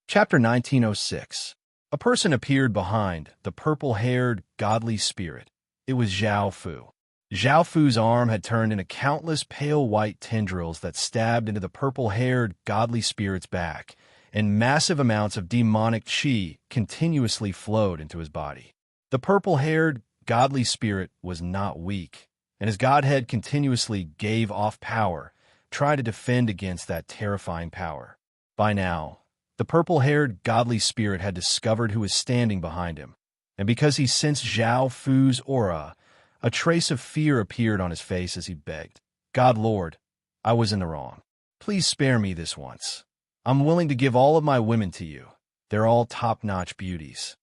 Chapter 1906. A person appeared behind the purple-haired, godly spirit. It was Zhao Fu. Zhao Fu's arm had turned into countless pale white tendrils that stabbed into the purple-haired, godly spirit's back, and massive amounts of demonic qi continuously flowed into his body. The purple-haired, godly spirit was not weak, and his godhead continuously gave off power, trying to defend against that terrifying power. By now, the purple-haired, godly spirit had discovered who was standing behind him, and because he sensed Zhao Fu's aura, a trace of fear appeared on his face as he begged, "God Lord, I was in the wrong. Please spare me this once. I'm willing to give all of my women to you. They're all top-notch beauties."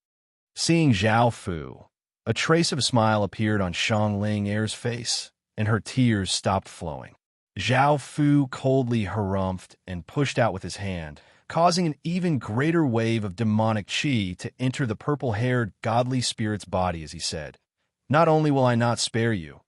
Seeing Zhao Fu, a trace of a smile appeared on Xiangling Er's face, and her tears stopped flowing. Zhao Fu coldly harumphed and pushed out with his hand, causing an even greater wave of demonic qi to enter the purple-haired, godly spirit's body as he said, "Not only will I not spare you,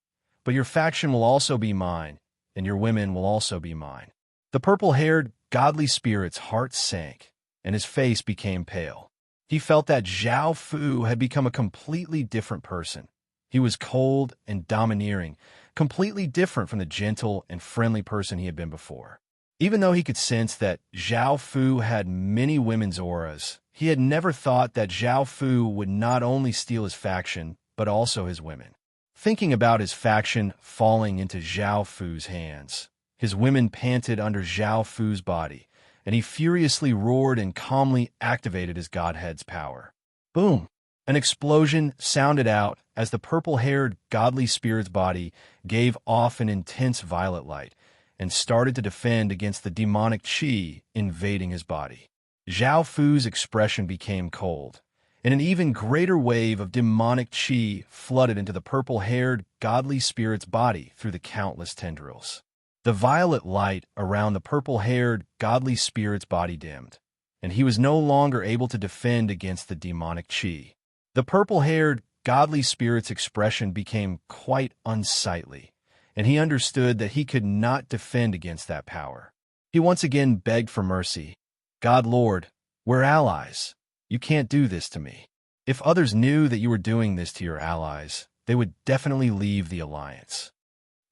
but your faction will also be mine, and your women will also be mine." The purple-haired, godly spirit's heart sank, and his face became pale. He felt that Zhao Fu had become a completely different person. He was cold and domineering, completely different from the gentle and friendly person he had been before. Even though he could sense that Zhao Fu had many women's auras, he had never thought that Zhao Fu would not only steal his faction, but also his women. Thinking about his faction falling into Zhao Fu's hands, his women panted under Zhao Fu's body, and he furiously roared and calmly activated his godhead's power. Boom! An explosion sounded out as the purple-haired, godly spirit's body gave off an intense violet light, and started to defend against the demonic qi invading his body. Zhao Fu's expression became cold, and an even greater wave of demonic qi flooded into the purple-haired, godly spirit's body through the countless tendrils. The violet light around the purple-haired, godly spirit's body dimmed, and he was no longer able to defend against the demonic qi. The purple-haired, godly spirit's expression became quite unsightly, and he understood that he could not defend against that power. He once again begged for mercy. "God Lord, we're allies. You can't do this to me. If others knew that you were doing this to your allies, they would definitely leave the alliance."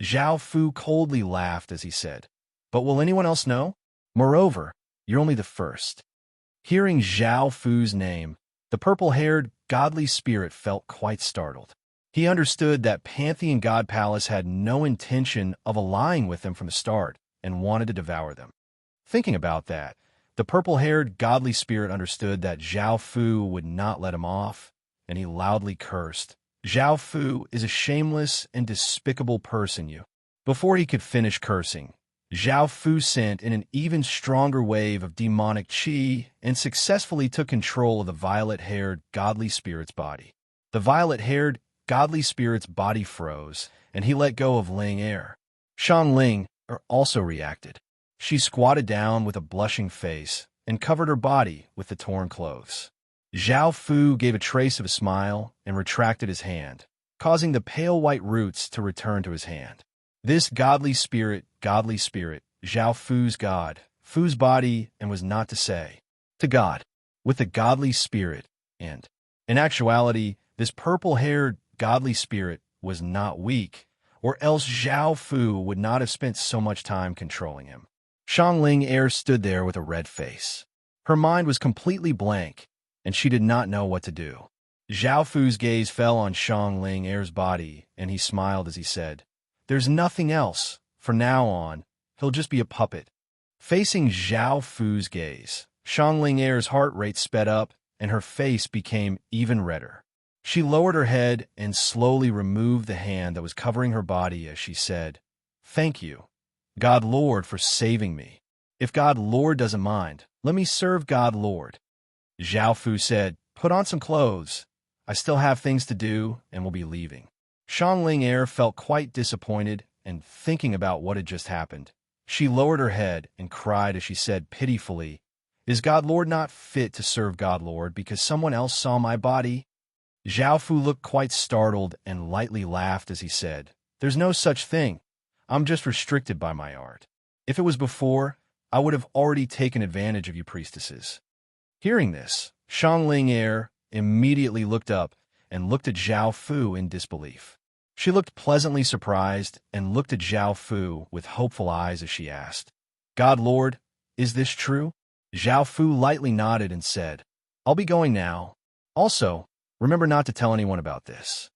Zhao Fu coldly laughed as he said, "But will anyone else know? Moreover, you're only the first." Hearing Zhao Fu's name, the purple-haired, godly spirit felt quite startled. He understood that Pantheon God Palace had no intention of allying with them from the start and wanted to devour them. Thinking about that, the purple-haired, godly spirit understood that Zhao Fu would not let him off, and he loudly cursed, "Zhao Fu is a shameless and despicable person, you." Before he could finish cursing, Zhao Fu sent in an even stronger wave of demonic qi and successfully took control of the violet-haired, godly spirit's body. The violet-haired, godly spirit's body froze, and he let go of Ling Er. Xiangling also reacted. She squatted down with a blushing face and covered her body with the torn clothes. Zhao Fu gave a trace of a smile and retracted his hand, causing the pale white roots to return to his hand. This godly spirit, Zhao Fu's god, Fu's body, and was not to say, to God, with the godly spirit, and, in actuality, this purple-haired, godly spirit was not weak, or else Zhao Fu would not have spent so much time controlling him. Xiangling Er stood there with a red face. Her mind was completely blank, and she did not know what to do. Zhao Fu's gaze fell on Xiangling Er's body, and he smiled as he said, "There's nothing else. From now on, he'll just be a puppet." Facing Zhao Fu's gaze, Xiangling Er's heart rate sped up, and her face became even redder. She lowered her head and slowly removed the hand that was covering her body as she said, "Thank you, God Lord, for saving me. If God Lord doesn't mind, let me serve God Lord." Zhao Fu said, "Put on some clothes. I still have things to do and will be leaving." Xiangling Er felt quite disappointed, and thinking about what had just happened, she lowered her head and cried as she said pitifully, "Is God Lord not fit to serve God Lord because someone else saw my body?" Zhao Fu looked quite startled and lightly laughed as he said, "There's no such thing. I'm just restricted by my art. If it was before, I would have already taken advantage of you priestesses." Hearing this, Xiangling Air immediately looked up and looked at Zhao Fu in disbelief. She looked pleasantly surprised and looked at Zhao Fu with hopeful eyes as she asked, "God Lord, is this true?" Zhao Fu lightly nodded and said, "I'll be going now. Also, remember not to tell anyone about this."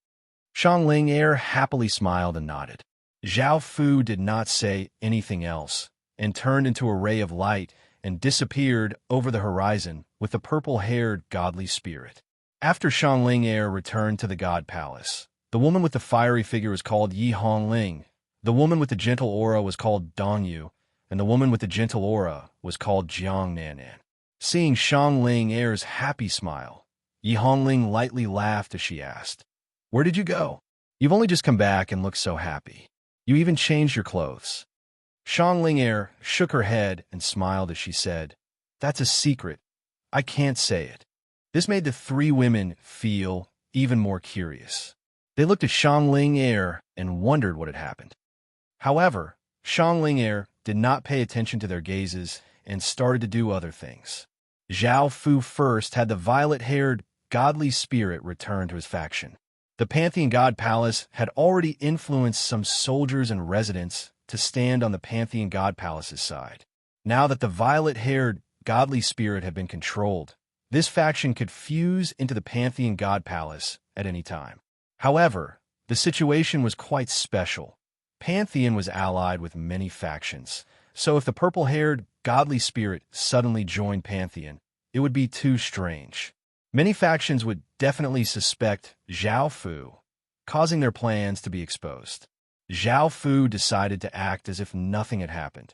Xiangling Air happily smiled and nodded. Zhao Fu did not say anything else and turned into a ray of light and disappeared over the horizon with the purple-haired godly spirit. After Xiangling Air returned to the god palace, the woman with the fiery figure was called Yi Hongling, the woman with the gentle aura was called Dongyu, and the woman with the gentle aura was called Jiang Nanan. Seeing Xiangling Air's happy smile, Yi Hongling lightly laughed as she asked, "Where did you go? You've only just come back and look so happy. You even changed your clothes." Xiangling Air shook her head and smiled as she said, "That's a secret. I can't say it." This made the three women feel even more curious. They looked at Xiangling Air and wondered what had happened. However, Xiangling Air did not pay attention to their gazes and started to do other things. Zhao Fu first had the violet-haired, godly spirit return to his faction. The Pantheon God Palace had already influenced some soldiers and residents to stand on the Pantheon God Palace's side. Now that the violet-haired, godly spirit had been controlled, this faction could fuse into the Pantheon God Palace at any time. However, the situation was quite special. Pantheon was allied with many factions, so if the purple-haired, godly spirit suddenly joined Pantheon, it would be too strange. Many factions would definitely suspect Zhao Fu, causing their plans to be exposed. Zhao Fu decided to act as if nothing had happened.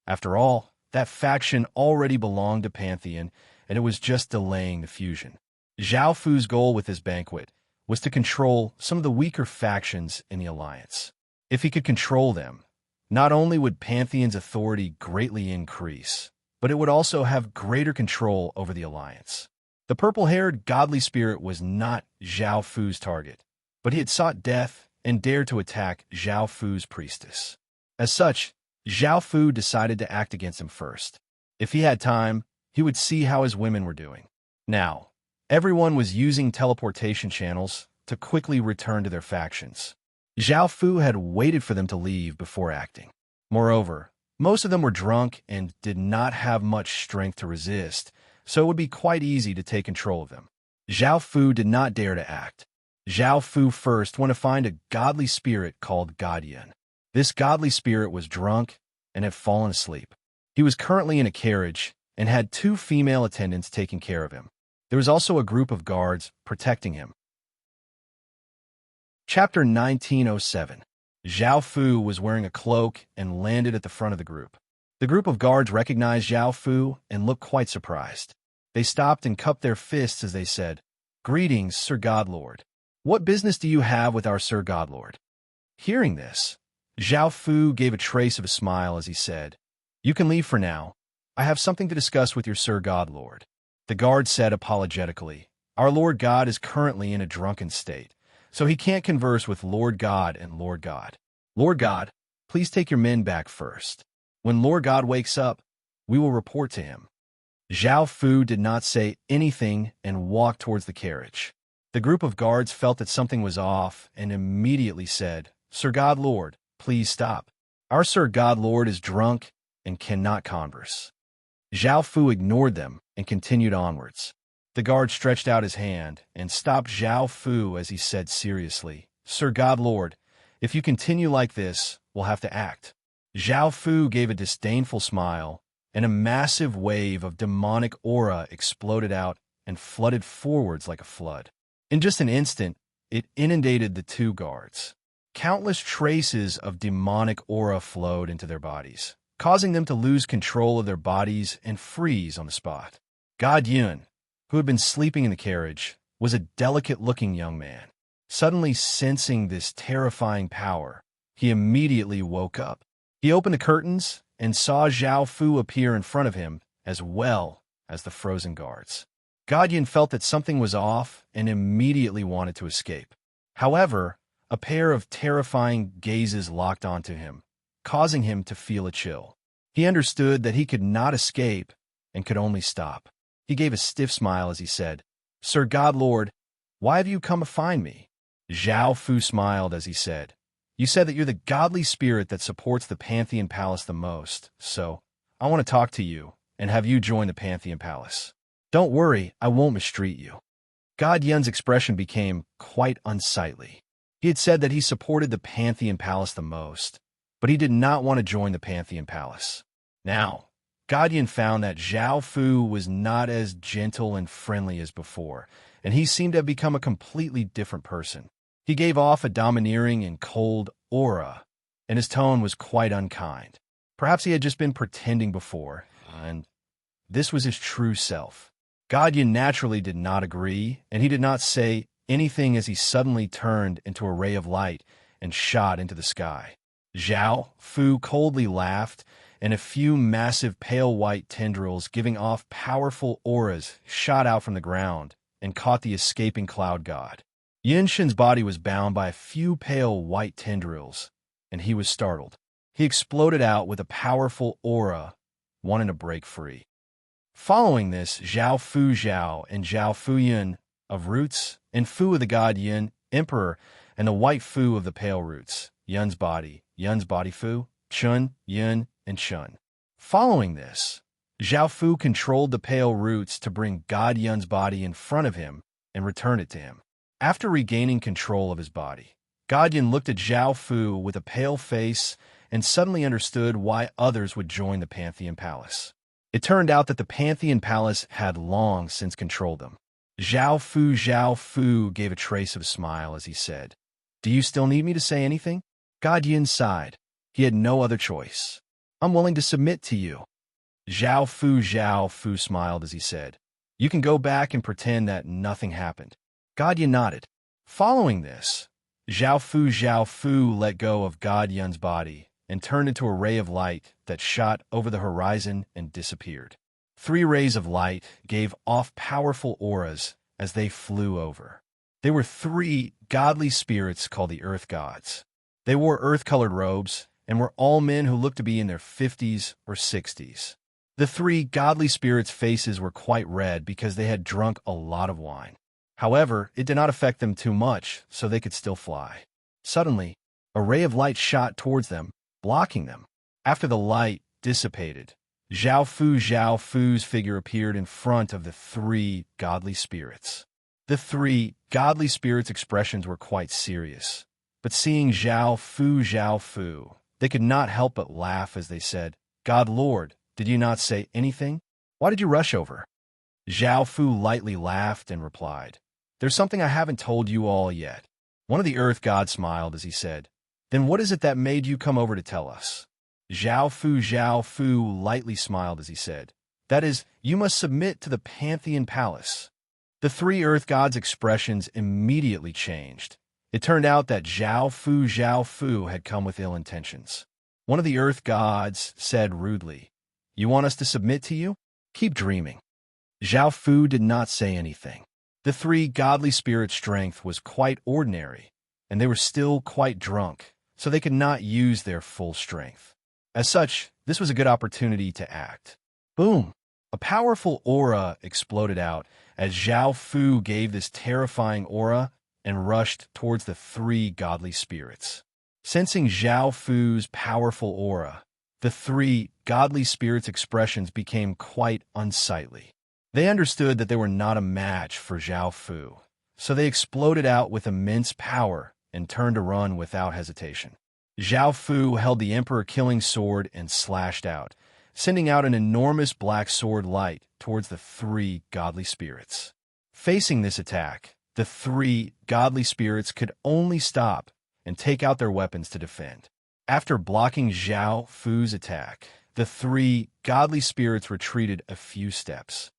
After all, that faction already belonged to Pantheon, and it was just delaying the fusion. Zhao Fu's goal with this banquet was to control some of the weaker factions in the alliance. If he could control them, not only would Pantheon's authority greatly increase, but it would also have greater control over the alliance. The purple-haired godly spirit was not Zhao Fu's target, but he had sought death and dared to attack Zhao Fu's priestess. As such, Zhao Fu decided to act against him first. If he had time, he would see how his women were doing. Now, everyone was using teleportation channels to quickly return to their factions. Zhao Fu had waited for them to leave before acting. Moreover, most of them were drunk and did not have much strength to resist, so it would be quite easy to take control of them. Zhao Fu did not dare to act. Zhao Fu first went to find a godly spirit called Godyan. This godly spirit was drunk and had fallen asleep. He was currently in a carriage and had two female attendants taking care of him. There was also a group of guards protecting him. Chapter 1907. Zhao Fu was wearing a cloak and landed at the front of the group. The group of guards recognized Zhao Fu and looked quite surprised. They stopped and cupped their fists as they said, "Greetings, Sir Godlord. What business do you have with our Sir Godlord?" Hearing this, Zhao Fu gave a trace of a smile as he said, "You can leave for now. I have something to discuss with your Sir Godlord." The guard said apologetically, "Our Lord God is currently in a drunken state, so he can't converse with Lord God and Lord God. Lord God, please take your men back first. When Lord God wakes up, we will report to him." Zhao Fu did not say anything and walked towards the carriage. The group of guards felt that something was off and immediately said, "Sir Godlord, please stop. Our Sir Godlord is drunk and cannot converse." Zhao Fu ignored them and continued onwards. The guard stretched out his hand and stopped Zhao Fu as he said seriously, "Sir Godlord, if you continue like this, we'll have to act." Zhao Fu gave a disdainful smile, and a massive wave of demonic aura exploded out and flooded forwards like a flood. In just an instant, it inundated the two guards. Countless traces of demonic aura flowed into their bodies, causing them to lose control of their bodies and freeze on the spot. God Yun, who had been sleeping in the carriage, was a delicate-looking young man. Suddenly sensing this terrifying power, he immediately woke up. He opened the curtains and saw Zhao Fu appear in front of him, as well as the frozen guards. Godyan felt that something was off and immediately wanted to escape. However, a pair of terrifying gazes locked onto him, causing him to feel a chill. He understood that he could not escape and could only stop. He gave a stiff smile as he said, "Sir God Lord, why have you come to find me?" Zhao Fu smiled as he said, "You said that you're the godly spirit that supports the Pantheon Palace the most, so I want to talk to you and have you join the Pantheon Palace. Don't worry, I won't mistreat you." God Yun's expression became quite unsightly. He had said that he supported the Pantheon Palace the most, but he did not want to join the Pantheon Palace. Now, God Yun found that Zhao Fu was not as gentle and friendly as before, and he seemed to have become a completely different person. He gave off a domineering and cold aura, and his tone was quite unkind. Perhaps he had just been pretending before, and this was his true self. God Yun naturally did not agree, and he did not say anything as he suddenly turned into a ray of light and shot into the sky. Zhao Fu coldly laughed, and a few massive pale white tendrils giving off powerful auras shot out from the ground and caught the escaping cloud god. Yin Shin's body was bound by a few pale white tendrils, and he was startled. He exploded out with a powerful aura, wanting to break free. Following this, Zhao Fu Zhao and Zhao Fu Yun of Roots, and Fu of the god Yin, Emperor, and the white Fu of the pale Roots, Yun's body Fu, Chun, Yun, and Chun. Following this, Zhao Fu controlled the pale Roots to bring God Yun's body in front of him and return it to him. After regaining control of his body, God Yun looked at Zhao Fu with a pale face and suddenly understood why others would join the Pantheon Palace. It turned out that the Pantheon Palace had long since controlled them. Zhao Fu gave a trace of a smile as he said, "Do you still need me to say anything?" God Yun sighed. He had no other choice. "I'm willing to submit to you." Zhao Fu smiled as he said, "You can go back and pretend that nothing happened." God Yun nodded. Following this, Zhao Fu let go of God Yun's body and turned into a ray of light that shot over the horizon and disappeared. 3 rays of light gave off powerful auras as they flew over. They were 3 godly spirits called the Earth Gods. They wore earth-colored robes and were all men who looked to be in their 50s or 60s. The 3 godly spirits' faces were quite red because they had drunk a lot of wine. However, it did not affect them too much, so they could still fly. Suddenly, a ray of light shot towards them, blocking them. After the light dissipated, Zhao Fu's figure appeared in front of the 3 godly spirits. The 3 godly spirits' expressions were quite serious, but seeing Zhao Fu, they could not help but laugh as they said, "God Lord, did you not say anything? Why did you rush over?" Zhao Fu lightly laughed and replied, "There's something I haven't told you all yet." One of the Earth Gods smiled as he said, "Then what is it that made you come over to tell us?" Zhao Fu lightly smiled as he said, "That is, you must submit to the Pantheon Palace." The 3 Earth Gods' expressions immediately changed. It turned out that Zhao Fu had come with ill intentions. One of the Earth Gods said rudely, "You want us to submit to you? Keep dreaming." Zhao Fu did not say anything. The 3 godly spirits' strength was quite ordinary, and they were still quite drunk, so they could not use their full strength. As such, this was a good opportunity to act. Boom! A powerful aura exploded out as Zhao Fu gave this terrifying aura and rushed towards the 3 godly spirits. Sensing Zhao Fu's powerful aura, the 3 godly spirits' expressions became quite unsightly. They understood that they were not a match for Zhao Fu, so they exploded out with immense power and turned to run without hesitation. Zhao Fu held the Emperor Killing Sword and slashed out, sending out an enormous black sword light towards the 3 godly spirits. Facing this attack, the 3 godly spirits could only stop and take out their weapons to defend. After blocking Zhao Fu's attack, the 3 godly spirits retreated a few steps.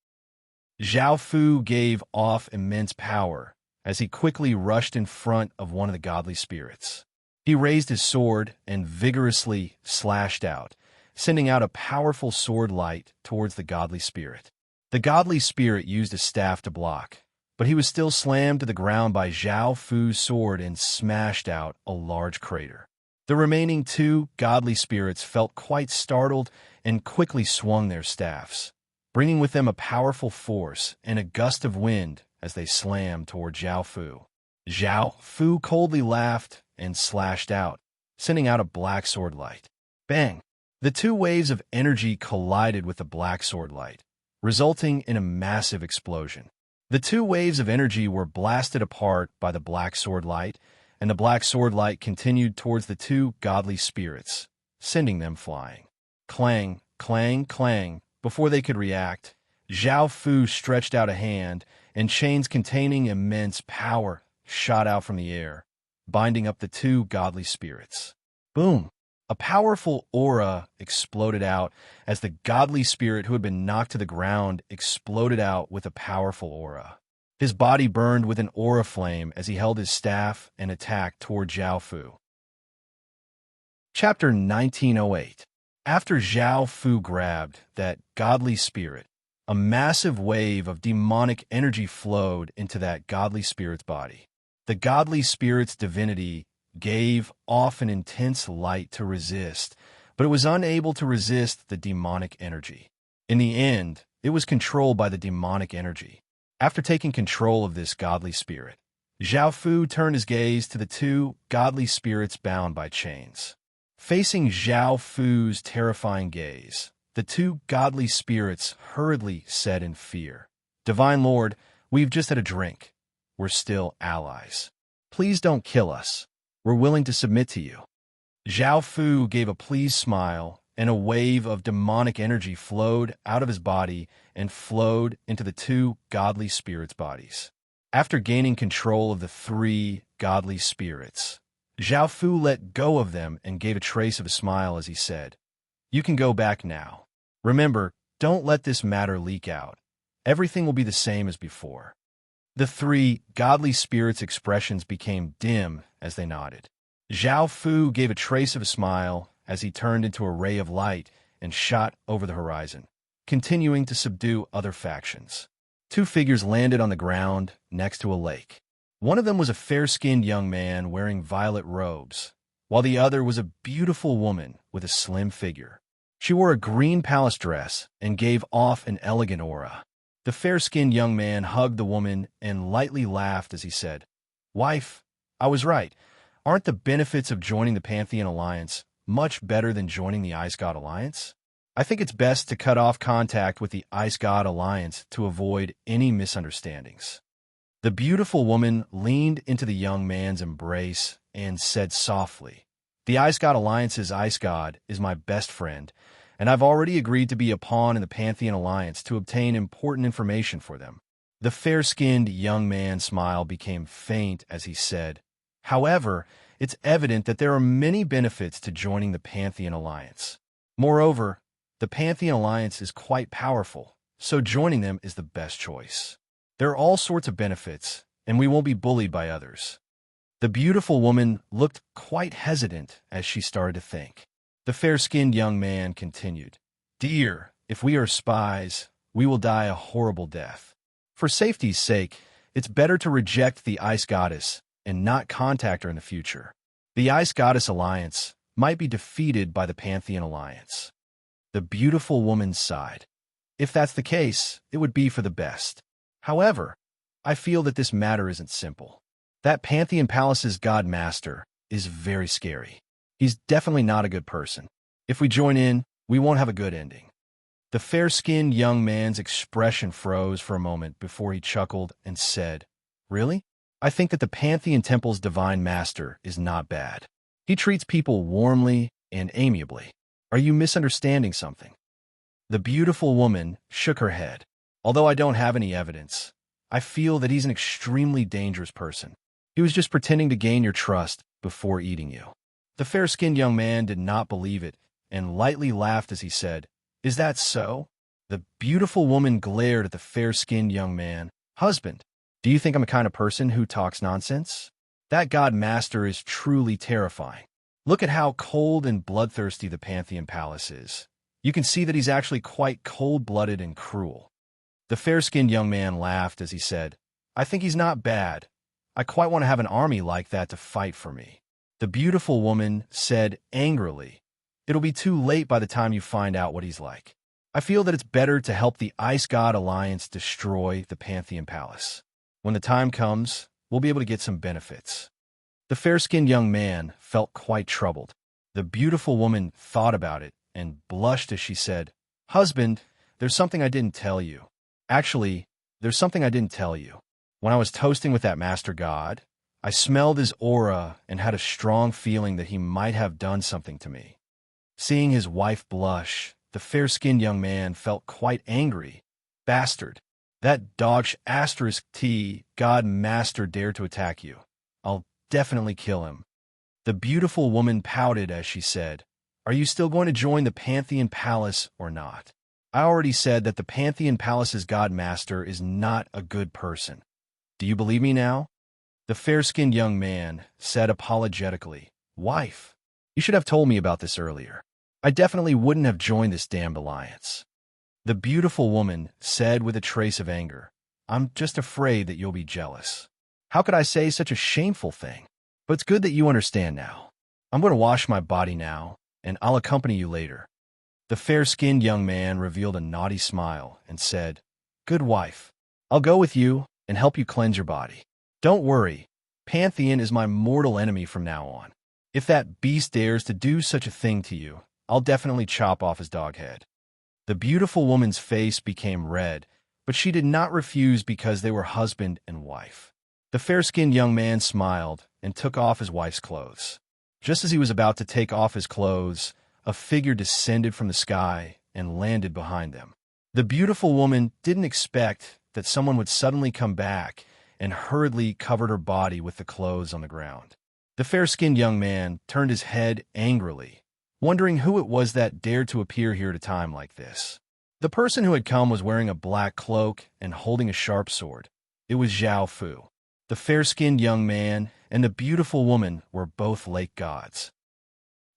Zhao Fu gave off immense power as he quickly rushed in front of one of the godly spirits. He raised his sword and vigorously slashed out, sending out a powerful sword light towards the godly spirit. The godly spirit used a staff to block, but he was still slammed to the ground by Zhao Fu's sword and smashed out a large crater. The remaining 2 godly spirits felt quite startled and quickly swung their staffs, bringing with them a powerful force and a gust of wind as they slammed toward Zhao Fu. Zhao Fu coldly laughed and slashed out, sending out a black sword light. Bang! The two waves of energy collided with the black sword light, resulting in a massive explosion. The two waves of energy were blasted apart by the black sword light, and the black sword light continued towards the two godly spirits, sending them flying. Clang, clang, clang. Before they could react, Zhao Fu stretched out a hand, and chains containing immense power shot out from the air, binding up the two godly spirits. Boom! A powerful aura exploded out as the godly spirit who had been knocked to the ground exploded out with a powerful aura. His body burned with an aura flame as he held his staff and attacked toward Zhao Fu. Chapter 1908. After Zhao Fu grabbed that godly spirit, a massive wave of demonic energy flowed into that godly spirit's body. The godly spirit's divinity gave off an intense light to resist, but it was unable to resist the demonic energy. In the end, it was controlled by the demonic energy. After taking control of this godly spirit, Zhao Fu turned his gaze to the two godly spirits bound by chains. Facing Zhao Fu's terrifying gaze, the two godly spirits hurriedly said in fear, "Divine Lord, we've just had a drink. We're still allies. Please don't kill us. We're willing to submit to you." Zhao Fu gave a pleased smile, and a wave of demonic energy flowed out of his body and flowed into the two godly spirits' bodies. After gaining control of the three godly spirits, Zhao Fu let go of them and gave a trace of a smile as he said, "You can go back now. Remember, don't let this matter leak out. Everything will be the same as before." The three godly spirits' expressions became dim as they nodded. Zhao Fu gave a trace of a smile as he turned into a ray of light and shot over the horizon, continuing to subdue other factions. Two figures landed on the ground next to a lake. One of them was a fair-skinned young man wearing violet robes, while the other was a beautiful woman with a slim figure. She wore a green palace dress and gave off an elegant aura. The fair-skinned young man hugged the woman and lightly laughed as he said, "Wife, I was right. Aren't the benefits of joining the Pantheon Alliance much better than joining the Ice God Alliance? I think it's best to cut off contact with the Ice God Alliance to avoid any misunderstandings." The beautiful woman leaned into the young man's embrace and said softly, "The Ice God Alliance's Ice God is my best friend, and I've already agreed to be a pawn in the Pantheon Alliance to obtain important information for them." The fair-skinned young man's smile became faint as he said, "However, it's evident that there are many benefits to joining the Pantheon Alliance. Moreover, the Pantheon Alliance is quite powerful, so joining them is the best choice. There are all sorts of benefits, and we won't be bullied by others." The beautiful woman looked quite hesitant as she started to think. The fair-skinned young man continued, "Dear, if we are spies, we will die a horrible death. For safety's sake, it's better to reject the Ice Goddess and not contact her in the future. The Ice Goddess Alliance might be defeated by the Pantheon Alliance." The beautiful woman sighed. "If that's the case, it would be for the best. However, I feel that this matter isn't simple. That Pantheon Palace's God Master is very scary. He's definitely not a good person. If we join in, we won't have a good ending." The fair-skinned young man's expression froze for a moment before he chuckled and said, "Really? I think that the Pantheon Temple's Divine Master is not bad. He treats people warmly and amiably. Are you misunderstanding something?" The beautiful woman shook her head. "Although I don't have any evidence, I feel that he's an extremely dangerous person. He was just pretending to gain your trust before eating you." The fair-skinned young man did not believe it and lightly laughed as he said, "Is that so?" The beautiful woman glared at the fair-skinned young man. "Husband, do you think I'm the kind of person who talks nonsense? That God Master is truly terrifying. Look at how cold and bloodthirsty the Pantheon Palace is. You can see that he's actually quite cold-blooded and cruel." The fair-skinned young man laughed as he said, "I think he's not bad. I quite want to have an army like that to fight for me." The beautiful woman said angrily, "It'll be too late by the time you find out what he's like. I feel that it's better to help the Ice God Alliance destroy the Pantheon Palace. When the time comes, we'll be able to get some benefits. The fair-skinned young man felt quite troubled. The beautiful woman thought about it and blushed as she said, "Husband, there's something I didn't tell you. Actually, there's something I didn't tell you. When I was toasting with that master god, I smelled his aura and had a strong feeling that he might have done something to me." Seeing his wife blush, the fair-skinned young man felt quite angry. "Bastard! That dogsh asterisk T god master dared to attack you. I'll definitely kill him." The beautiful woman pouted as she said, "Are you still going to join the Pantheon Palace or not? I already said that the Pantheon Palace's god master is not a good person. Do you believe me now?" The fair-skinned young man said apologetically, "Wife, you should have told me about this earlier. I definitely wouldn't have joined this damned alliance." The beautiful woman said with a trace of anger, "I'm just afraid that you'll be jealous. How could I say such a shameful thing? But it's good that you understand now. I'm going to wash my body now, and I'll accompany you later." The fair-skinned young man revealed a naughty smile and said, "Good wife, I'll go with you and help you cleanse your body. Don't worry, Pantheon is my mortal enemy from now on. If that beast dares to do such a thing to you, I'll definitely chop off his dog head." The beautiful woman's face became red, but she did not refuse because they were husband and wife. The fair-skinned young man smiled and took off his wife's clothes. Just as he was about to take off his clothes, a figure descended from the sky and landed behind them. The beautiful woman didn't expect that someone would suddenly come back and hurriedly covered her body with the clothes on the ground. The fair-skinned young man turned his head angrily, wondering who it was that dared to appear here at a time like this. The person who had come was wearing a black cloak and holding a sharp sword. It was Zhao Fu. The fair-skinned young man and the beautiful woman were both lake gods.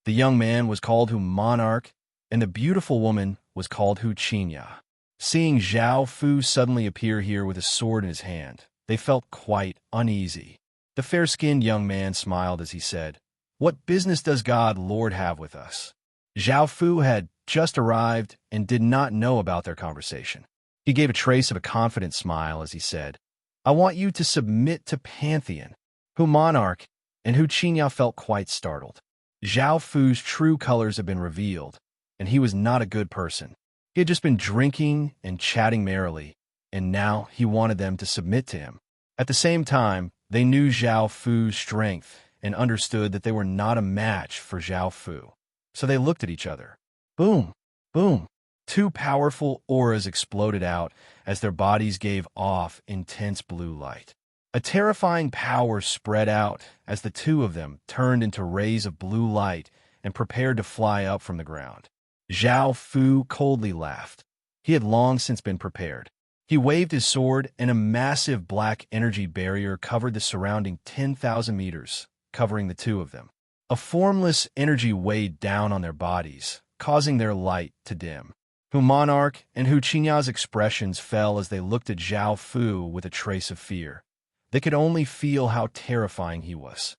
The young man was called Hu Monarch, and the beautiful woman was called Hu Qinya. Seeing Zhao Fu suddenly appear here with a sword in his hand, they felt quite uneasy. The fair-skinned young man smiled as he said, "What business does God Lord have with us?" Zhao Fu had just arrived and did not know about their conversation. He gave a trace of a confident smile as he said, "I want you to submit to Pantheon." Hu Monarch and Hu Qinya felt quite startled. Zhao Fu's true colors had been revealed, and he was not a good person. He had just been drinking and chatting merrily, and now he wanted them to submit to him. At the same time, they knew Zhao Fu's strength and understood that they were not a match for Zhao Fu. So they looked at each other. Boom! Boom! Two powerful auras exploded out as their bodies gave off intense blue light. A terrifying power spread out as the two of them turned into rays of blue light and prepared to fly up from the ground. Zhao Fu coldly laughed. He had long since been prepared. He waved his sword, and a massive black energy barrier covered the surrounding 10,000 meters, covering the two of them. A formless energy weighed down on their bodies, causing their light to dim. Hu Monarch and Hu Qinya's expressions fell as they looked at Zhao Fu with a trace of fear. They could only feel how terrifying he was.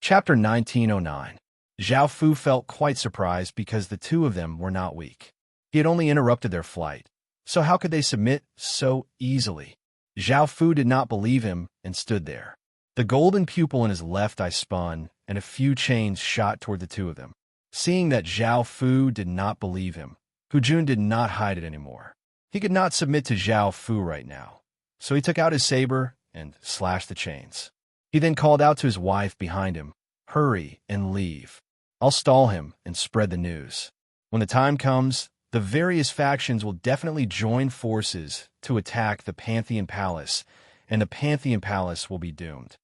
Chapter 1909. Zhao Fu felt quite surprised because the two of them were not weak. He had only interrupted their flight, so how could they submit so easily? Zhao Fu did not believe him and stood there. The golden pupil in his left eye spun, and a few chains shot toward the two of them. Seeing that Zhao Fu did not believe him, Hu Jun did not hide it anymore. He could not submit to Zhao Fu right now, so he took out his saber and slashed the chains. He then called out to his wife behind him, "Hurry and leave. I'll stall him and spread the news. When the time comes, the various factions will definitely join forces to attack the Pantheon Palace, and the Pantheon Palace will be doomed."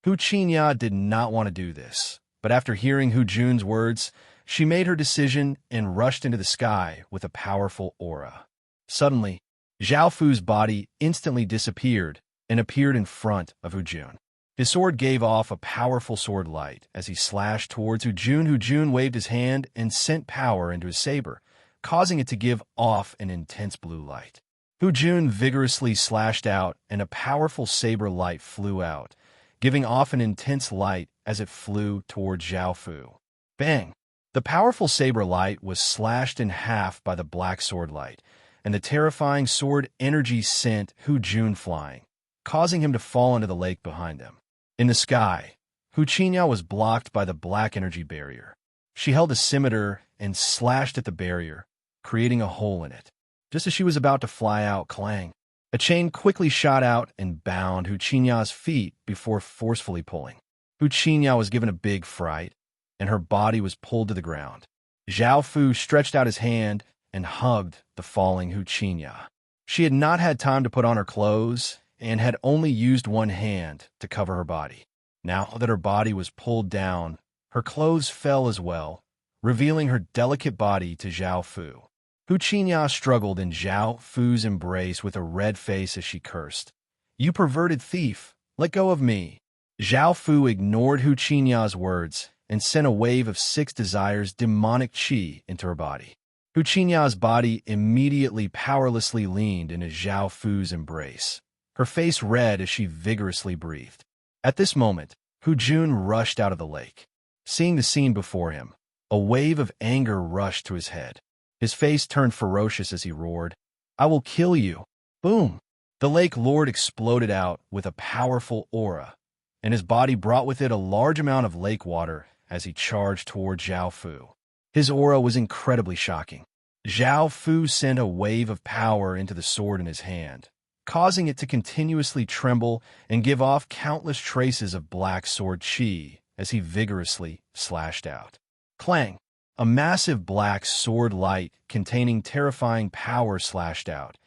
Hu Qinya did not want to do this, but after hearing Hu Jun's words, she made her decision and rushed into the sky with a powerful aura. Suddenly, Zhao Fu's body instantly disappeared and appeared in front of Hu Jun. His sword gave off a powerful sword light as he slashed towards Hu Jun. Hu Jun waved his hand and sent power into his saber, causing it to give off an intense blue light. Hu Jun vigorously slashed out, and a powerful saber light flew out, giving off an intense light as it flew towards Zhao Fu. Bang! The powerful saber light was slashed in half by the black sword light, and the terrifying sword energy sent Hu Jun flying, causing him to fall into the lake behind them. In the sky, Hu Qinya was blocked by the black energy barrier. She held a scimitar and slashed at the barrier, creating a hole in it. Just as she was about to fly out, clang! A chain quickly shot out and bound Hu Qinya's feet before forcefully pulling. Hu Qinya was given a big fright, and her body was pulled to the ground. Zhao Fu stretched out his hand and hugged the falling Hu Qinya. She had not had time to put on her clothes and had only used one hand to cover her body. Now that her body was pulled down, her clothes fell as well, revealing her delicate body to Zhao Fu. Hu Qinya struggled in Zhao Fu's embrace with a red face as she cursed. "You perverted thief! Let go of me!" Zhao Fu ignored Hu Qinya's words and sent a wave of 6 desires demonic qi into her body. Hu Qinya's body immediately powerlessly leaned into Zhao Fu's embrace, her face red as she vigorously breathed. At this moment, Hu Jun rushed out of the lake. Seeing the scene before him, a wave of anger rushed to his head. His face turned ferocious as he roared, "I will kill you!" Boom! The lake lord exploded out with a powerful aura, and his body brought with it a large amount of lake water as he charged toward Zhao Fu. His aura was incredibly shocking. Zhao Fu sent a wave of power into the sword in his hand, causing it to continuously tremble and give off countless traces of black sword qi as he vigorously slashed out. Clang! A massive black sword light containing terrifying power slashed out,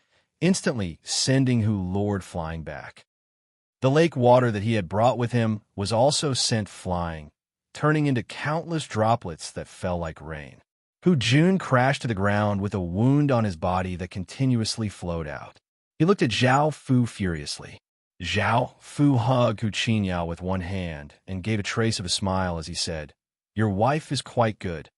instantly sending Hu Lord flying back. The lake water that he had brought with him was also sent flying, turning into countless droplets that fell like rain. Hu Jun crashed to the ground with a wound on his body that continuously flowed out. He looked at Zhao Fu furiously. Zhao Fu hugged Hu Qinya with one hand and gave a trace of a smile as he said, "Your wife is quite good.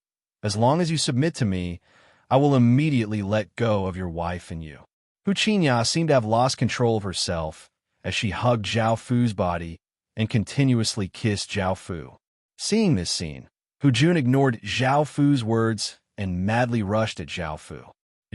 As long as you submit to me, I will immediately let go of your wife and you." Hu Qinya seemed to have lost control of herself as she hugged Zhao Fu's body and continuously kissed Zhao Fu. Seeing this scene, Hu Jun ignored Zhao Fu's words and madly rushed at Zhao Fu.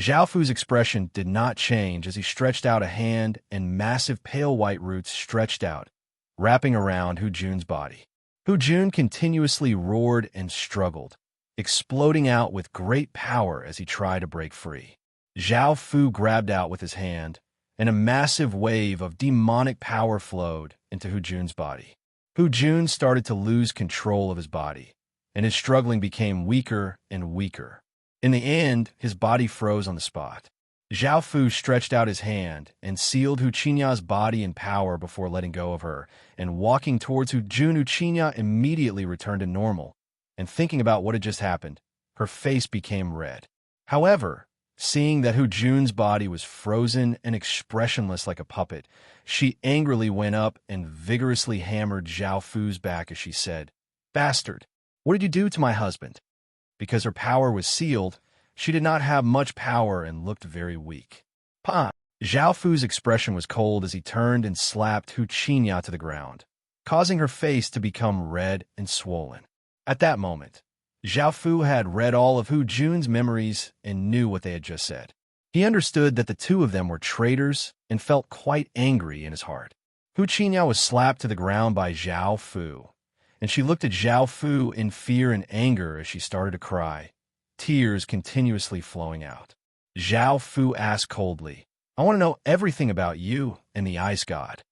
Zhao Fu's expression did not change as he stretched out a hand and massive pale white roots stretched out, wrapping around Hu Jun's body. Hu Jun continuously roared and struggled, exploding out with great power as he tried to break free. Zhao Fu grabbed out with his hand, and a massive wave of demonic power flowed into Hu Jun's body. Hu Jun started to lose control of his body, and his struggling became weaker and weaker. In the end, his body froze on the spot. Zhao Fu stretched out his hand and sealed Hu Qinya's body in power before letting go of her, and walking towards Hu Jun, Hu Qinya immediately returned to normal, and thinking about what had just happened, her face became red. However, seeing that Hu Jun's body was frozen and expressionless like a puppet, she angrily went up and vigorously hammered Zhao Fu's back as she said, "Bastard, what did you do to my husband?" Because her power was sealed, she did not have much power and looked very weak. Pa! Zhao Fu's expression was cold as he turned and slapped Hu Qinya to the ground, causing her face to become red and swollen. At that moment, Zhao Fu had read all of Hu Jun's memories and knew what they had just said. He understood that the two of them were traitors and felt quite angry in his heart. Hu Qinya was slapped to the ground by Zhao Fu, and she looked at Zhao Fu in fear and anger as she started to cry, tears continuously flowing out. Zhao Fu asked coldly, "I want to know everything about you and the ice god."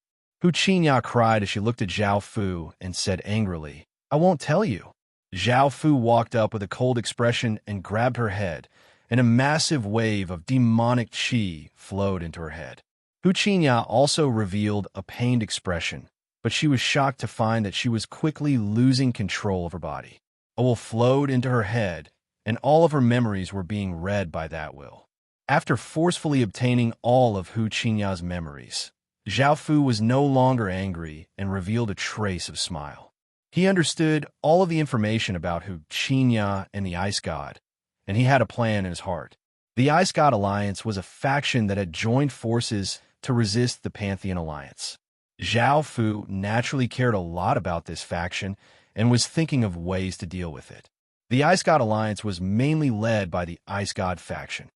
Hu Qinya cried as she looked at Zhao Fu and said angrily, "I won't tell you." Zhao Fu walked up with a cold expression and grabbed her head, and a massive wave of demonic qi flowed into her head. Hu Qinya also revealed a pained expression, but she was shocked to find that she was quickly losing control of her body. A will flowed into her head, and all of her memories were being read by that will. After forcefully obtaining all of Hu Qinya's memories, Zhao Fu was no longer angry and revealed a trace of smile. He understood all of the information about Hu Qinya and the Ice God, and he had a plan in his heart. The Ice God Alliance was a faction that had joined forces to resist the Pantheon Alliance. Zhao Fu naturally cared a lot about this faction and was thinking of ways to deal with it. The Ice God Alliance was mainly led by the Ice God faction.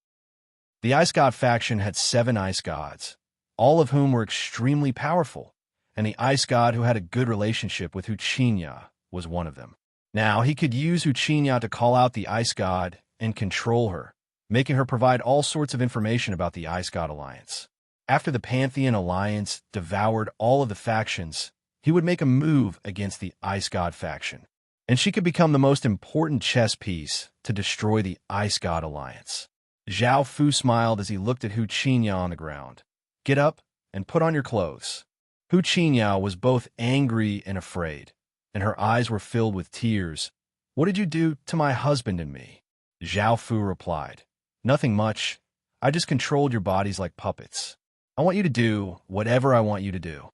The Ice God faction had 7 ice gods, all of whom were extremely powerful, and the ice god who had a good relationship with Huchinya was one of them. Now, he could use Huchinya to call out the ice god and control her, making her provide all sorts of information about the Ice God Alliance. After the Pantheon Alliance devoured all of the factions, he would make a move against the Ice God faction, and she could become the most important chess piece to destroy the Ice God Alliance. Zhao Fu smiled as he looked at Hu Qinya on the ground. "Get up and put on your clothes." Hu Qinya was both angry and afraid, and her eyes were filled with tears. "What did you do to my husband and me?" Zhao Fu replied, "Nothing much. I just controlled your bodies like puppets. I want you to do whatever I want you to do."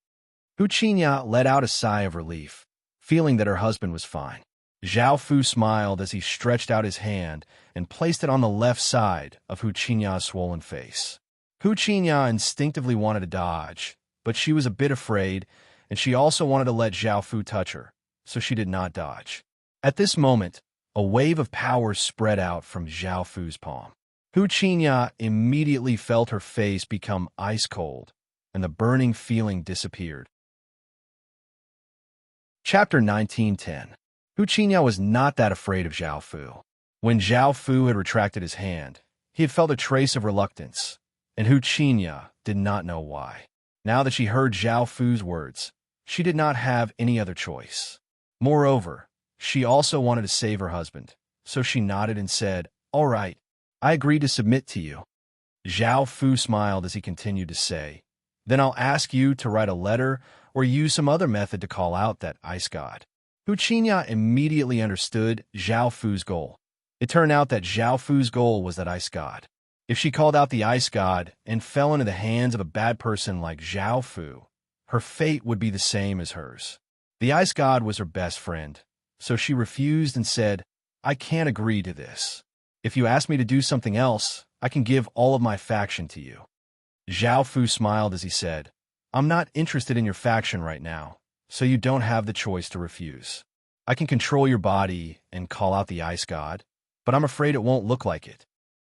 Hu Qinya let out a sigh of relief, feeling that her husband was fine. Zhao Fu smiled as he stretched out his hand and placed it on the left side of Hu Qinya's swollen face. Hu Qinya instinctively wanted to dodge, but she was a bit afraid, and she also wanted to let Zhao Fu touch her, so she did not dodge. At this moment, a wave of power spread out from Zhao Fu's palm. Hu Qinya immediately felt her face become ice cold, and the burning feeling disappeared. Chapter 19:10. Hu Qinya was not that afraid of Zhao Fu. When Zhao Fu had retracted his hand, he had felt a trace of reluctance, and Hu Qinya did not know why. Now that she heard Zhao Fu's words, she did not have any other choice. Moreover, she also wanted to save her husband, so she nodded and said, "All right, I agree to submit to you." Zhao Fu smiled as he continued to say, "Then I'll ask you to write a letter or use some other method to call out that ice god." Hu Qinya immediately understood Zhao Fu's goal. It turned out that Zhao Fu's goal was that ice god. If she called out the ice god and fell into the hands of a bad person like Zhao Fu, her fate would be the same as hers. The ice god was her best friend, so she refused and said, "I can't agree to this. If you ask me to do something else, I can give all of my faction to you." Zhao Fu smiled as he said, "I'm not interested in your faction right now, so you don't have the choice to refuse. I can control your body and call out the ice god, but I'm afraid it won't look like it."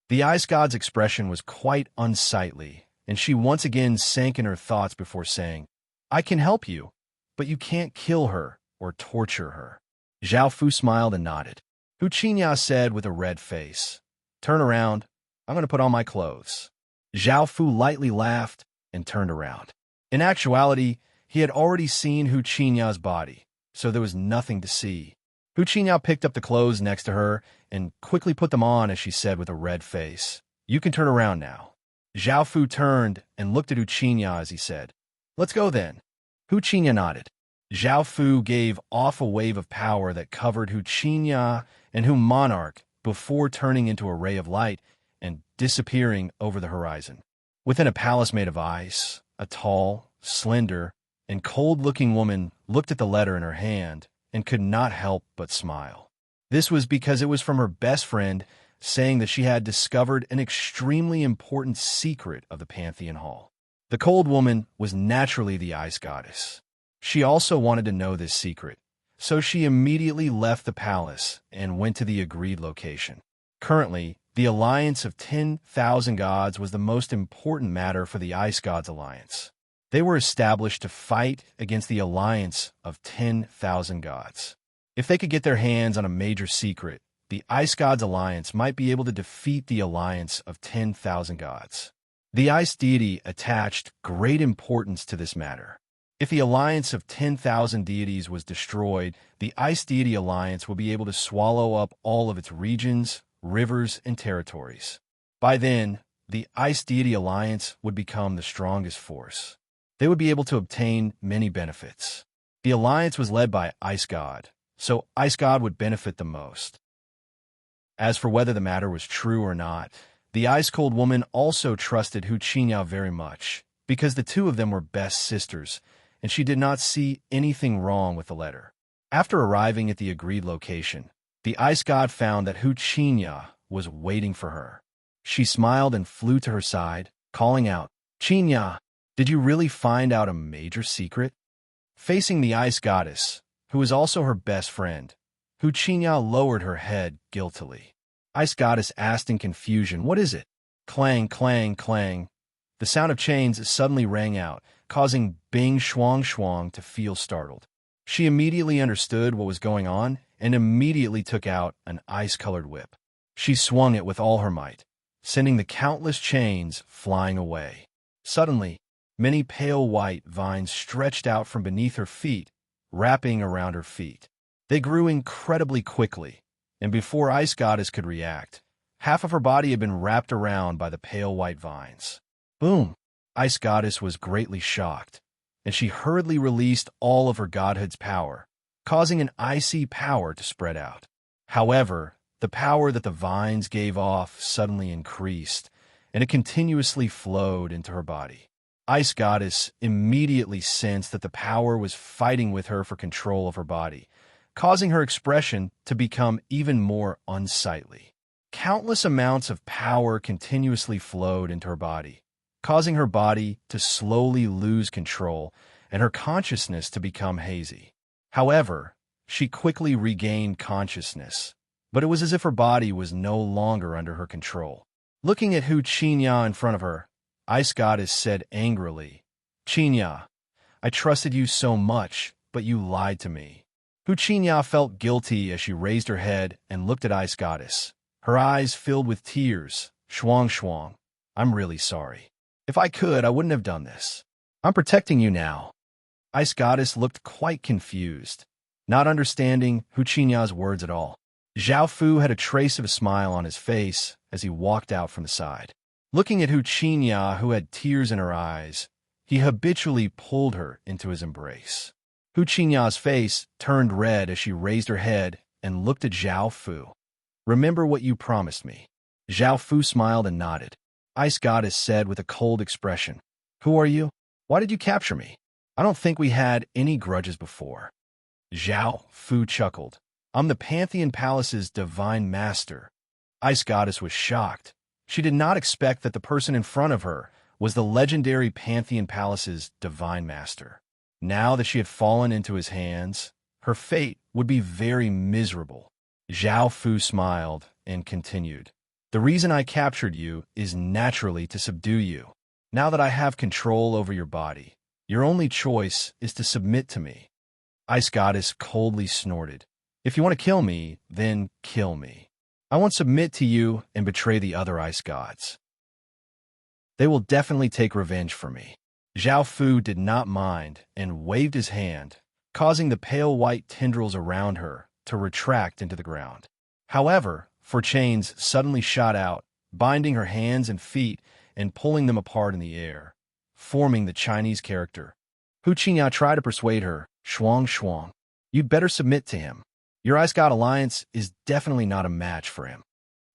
The ice god's expression was quite unsightly, and she once again sank in her thoughts before saying, "I can help you, but you can't kill her or torture her." Zhao Fu smiled and nodded. Hu Qinya said with a red face, "Turn around. I'm going to put on my clothes." Zhao Fu lightly laughed and turned around. In actuality, he had already seen Hu Qinya's body, so there was nothing to see. Hu Qinya picked up the clothes next to her and quickly put them on as she said with a red face, "You can turn around now." Zhao Fu turned and looked at Hu Qinya as he said, "Let's go then." Hu Qinya nodded. Zhao Fu gave off a wave of power that covered Hu Qinya and Hu Monarch before turning into a ray of light and disappearing over the horizon. Within a palace made of ice, a tall, slender, and cold-looking woman looked at the letter in her hand and could not help but smile. This was because it was from her best friend saying that she had discovered an extremely important secret of the Pantheon Hall. The cold woman was naturally the ice goddess. She also wanted to know this secret, so she immediately left the palace and went to the agreed location. Currently, the alliance of 10,000 gods was the most important matter for the Ice Gods Alliance. They were established to fight against the alliance of 10,000 gods. If they could get their hands on a major secret, the Ice Gods Alliance might be able to defeat the alliance of 10,000 gods. The ice deity attached great importance to this matter. If the alliance of 10,000 deities was destroyed, the ice deity alliance would be able to swallow up all of its regions, rivers, and territories. By then, the ice deity alliance would become the strongest force. They would be able to obtain many benefits. The alliance was led by Ice God, so Ice God would benefit the most. As for whether the matter was true or not, the ice-cold woman also trusted Hu Qinya very much, because the two of them were best sisters, and she did not see anything wrong with the letter. After arriving at the agreed location, the ice god found that Hu Qinya was waiting for her. She smiled and flew to her side, calling out, "Qinya, did you really find out a major secret?" Facing the ice goddess, who was also her best friend, Hu Qingya lowered her head guiltily. Ice Goddess asked in confusion, "What is it?" Clang, clang, clang. The sound of chains suddenly rang out, causing Bing Shuang Shuang to feel startled. She immediately understood what was going on and immediately took out an ice-colored whip. She swung it with all her might, sending the countless chains flying away. Suddenly, many pale white vines stretched out from beneath her feet, wrapping around her feet. They grew incredibly quickly, and before Ice Goddess could react, half of her body had been wrapped around by the pale white vines. Boom! Ice Goddess was greatly shocked, and she hurriedly released all of her godhood's power, causing an icy power to spread out. However, the power that the vines gave off suddenly increased, and it continuously flowed into her body. Ice Goddess immediately sensed that the power was fighting with her for control of her body, causing her expression to become even more unsightly. Countless amounts of power continuously flowed into her body, causing her body to slowly lose control and her consciousness to become hazy. However, she quickly regained consciousness, but it was as if her body was no longer under her control. Looking at Hu Qingya in front of her, Ice Goddess said angrily, "Qingya, I trusted you so much, but you lied to me." Hu Qingya felt guilty as she raised her head and looked at Ice Goddess. Her eyes filled with tears. "Shuang Shuang, I'm really sorry. If I could, I wouldn't have done this. I'm protecting you now." Ice Goddess looked quite confused, not understanding Hu Qingya's words at all. Zhao Fu had a trace of a smile on his face as he walked out from the side. Looking at Hu Qingya, who had tears in her eyes, he habitually pulled her into his embrace. Hu Qingya's face turned red as she raised her head and looked at Zhao Fu. "Remember what you promised me." Zhao Fu smiled and nodded. Ice Goddess said with a cold expression, "Who are you? Why did you capture me? I don't think we had any grudges before." Zhao Fu chuckled. "I'm the Pantheon Palace's divine master." Ice Goddess was shocked. She did not expect that the person in front of her was the legendary Pantheon Palace's divine master. Now that she had fallen into his hands, her fate would be very miserable. Zhao Fu smiled and continued, "The reason I captured you is naturally to subdue you. Now that I have control over your body, your only choice is to submit to me." Ice Goddess coldly snorted, "If you want to kill me, then kill me. I won't submit to you and betray the other ice gods. They will definitely take revenge for me." Zhao Fu did not mind and waved his hand, causing the pale white tendrils around her to retract into the ground. However, four chains suddenly shot out, binding her hands and feet and pulling them apart in the air, forming the Chinese character. Hu Qingya tried to persuade her, "Shuang Shuang, you'd better submit to him. Your Ice God Alliance is definitely not a match for him."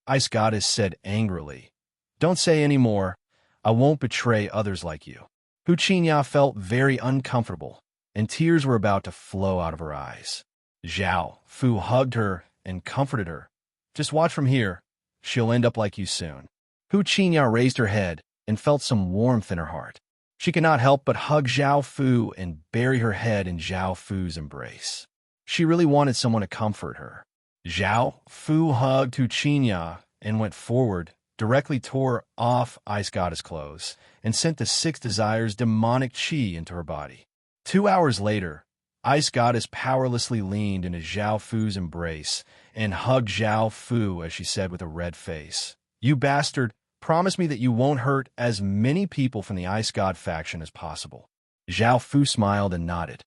Ice Goddess said angrily, "Don't say any more. I won't betray others like you." Hu Qingya felt very uncomfortable, and tears were about to flow out of her eyes. Zhao Fu hugged her and comforted her. "Just watch from here. She'll end up like you soon." Hu Qingya raised her head and felt some warmth in her heart. She could not help but hug Zhao Fu and bury her head in Zhao Fu's embrace. She really wanted someone to comfort her. Zhao Fu hugged Hu Qingya and went forward, directly tore off Ice Goddess clothes, and sent the Six Desires demonic chi into her body. 2 hours later, Ice Goddess powerlessly leaned into Zhao Fu's embrace and hugged Zhao Fu as she said with a red face, "You bastard, promise me that you won't hurt as many people from the Ice God faction as possible." Zhao Fu smiled and nodded.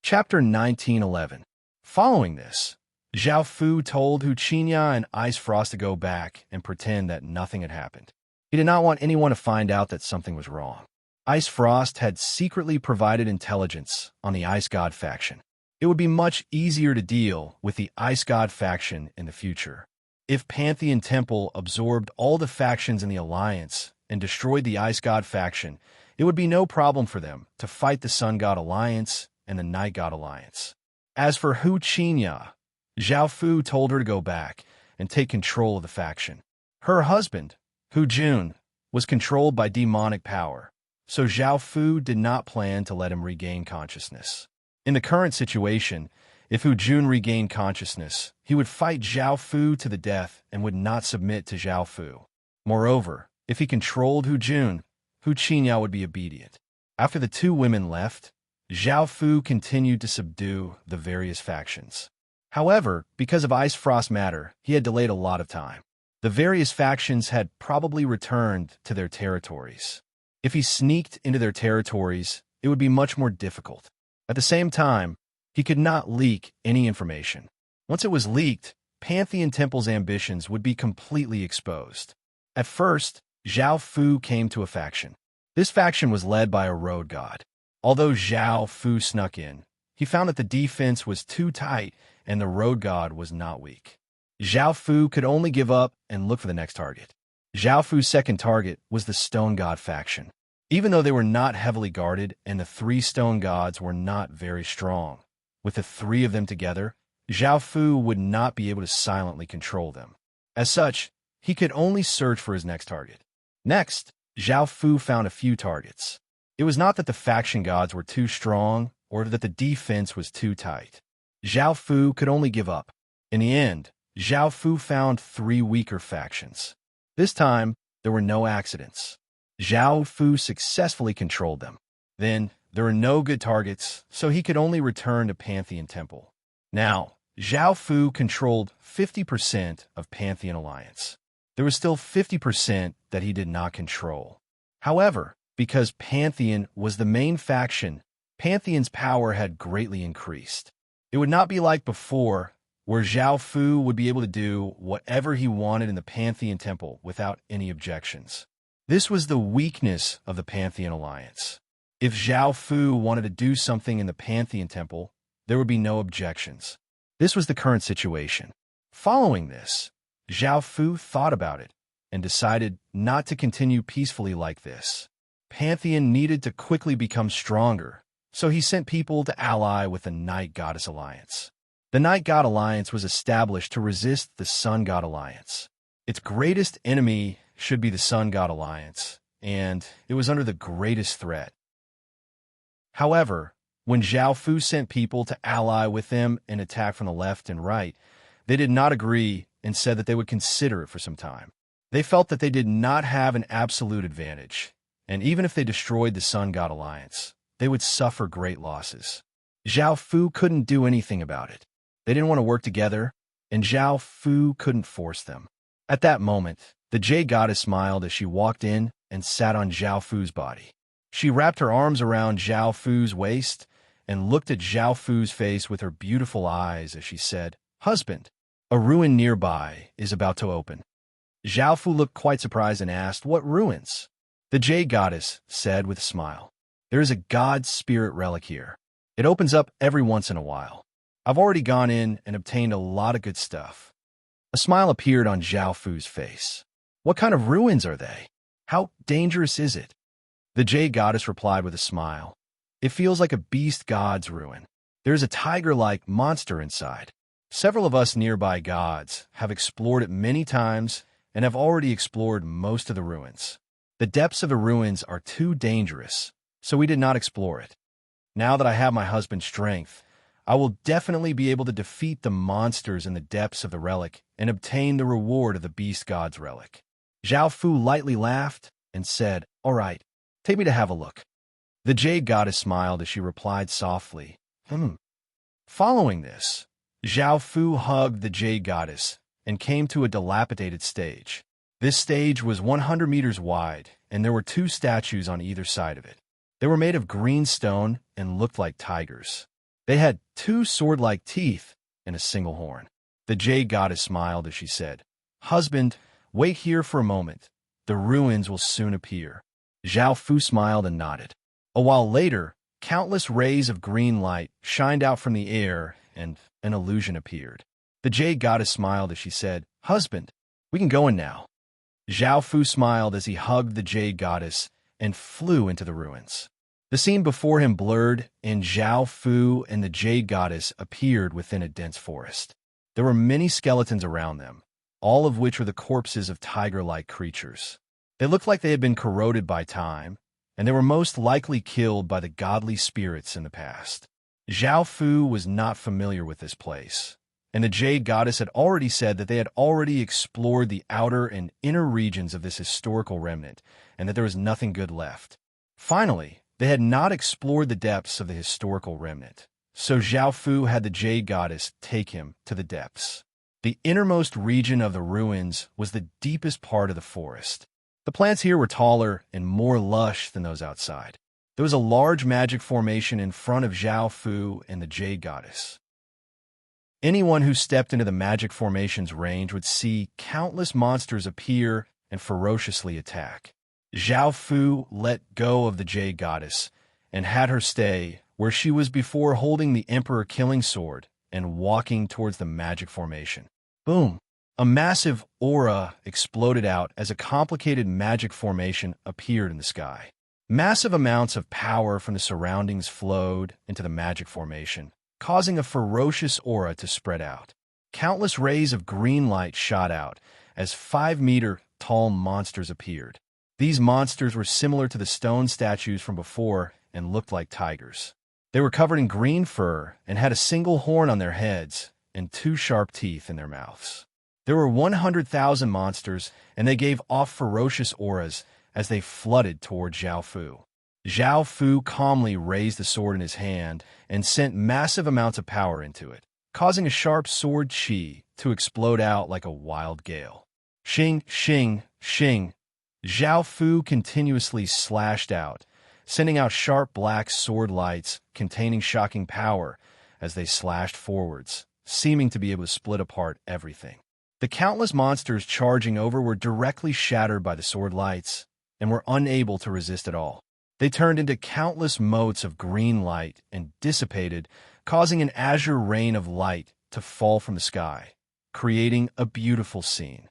Chapter 1911. Following this, Zhao Fu told Hu Qingya and Ice Frost to go back and pretend that nothing had happened. He did not want anyone to find out that something was wrong. Ice Frost had secretly provided intelligence on the Ice God faction. It would be much easier to deal with the Ice God faction in the future. If Pantheon Temple absorbed all the factions in the Alliance and destroyed the Ice God faction, it would be no problem for them to fight the Sun God Alliance and the Night God Alliance. As for Hu Qingya, Zhao Fu told her to go back and take control of the faction. Her husband, Hu Jun, was controlled by demonic power, so Zhao Fu did not plan to let him regain consciousness. In the current situation, If Hu Jun regained consciousness, he would fight Zhao Fu to the death and would not submit to Zhao Fu. Moreover, if he controlled Hu Jun, Hu Qinyao would be obedient. After the two women left, Zhao Fu continued to subdue the various factions. However, because of Ice Frost Matter, he had delayed a lot of time. The various factions had probably returned to their territories. If he sneaked into their territories, it would be much more difficult. At the same time, he could not leak any information. Once it was leaked, Pantheon Temple's ambitions would be completely exposed. At first, Zhao Fu came to a faction. This faction was led by a road god. Although Zhao Fu snuck in, he found that the defense was too tight and the road god was not weak. Zhao Fu could only give up and look for the next target. Zhao Fu's second target was the Stone God faction. Even though they were not heavily guarded and the three stone gods were not very strong, with the three of them together, Zhao Fu would not be able to silently control them. As such, he could only search for his next target. Next, Zhao Fu found a few targets. It was not that the faction gods were too strong or that the defense was too tight. Zhao Fu could only give up. In the end, Zhao Fu found three weaker factions. This time, there were no accidents. Zhao Fu successfully controlled them. Then, there were no good targets, so he could only return to Pantheon Temple. Now, Zhao Fu controlled 50% of Pantheon Alliance. There was still 50% that he did not control. However, because Pantheon was the main faction, Pantheon's power had greatly increased. It would not be like before, where Zhao Fu would be able to do whatever he wanted in the Pantheon Temple without any objections. This was the weakness of the Pantheon Alliance. If Zhao Fu wanted to do something in the Pantheon Temple, there would be no objections. This was the current situation. Following this, Zhao Fu thought about it and decided not to continue peacefully like this. Pantheon needed to quickly become stronger, so he sent people to ally with the Night Goddess Alliance. The Night God Alliance was established to resist the Sun God Alliance. Its greatest enemy should be the Sun God Alliance, and it was under the greatest threat. However, when Zhao Fu sent people to ally with them and attack from the left and right, they did not agree and said that they would consider it for some time. They felt that they did not have an absolute advantage, and even if they destroyed the Sun God Alliance, they would suffer great losses. Zhao Fu couldn't do anything about it. They didn't want to work together, and Zhao Fu couldn't force them. At that moment, the Jade Goddess smiled as she walked in and sat on Zhao Fu's body. She wrapped her arms around Zhao Fu's waist and looked at Zhao Fu's face with her beautiful eyes as she said, "Husband, a ruin nearby is about to open." Zhao Fu looked quite surprised and asked, "What ruins?" The Jade Goddess said with a smile, "There is a god spirit relic here. It opens up every once in a while. I've already gone in and obtained a lot of good stuff." A smile appeared on Zhao Fu's face. "What kind of ruins are they? How dangerous is it?" The Jade Goddess replied with a smile. "It feels like a beast god's ruin. There's a tiger-like monster inside. Several of us nearby gods have explored it many times and have already explored most of the ruins. The depths of the ruins are too dangerous, so we did not explore it. Now that I have my husband's strength, I will definitely be able to defeat the monsters in the depths of the relic and obtain the reward of the beast god's relic." Zhao Fu lightly laughed and said, "All right, take me to have a look." The Jade Goddess smiled as she replied softly, Following this, Zhao Fu hugged the Jade Goddess and came to a dilapidated stage. This stage was 100 meters wide, and there were two statues on either side of it. They were made of green stone and looked like tigers. They had two sword-like teeth and a single horn. The Jade Goddess smiled as she said, "Husband, wait here for a moment. The ruins will soon appear." Zhao Fu smiled and nodded. A while later, countless rays of green light shined out from the air and an illusion appeared. The Jade Goddess smiled as she said, "Husband, we can go in now." Zhao Fu smiled as he hugged the Jade Goddess and flew into the ruins. The scene before him blurred, and Zhao Fu and the Jade Goddess appeared within a dense forest. There were many skeletons around them, all of which were the corpses of tiger-like creatures. They looked like they had been corroded by time, and they were most likely killed by the godly spirits in the past. Zhao Fu was not familiar with this place, and the Jade Goddess had already said that they had already explored the outer and inner regions of this historical remnant, and that there was nothing good left. Finally, they had not explored the depths of the historical remnant, so Zhao Fu had the Jade Goddess take him to the depths. The innermost region of the ruins was the deepest part of the forest. The plants here were taller and more lush than those outside. There was a large magic formation in front of Zhao Fu and the Jade Goddess. Anyone who stepped into the magic formation's range would see countless monsters appear and ferociously attack. Zhao Fu let go of the Jade Goddess and had her stay where she was before, holding the Emperor Killing Sword and walking towards the magic formation. Boom! A massive aura exploded out as a complicated magic formation appeared in the sky. Massive amounts of power from the surroundings flowed into the magic formation, causing a ferocious aura to spread out. Countless rays of green light shot out as 5-meter-tall monsters appeared. These monsters were similar to the stone statues from before and looked like tigers. They were covered in green fur and had a single horn on their heads and 2 sharp teeth in their mouths. There were 100,000 monsters, and they gave off ferocious auras as they flooded toward Zhao Fu. Zhao Fu calmly raised the sword in his hand and sent massive amounts of power into it, causing a sharp sword chi to explode out like a wild gale. Shing, shing, shing. Zhao Fu continuously slashed out, sending out sharp black sword lights containing shocking power as they slashed forwards, seeming to be able to split apart everything. The countless monsters charging over were directly shattered by the sword lights and were unable to resist at all. They turned into countless motes of green light and dissipated, causing an azure rain of light to fall from the sky, creating a beautiful scene.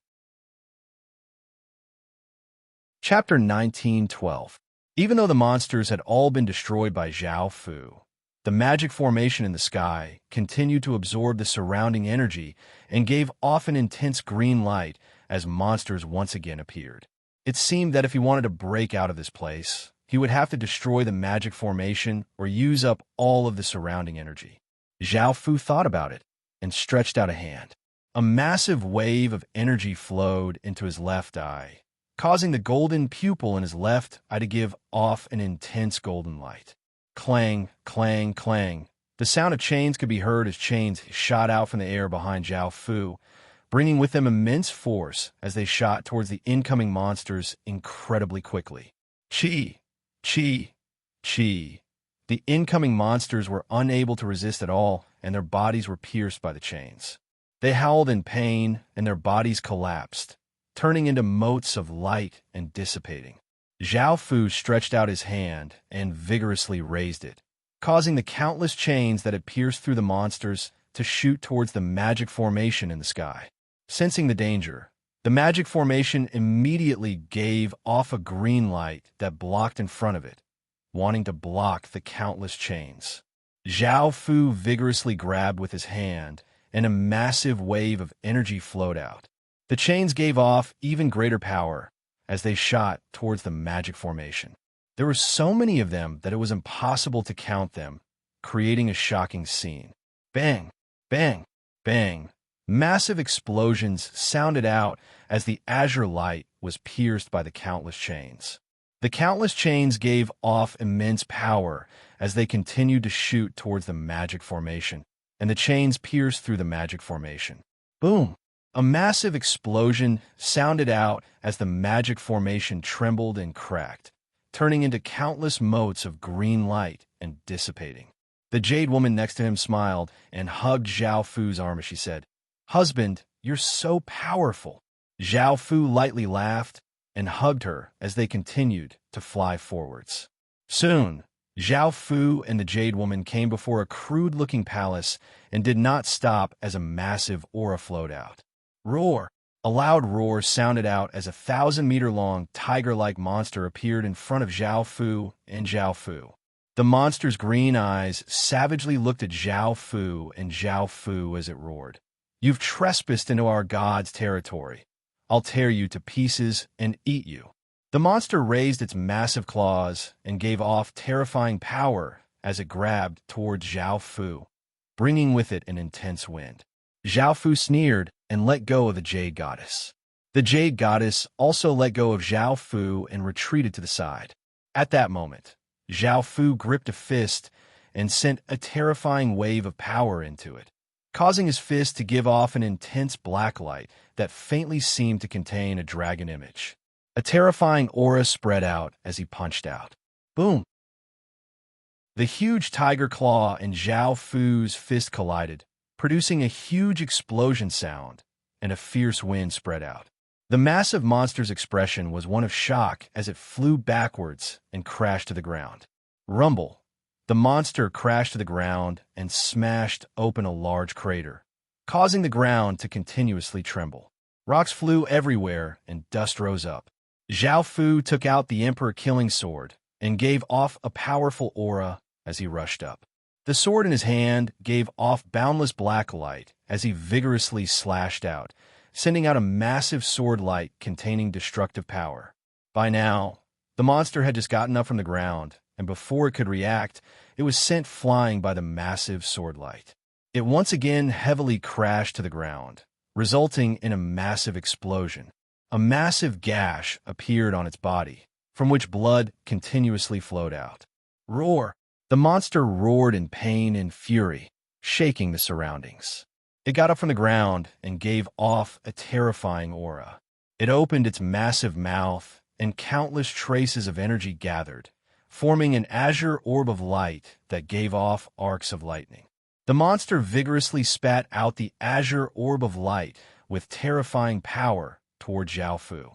Chapter 19:12. Even though the monsters had all been destroyed by Zhao Fu, the magic formation in the sky continued to absorb the surrounding energy and gave off an intense green light as monsters once again appeared. It seemed that if he wanted to break out of this place, he would have to destroy the magic formation or use up all of the surrounding energy. Zhao Fu thought about it and stretched out a hand. A massive wave of energy flowed into his left eye, causing the golden pupil in his left eye to give off an intense golden light. Clang, clang, clang. The sound of chains could be heard as chains shot out from the air behind Zhao Fu, bringing with them immense force as they shot towards the incoming monsters incredibly quickly. Chi, chi, chi. The incoming monsters were unable to resist at all, and their bodies were pierced by the chains. They howled in pain, and their bodies collapsed, turning into motes of light and dissipating. Zhao Fu stretched out his hand and vigorously raised it, causing the countless chains that had pierced through the monsters to shoot towards the magic formation in the sky. Sensing the danger, the magic formation immediately gave off a green light that blocked in front of it, wanting to block the countless chains. Zhao Fu vigorously grabbed with his hand, and a massive wave of energy flowed out. The chains gave off even greater power as they shot towards the magic formation. There were so many of them that it was impossible to count them, creating a shocking scene. Bang, bang, bang. Massive explosions sounded out as the azure light was pierced by the countless chains. The countless chains gave off immense power as they continued to shoot towards the magic formation, and the chains pierced through the magic formation. Boom! A massive explosion sounded out as the magic formation trembled and cracked, turning into countless motes of green light and dissipating. The Jade Woman next to him smiled and hugged Zhao Fu's arm as she said, "Husband, you're so powerful." Zhao Fu lightly laughed and hugged her as they continued to fly forwards. Soon, Zhao Fu and the Jade Woman came before a crude-looking palace and did not stop as a massive aura flowed out. Roar! A loud roar sounded out as a 1,000-meter-long tiger-like monster appeared in front of Zhao Fu and Zhao Fu. The monster's green eyes savagely looked at Zhao Fu and Zhao Fu as it roared. "You've trespassed into our god's territory. I'll tear you to pieces and eat you." The monster raised its massive claws and gave off terrifying power as it grabbed towards Zhao Fu, bringing with it an intense wind. Zhao Fu sneered and let go of the Jade Goddess. The Jade Goddess also let go of Zhao Fu and retreated to the side. At that moment, Zhao Fu gripped a fist and sent a terrifying wave of power into it, causing his fist to give off an intense black light that faintly seemed to contain a dragon image. A terrifying aura spread out as he punched out. Boom! The huge tiger claw and Zhao Fu's fist collided, producing a huge explosion sound, and a fierce wind spread out. The massive monster's expression was one of shock as it flew backwards and crashed to the ground. Rumble! The monster crashed to the ground and smashed open a large crater, causing the ground to continuously tremble. Rocks flew everywhere and dust rose up. Zhao Fu took out the Emperor Killing Sword and gave off a powerful aura as he rushed up. The sword in his hand gave off boundless black light as he vigorously slashed out, sending out a massive sword light containing destructive power. By now, the monster had just gotten up from the ground, and before it could react, it was sent flying by the massive sword light. It once again heavily crashed to the ground, resulting in a massive explosion. A massive gash appeared on its body, from which blood continuously flowed out. Roar! The monster roared in pain and fury, shaking the surroundings. It got up from the ground and gave off a terrifying aura. It opened its massive mouth, and countless traces of energy gathered, forming an azure orb of light that gave off arcs of lightning. The monster vigorously spat out the azure orb of light with terrifying power toward Zhao Fu.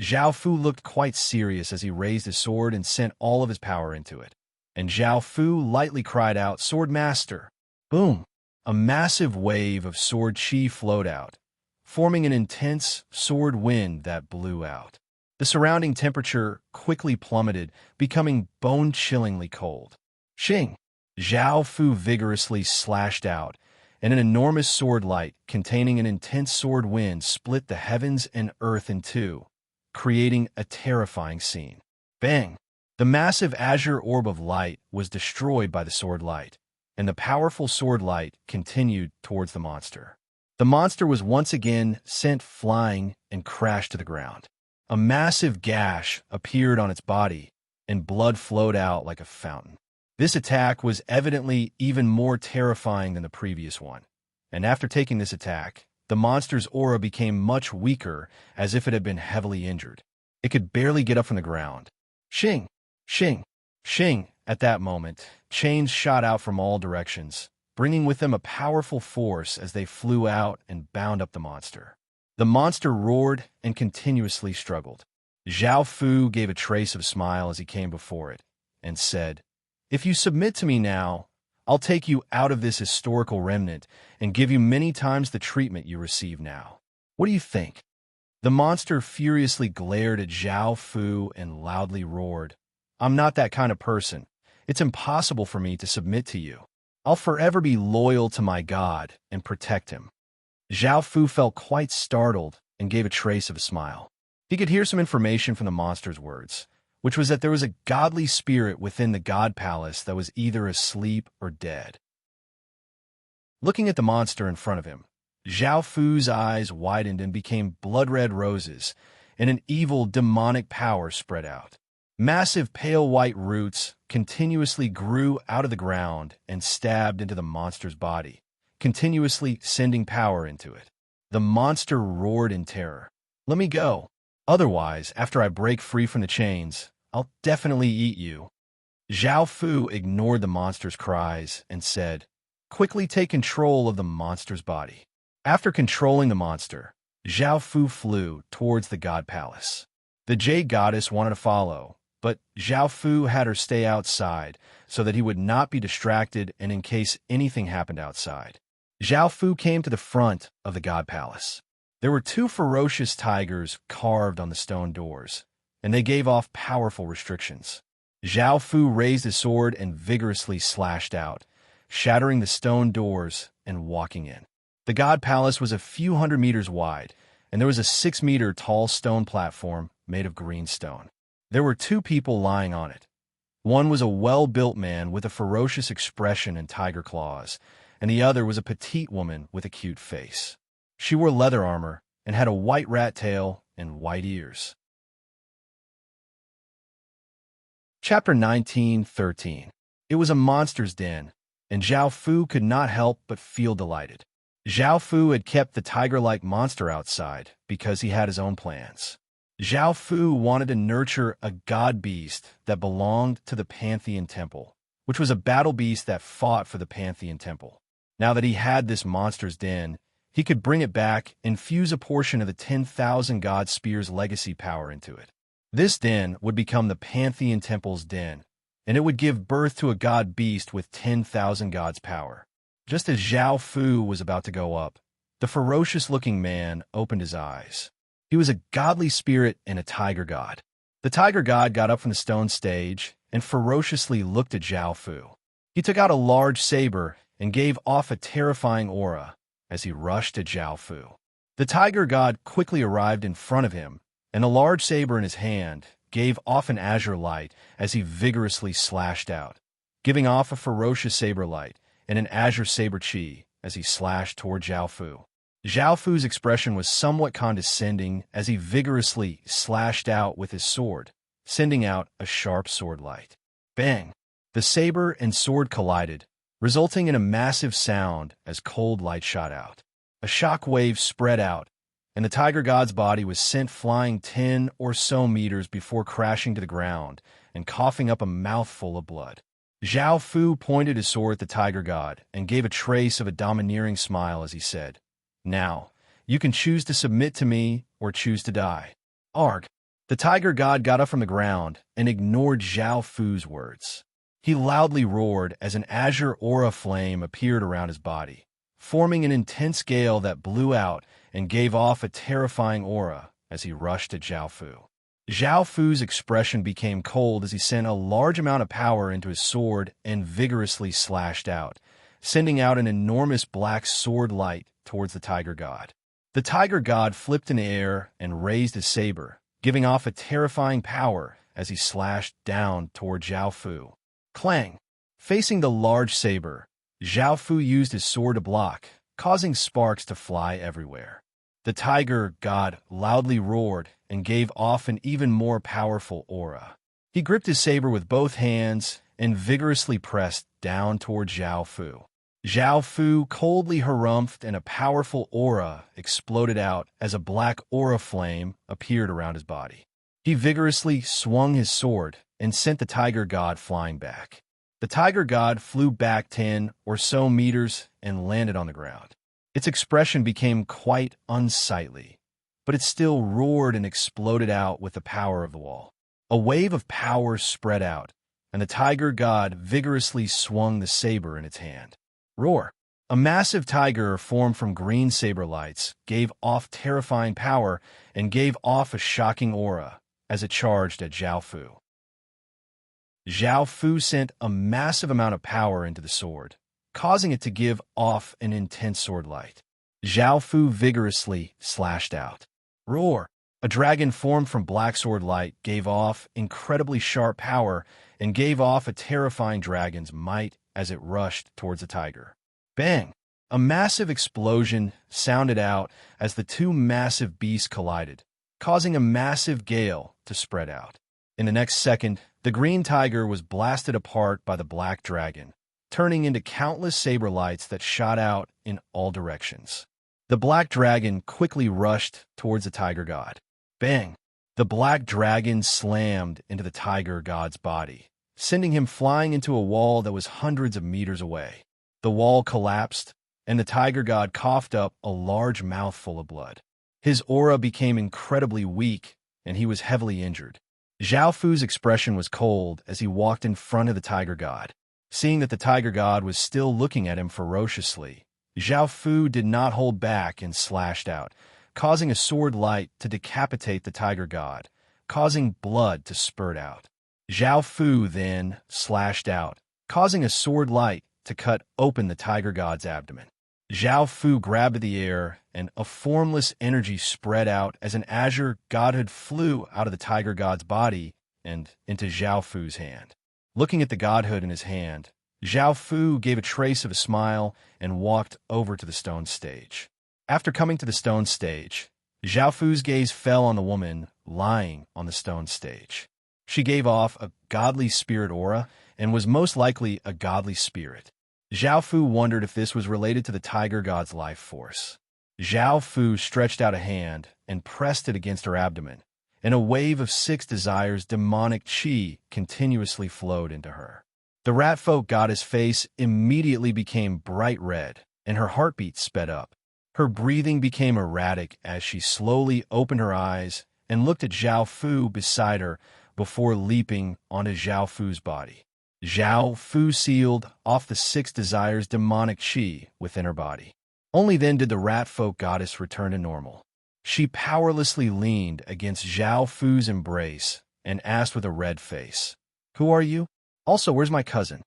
Zhao Fu looked quite serious as he raised his sword and sent all of his power into it. And Zhao Fu lightly cried out, "Sword Master!" Boom! A massive wave of sword chi flowed out, forming an intense sword wind that blew out. The surrounding temperature quickly plummeted, becoming bone-chillingly cold. Shing! Zhao Fu vigorously slashed out, and an enormous sword light containing an intense sword wind split the heavens and earth in two, creating a terrifying scene. Bang! The massive azure orb of light was destroyed by the sword light, and the powerful sword light continued towards the monster. The monster was once again sent flying and crashed to the ground. A massive gash appeared on its body, and blood flowed out like a fountain. This attack was evidently even more terrifying than the previous one, and after taking this attack, the monster's aura became much weaker, as if it had been heavily injured. It could barely get up from the ground. Shing! Shing! Shing! At that moment, chains shot out from all directions, bringing with them a powerful force as they flew out and bound up the monster. The monster roared and continuously struggled. Zhao Fu gave a trace of smile as he came before it, and said, "If you submit to me now, I'll take you out of this historical remnant and give you many times the treatment you receive now. What do you think?" The monster furiously glared at Zhao Fu and loudly roared, "I'm not that kind of person. It's impossible for me to submit to you. I'll forever be loyal to my God and protect him." Zhao Fu felt quite startled and gave a trace of a smile. He could hear some information from the monster's words, which was that there was a godly spirit within the God Palace that was either asleep or dead. Looking at the monster in front of him, Zhao Fu's eyes widened and became blood-red roses, and an evil demonic power spread out. Massive pale white roots continuously grew out of the ground and stabbed into the monster's body, continuously sending power into it. The monster roared in terror. "Let me go. Otherwise, after I break free from the chains, I'll definitely eat you." Zhao Fu ignored the monster's cries and said, "Quickly take control of the monster's body." After controlling the monster, Zhao Fu flew towards the God Palace. The Jade Goddess wanted to follow, but Zhao Fu had her stay outside so that he would not be distracted and in case anything happened outside. Zhao Fu came to the front of the God Palace. There were two ferocious tigers carved on the stone doors, and they gave off powerful restrictions. Zhao Fu raised his sword and vigorously slashed out, shattering the stone doors and walking in. The God Palace was a few hundred meters wide, and there was a 6-meter tall stone platform made of green stone. There were two people lying on it, One was a well-built man with a ferocious expression and tiger claws, and the other was a petite woman with a cute face. She wore leather armor and had a white rat tail and white ears. Chapter 19:13. It was a monster's den, and Zhao Fu could not help but feel delighted. Zhao Fu had kept the tiger-like monster outside because he had his own plans. Zhao Fu wanted to nurture a god beast that belonged to the Pantheon Temple, which was a battle beast that fought for the Pantheon Temple. Now that he had this monster's den, he could bring it back and fuse a portion of the 10,000 God Spear's legacy power into it. This den would become the Pantheon Temple's den, and it would give birth to a god beast with 10,000 gods' power. Just as Zhao Fu was about to go up, the ferocious-looking man opened his eyes. He was a godly spirit and a tiger god. The tiger god got up from the stone stage and ferociously looked at Zhao Fu. He took out a large saber and gave off a terrifying aura as he rushed at Zhao Fu. The tiger god quickly arrived in front of him, and a large saber in his hand gave off an azure light as he vigorously slashed out, giving off a ferocious saber light and an azure saber chi as he slashed toward Zhao Fu. Zhao Fu's expression was somewhat condescending as he vigorously slashed out with his sword, sending out a sharp sword light. Bang! The saber and sword collided, resulting in a massive sound as cold light shot out. A shock wave spread out, and the tiger god's body was sent flying 10 or so meters before crashing to the ground and coughing up a mouthful of blood. Zhao Fu pointed his sword at the tiger god and gave a trace of a domineering smile as he said, "Now, you can choose to submit to me or choose to die." Arg! The tiger god got up from the ground and ignored Zhao Fu's words. He loudly roared as an azure aura flame appeared around his body, forming an intense gale that blew out and gave off a terrifying aura as he rushed at Zhao Fu. Zhao Fu's expression became cold as he sent a large amount of power into his sword and vigorously slashed out, sending out an enormous black sword light towards the tiger god. The tiger god flipped in the air and raised his saber, giving off a terrifying power as he slashed down toward Zhao Fu. Clang! Facing the large saber, Zhao Fu used his sword to block, causing sparks to fly everywhere. The tiger god loudly roared and gave off an even more powerful aura. He gripped his saber with both hands and vigorously pressed down toward Zhao Fu. Zhao Fu coldly harumphed and a powerful aura exploded out as a black aura flame appeared around his body. He vigorously swung his sword and sent the tiger god flying back. The tiger god flew back 10 or so meters and landed on the ground. Its expression became quite unsightly, but it still roared and exploded out with the power of the wall. A wave of power spread out, and the tiger god vigorously swung the saber in its hand. Roar! A massive tiger formed from green saber lights gave off terrifying power and gave off a shocking aura as it charged at Zhao Fu. Zhao Fu sent a massive amount of power into the sword, causing it to give off an intense sword light. Zhao Fu vigorously slashed out. Roar! A dragon formed from black sword light gave off incredibly sharp power and gave off a terrifying dragon's might as it rushed towards the tiger. Bang! A massive explosion sounded out as the two massive beasts collided, causing a massive gale to spread out. In the next second, the green tiger was blasted apart by the black dragon, turning into countless saber lights that shot out in all directions. The black dragon quickly rushed towards the tiger god. Bang! The black dragon slammed into the tiger god's body, sending him flying into a wall that was hundreds of meters away. The wall collapsed, and the tiger god coughed up a large mouthful of blood. His aura became incredibly weak, and he was heavily injured. Zhao Fu's expression was cold as he walked in front of the tiger god. Seeing that the tiger god was still looking at him ferociously, Zhao Fu did not hold back and slashed out, causing a sword light to decapitate the tiger god, causing blood to spurt out. Zhao Fu then slashed out, causing a sword light to cut open the tiger god's abdomen. Zhao Fu grabbed the air, and a formless energy spread out as an azure godhood flew out of the tiger god's body and into Zhao Fu's hand. Looking at the godhood in his hand, Zhao Fu gave a trace of a smile and walked over to the stone stage. After coming to the stone stage, Zhao Fu's gaze fell on the woman lying on the stone stage. She gave off a godly spirit aura and was most likely a godly spirit. Zhao Fu wondered if this was related to the tiger god's life force. Zhao Fu stretched out a hand and pressed it against her abdomen, and a wave of 6 desires demonic qi continuously flowed into her. The rat folk goddess face immediately became bright red, and her heartbeat sped up. Her breathing became erratic as she slowly opened her eyes and looked at Zhao Fu beside her before leaping onto Zhao Fu's body. Zhao Fu sealed off the 6 desires demonic qi within her body. Only then did the rat folk goddess return to normal. She powerlessly leaned against Zhao Fu's embrace and asked with a red face, "Who are you? Also, where's my cousin?"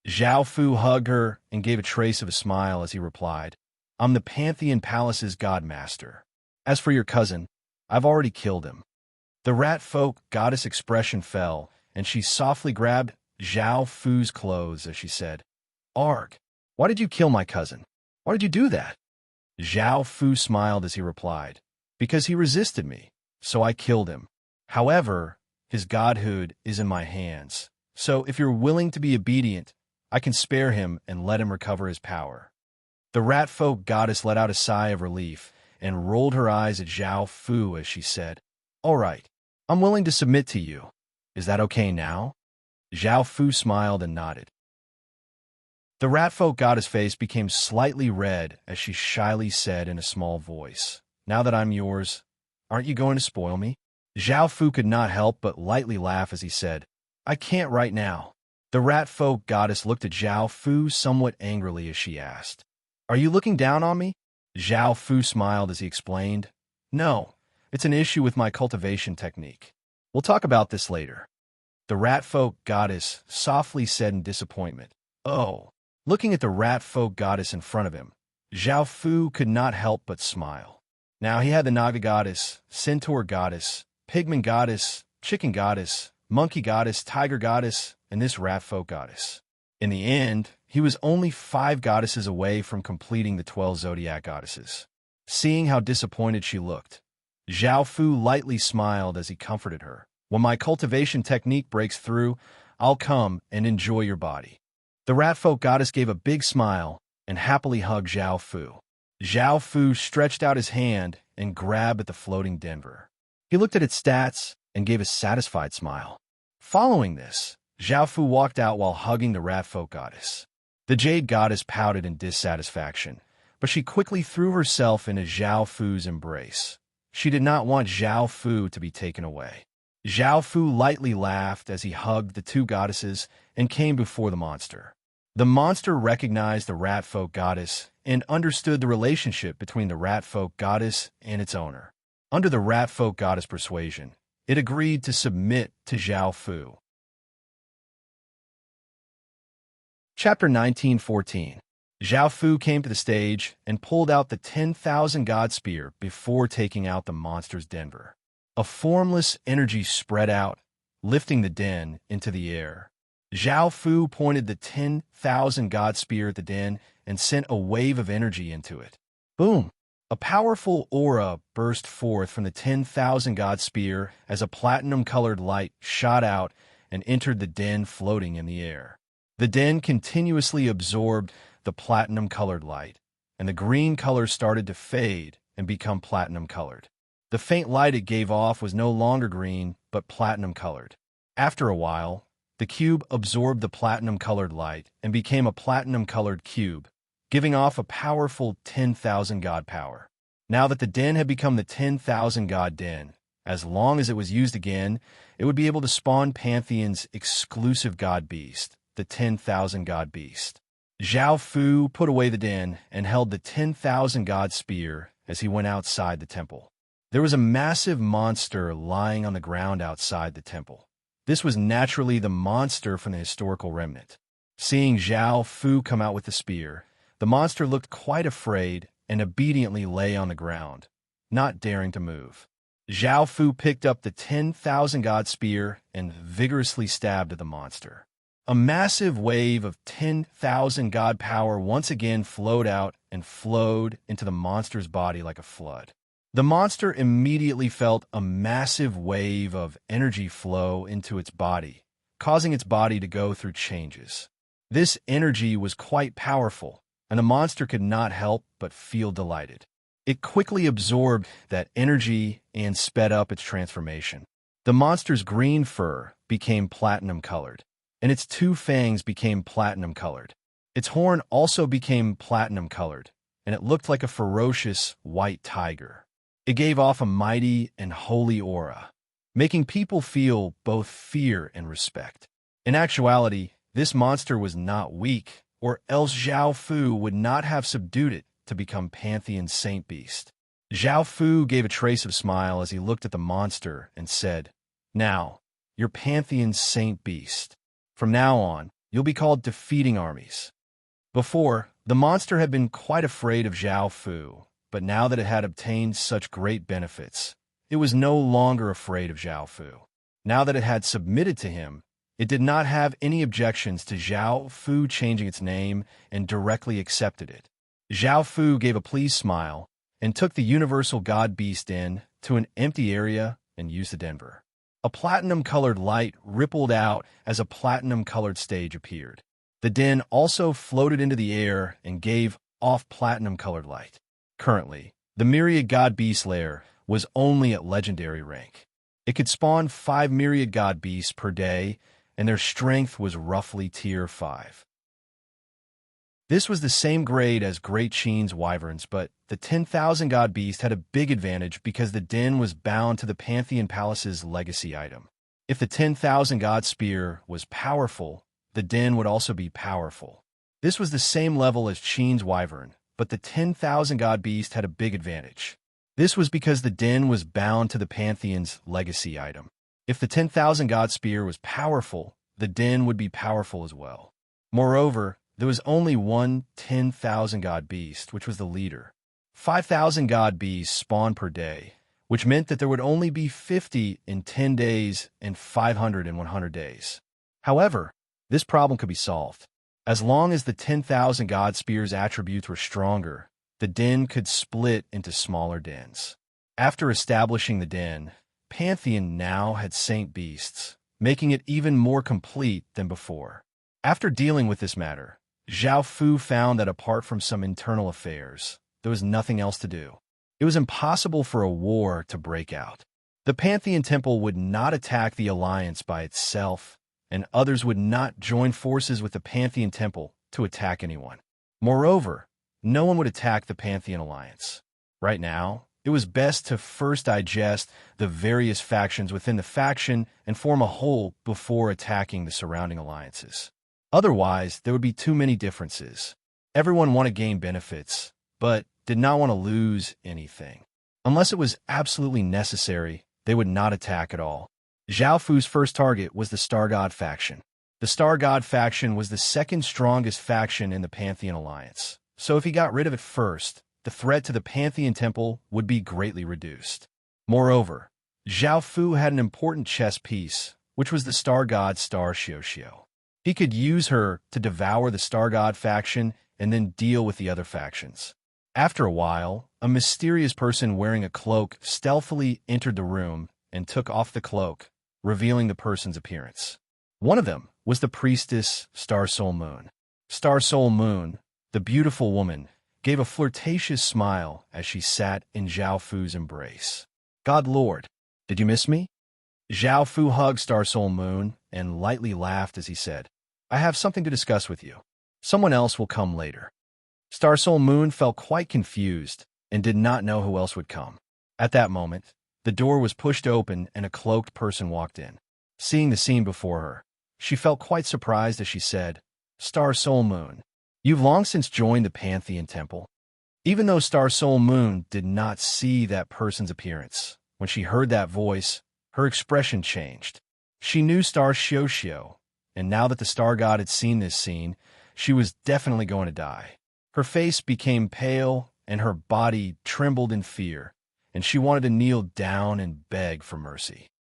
Zhao Fu hugged her and gave a trace of a smile as he replied, "I'm the Pantheon Palace's god master. As for your cousin, I've already killed him." The rat folk goddess expression fell, and she softly grabbed Zhao Fu's clothes as she said, "Arg, why did you kill my cousin? Why did you do that?" Zhao Fu smiled as he replied, "Because he resisted me, so I killed him. However, his godhood is in my hands, so if you're willing to be obedient, I can spare him and let him recover his power." The rat folk goddess let out a sigh of relief and rolled her eyes at Zhao Fu as she said, "All right, I'm willing to submit to you. Is that okay now?" Zhao Fu smiled and nodded. The rat folk goddess face became slightly red as she shyly said in a small voice, "Now that I'm yours, aren't you going to spoil me?" Zhao Fu could not help but lightly laugh as he said, "I can't right now." The rat folk goddess looked at Zhao Fu somewhat angrily as she asked, "Are you looking down on me?" Zhao Fu smiled as he explained, "No, it's an issue with my cultivation technique. We'll talk about this later." The rat folk goddess softly said in disappointment, "Oh." Looking at the rat folk goddess in front of him, Zhao Fu could not help but smile. Now he had the Naga goddess, centaur goddess, pigman goddess, chicken goddess, monkey goddess, tiger goddess, and this rat folk goddess. In the end, he was only 5 goddesses away from completing the 12 zodiac goddesses. Seeing how disappointed she looked, Zhao Fu lightly smiled as he comforted her. "When my cultivation technique breaks through, I'll come and enjoy your body." The rat folk goddess gave a big smile and happily hugged Zhao Fu. Zhao Fu stretched out his hand and grabbed at the floating Denver. He looked at its stats and gave a satisfied smile. Following this, Zhao Fu walked out while hugging the rat folk goddess. The jade goddess pouted in dissatisfaction, but she quickly threw herself into Zhao Fu's embrace. She did not want Zhao Fu to be taken away. Zhao Fu lightly laughed as he hugged the 2 goddesses and came before the monster. The monster recognized the rat folk goddess and understood the relationship between the rat folk goddess and its owner. Under the rat folk goddess persuasion, it agreed to submit to Zhao Fu. Chapter 1914. Zhao Fu came to the stage and pulled out the 10,000 god spear before taking out the monster's Denver. A formless energy spread out, lifting the den into the air. Zhao Fu pointed the 10,000 god spear at the den and sent a wave of energy into it. Boom! A powerful aura burst forth from the 10,000 god spear as a platinum-colored light shot out and entered the den floating in the air. The den continuously absorbed the platinum-colored light, and the green color started to fade and become platinum-colored. The faint light it gave off was no longer green, but platinum-colored. After a while, the cube absorbed the platinum-colored light and became a platinum-colored cube, giving off a powerful 10,000 god power. Now that the den had become the 10,000 god den, as long as it was used again, it would be able to spawn Pantheon's exclusive god beast, the 10,000 god beast. Zhao Fu put away the den and held the 10,000 god spear as he went outside the temple. There was a massive monster lying on the ground outside the temple. This was naturally the monster from the historical remnant. Seeing Zhao Fu come out with the spear, the monster looked quite afraid and obediently lay on the ground, not daring to move. Zhao Fu picked up the 10,000 god spear and vigorously stabbed at the monster. A massive wave of 10,000 god power once again flowed out and flowed into the monster's body like a flood. The monster immediately felt a massive wave of energy flow into its body, causing its body to go through changes. This energy was quite powerful, and the monster could not help but feel delighted. It quickly absorbed that energy and sped up its transformation. The monster's green fur became platinum-colored, and its two fangs became platinum-colored. Its horn also became platinum-colored, and it looked like a ferocious white tiger. It gave off a mighty and holy aura, making people feel both fear and respect. In actuality, this monster was not weak, or else Zhao Fu would not have subdued it to become Pantheon Saint Beast. Zhao Fu gave a trace of smile as he looked at the monster and said, "Now, you're Pantheon Saint Beast. From now on, you'll be called Defeating Armies." Before, the monster had been quite afraid of Zhao Fu, but now that it had obtained such great benefits, it was no longer afraid of Zhao Fu. Now that it had submitted to him, it did not have any objections to Zhao Fu changing its name and directly accepted it. Zhao Fu gave a pleased smile and took the universal god beast in to an empty area and used the Denver. A platinum-colored light rippled out as a platinum-colored stage appeared. The den also floated into the air and gave off platinum-colored light. Currently, the Myriad God Beast lair was only at legendary rank. It could spawn 5 Myriad God Beasts per day, and their strength was roughly tier 5. This was the same grade as Great Sheen's wyverns, but the 10,000 God Beast had a big advantage because the den was bound to the Pantheon Palace's legacy item. If the 10,000 God Spear was powerful, the den would also be powerful. This was the same level as Sheen's wyvern, but the 10,000 God Beast had a big advantage. This was because the den was bound to the Pantheon's legacy item. If the 10,000 God Spear was powerful, the den would be powerful as well. Moreover, there was only one 10,000 God Beast, which was the leader. 5,000 God Beasts spawned per day, which meant that there would only be 50 in 10 days and 500 in 100 days. However, this problem could be solved. As long as the 10,000 God Spear's attributes were stronger, the den could split into smaller dens. After establishing the den, Pantheon now had Saint Beasts, making it even more complete than before. After dealing with this matter, Zhao Fu found that apart from some internal affairs, there was nothing else to do. It was impossible for a war to break out. The Pantheon Temple would not attack the Alliance by itself, and others would not join forces with the Pantheon Temple to attack anyone. Moreover, no one would attack the Pantheon Alliance. Right now, it was best to first digest the various factions within the faction and form a whole before attacking the surrounding alliances. Otherwise, there would be too many differences. Everyone wanted to gain benefits, but did not want to lose anything. Unless it was absolutely necessary, they would not attack at all. Zhao Fu's first target was the Star God faction. The Star God faction was the second strongest faction in the Pantheon Alliance, so if he got rid of it first, the threat to the Pantheon Temple would be greatly reduced. Moreover, Zhao Fu had an important chess piece, which was the Star God Star Xiao. He could use her to devour the Star God faction and then deal with the other factions. After a while, a mysterious person wearing a cloak stealthily entered the room and took off the cloak, revealing the person's appearance. One of them was the priestess Star Soul Moon. Star Soul Moon, the beautiful woman, gave a flirtatious smile as she sat in Zhao Fu's embrace. "God Lord, did you miss me?" Zhao Fu hugged Star Soul Moon and lightly laughed as he said, "I have something to discuss with you. Someone else will come later." Star Soul Moon felt quite confused and did not know who else would come. At that moment, the door was pushed open and a cloaked person walked in. Seeing the scene before her, she felt quite surprised as she said, "Star Soul Moon, you've long since joined the Pantheon Temple." Even though Star Soul Moon did not see that person's appearance, when she heard that voice, her expression changed. She knew Star Xiao, and now that the Star God had seen this scene, she was definitely going to die. Her face became pale, and her body trembled in fear, and she wanted to kneel down and beg for mercy.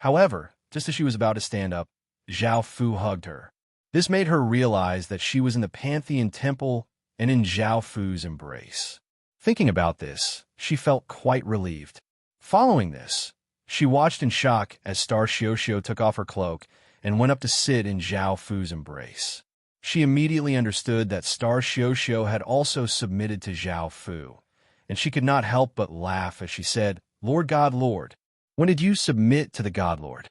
However, just as she was about to stand up, Zhao Fu hugged her. This made her realize that she was in the Pantheon Temple and in Zhao Fu's embrace. Thinking about this, she felt quite relieved. Following this, she watched in shock as Star Xiaoxiao took off her cloak and went up to sit in Zhao Fu's embrace. She immediately understood that Star Xiaoxiao had also submitted to Zhao Fu, and she could not help but laugh as she said, "Lord God, Lord, when did you submit to the God Lord?"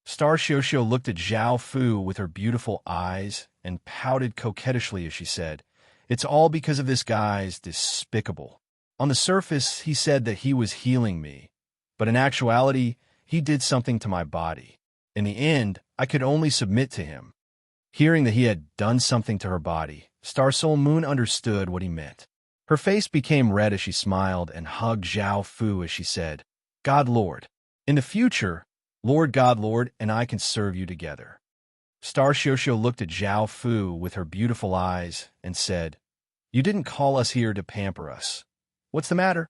Star Xiaoxiao looked at Zhao Fu with her beautiful eyes and pouted coquettishly as she said, "It's all because of this guy's despicable. On the surface, he said that he was healing me, but in actuality, he did something to my body. In the end, I could only submit to him." Hearing that he had done something to her body, Star Soul Moon understood what he meant. Her face became red as she smiled and hugged Zhao Fu as she said, "God Lord, in the future, Lord God Lord and I can serve you together." Star Xiaoxiao looked at Zhao Fu with her beautiful eyes and said, "You didn't call us here to pamper us. What's the matter?"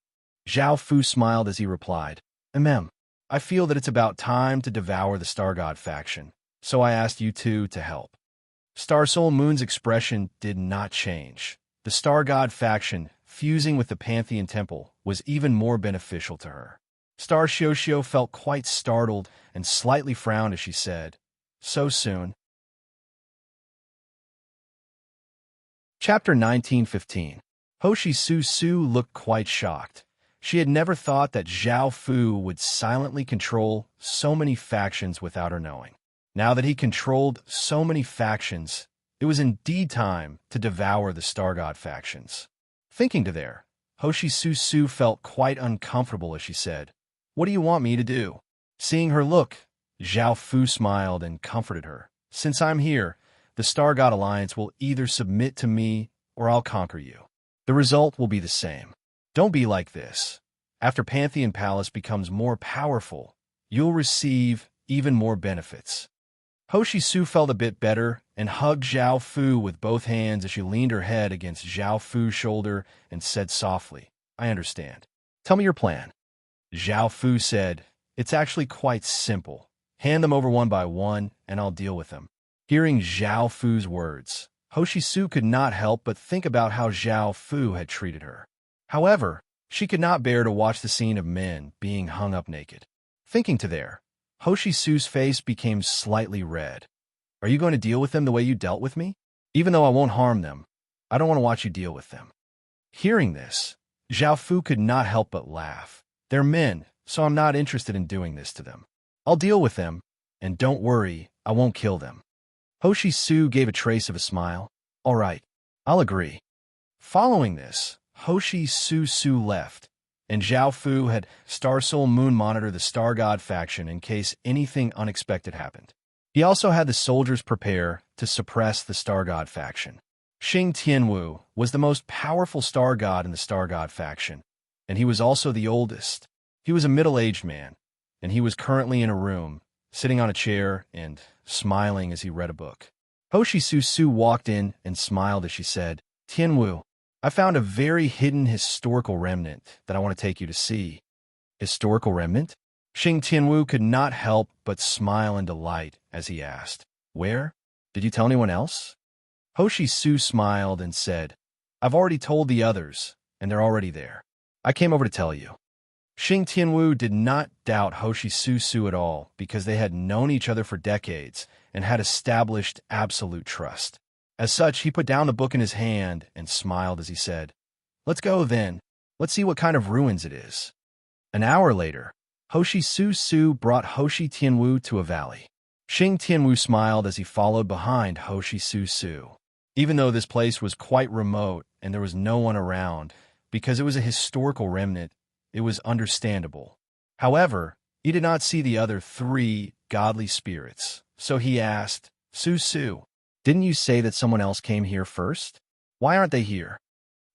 Zhao Fu smiled as he replied, I feel that it's about time to devour the Star God faction, so I asked you two to help." Star Soul Moon's expression did not change. The Star God faction, fusing with the Pantheon Temple, was even more beneficial to her. Star Xiaoxiao felt quite startled and slightly frowned as she said, "So soon?" Chapter 1915. Hoshi Su Su looked quite shocked. She had never thought that Zhao Fu would silently control so many factions without her knowing. Now that he controlled so many factions, it was indeed time to devour the Star God factions. Thinking to there, Hoshi Su Su felt quite uncomfortable as she said, "What do you want me to do?" Seeing her look, Zhao Fu smiled and comforted her. "Since I'm here, the Star God Alliance will either submit to me or I'll conquer you. The result will be the same. Don't be like this. After Pantheon Palace becomes more powerful, you'll receive even more benefits." Hoshi Su felt a bit better and hugged Zhao Fu with both hands as she leaned her head against Zhao Fu's shoulder and said softly, "I understand. Tell me your plan." Zhao Fu said, "It's actually quite simple. Hand them over one by one, and I'll deal with them." Hearing Zhao Fu's words, Hoshi Su could not help but think about how Zhao Fu had treated her. However, she could not bear to watch the scene of men being hung up naked. Thinking to there, Hoshi Su's face became slightly red. "Are you going to deal with them the way you dealt with me? Even though I won't harm them, I don't want to watch you deal with them." Hearing this, Zhao Fu could not help but laugh. "They're men, so I'm not interested in doing this to them. I'll deal with them, and don't worry, I won't kill them." Hoshi Su gave a trace of a smile. "All right, I'll agree." Following this, Hoshi Su Su left, and Zhao Fu had Star Soul Moon monitor the Star God faction in case anything unexpected happened. He also had the soldiers prepare to suppress the Star God faction. Xing Tianwu was the most powerful Star God in the Star God faction, and he was also the oldest. He was a middle-aged man, and he was currently in a room, sitting on a chair and smiling as he read a book. Hoshi Su Su walked in and smiled as she said, "Tianwu, I found a very hidden historical remnant that I want to take you to see." "Historical remnant?" Xing Tianwu could not help but smile in delight as he asked, "Where? Did you tell anyone else?" Hoshi Su smiled and said, "I've already told the others, and they're already there. I came over to tell you." Xing Tianwu did not doubt Hoshi Su Su at all because they had known each other for decades and had established absolute trust. As such, he put down the book in his hand and smiled as he said, "Let's go then. Let's see what kind of ruins it is." An hour later, Hoshi Su Su brought Hoshi Tianwu to a valley. Xing Tianwu smiled as he followed behind Hoshi Su Su. Even though this place was quite remote and there was no one around, because it was a historical remnant, it was understandable. However, he did not see the other three godly spirits, so he asked, "Su Su, didn't you say that someone else came here first? Why aren't they here?"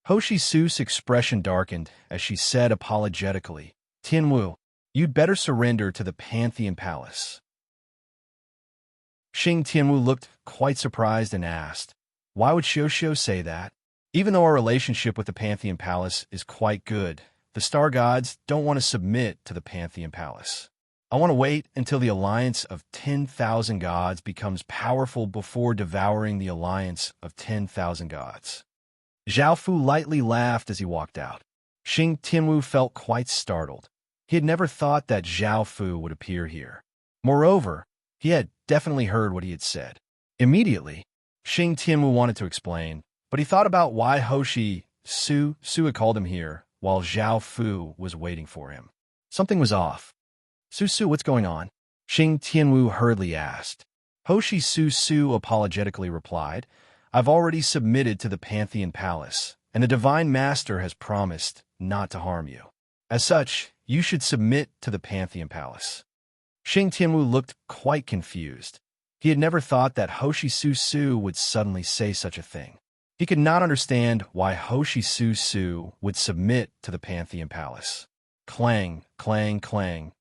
Hoshi Su's expression darkened as she said apologetically, "Tianwu, you'd better surrender to the Pantheon Palace." Xing Tianwu looked quite surprised and asked, "Why would Xiaoxiao say that? Even though our relationship with the Pantheon Palace is quite good, the Star Gods don't want to submit to the Pantheon Palace." I want to wait until the alliance of 10,000 gods becomes powerful before devouring the alliance of 10,000 gods. Zhao Fu lightly laughed as he walked out. Xing Tianwu felt quite startled. He had never thought that Zhao Fu would appear here. Moreover, he had definitely heard what he had said. Immediately, Xing Tianwu wanted to explain, but he thought about why Su had called him here while Zhao Fu was waiting for him. Something was off. Su, what's going on? Xing Tianwu hurriedly asked. Su apologetically replied, I've already submitted to the Pantheon Palace, and the Divine Master has promised not to harm you. As such, you should submit to the Pantheon Palace. Xing Tianwu looked quite confused. He had never thought that Su would suddenly say such a thing. He could not understand why Su would submit to the Pantheon Palace. Clang, clang, clang.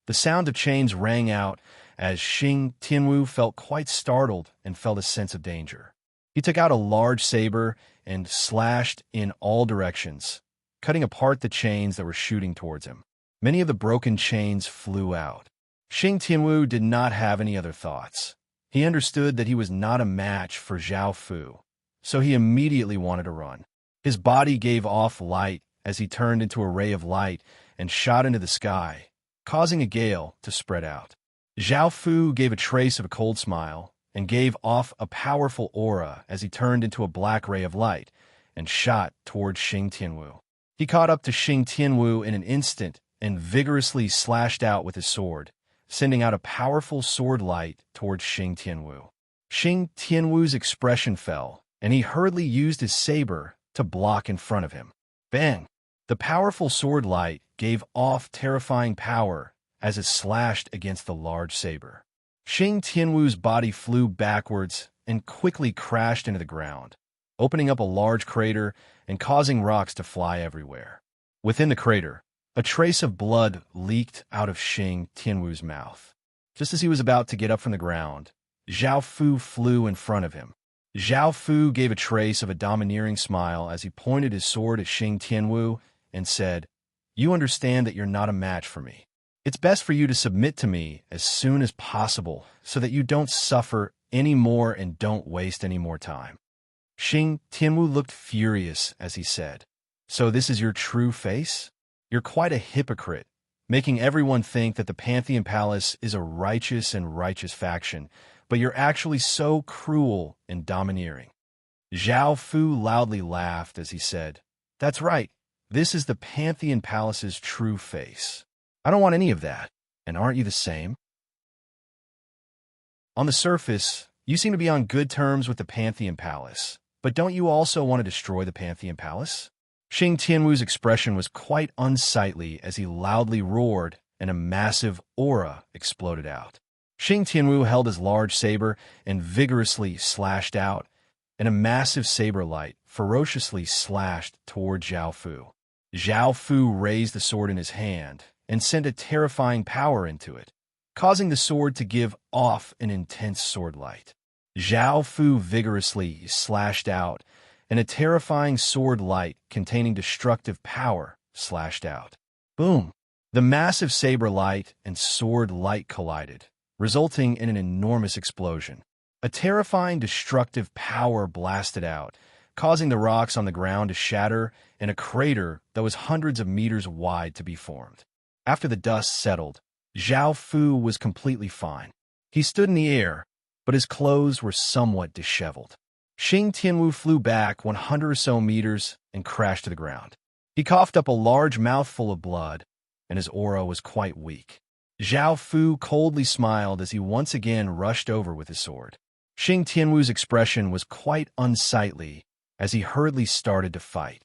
The sound of chains rang out as Xing Tianwu felt quite startled and felt a sense of danger. He took out a large saber and slashed in all directions, cutting apart the chains that were shooting towards him. Many of the broken chains flew out. Xing Tianwu did not have any other thoughts. He understood that he was not a match for Zhao Fu, so he immediately wanted to run. His body gave off light as he turned into a ray of light and shot into the sky, causing a gale to spread out. Zhao Fu gave a trace of a cold smile and gave off a powerful aura as he turned into a black ray of light and shot towards Xing Tianwu. He caught up to Xing Tianwu in an instant and vigorously slashed out with his sword, sending out a powerful sword light towards Xing Tianwu. Xing Tianwu's expression fell, and he hurriedly used his saber to block in front of him. Bang! The powerful sword light gave off terrifying power as it slashed against the large saber. Xing Tianwu's body flew backwards and quickly crashed into the ground, opening up a large crater and causing rocks to fly everywhere. Within the crater, a trace of blood leaked out of Xing Tianwu's mouth. Just as he was about to get up from the ground, Zhao Fu flew in front of him. Zhao Fu gave a trace of a domineering smile as he pointed his sword at Xing Tianwu and said, You understand that you're not a match for me. It's best for you to submit to me as soon as possible so that you don't suffer any more and don't waste any more time. Xing Tianwu looked furious as he said, So this is your true face? You're quite a hypocrite, making everyone think that the Pantheon Palace is a righteous faction, but you're actually so cruel and domineering. Zhao Fu loudly laughed as he said, That's right, this is the Pantheon Palace's true face. I don't want any of that, and aren't you the same? On the surface, you seem to be on good terms with the Pantheon Palace, but don't you also want to destroy the Pantheon Palace? Xing Tianwu's expression was quite unsightly as he loudly roared and a massive aura exploded out. Xing Tianwu held his large saber and vigorously slashed out, and a massive saber light ferociously slashed toward Zhao Fu. Zhao Fu raised the sword in his hand and sent a terrifying power into it, causing the sword to give off an intense sword light. Zhao Fu vigorously slashed out, and a terrifying sword light containing destructive power slashed out. Boom! The massive saber light and sword light collided, resulting in an enormous explosion. A terrifying destructive power blasted out, causing the rocks on the ground to shatter and a crater that was hundreds of meters wide to be formed. After the dust settled, Zhao Fu was completely fine. He stood in the air, but his clothes were somewhat disheveled. Xing Tianwu flew back 100 or so meters and crashed to the ground. He coughed up a large mouthful of blood, and his aura was quite weak. Zhao Fu coldly smiled as he once again rushed over with his sword. Xing Tianwu's expression was quite unsightly as he hurriedly started to fight.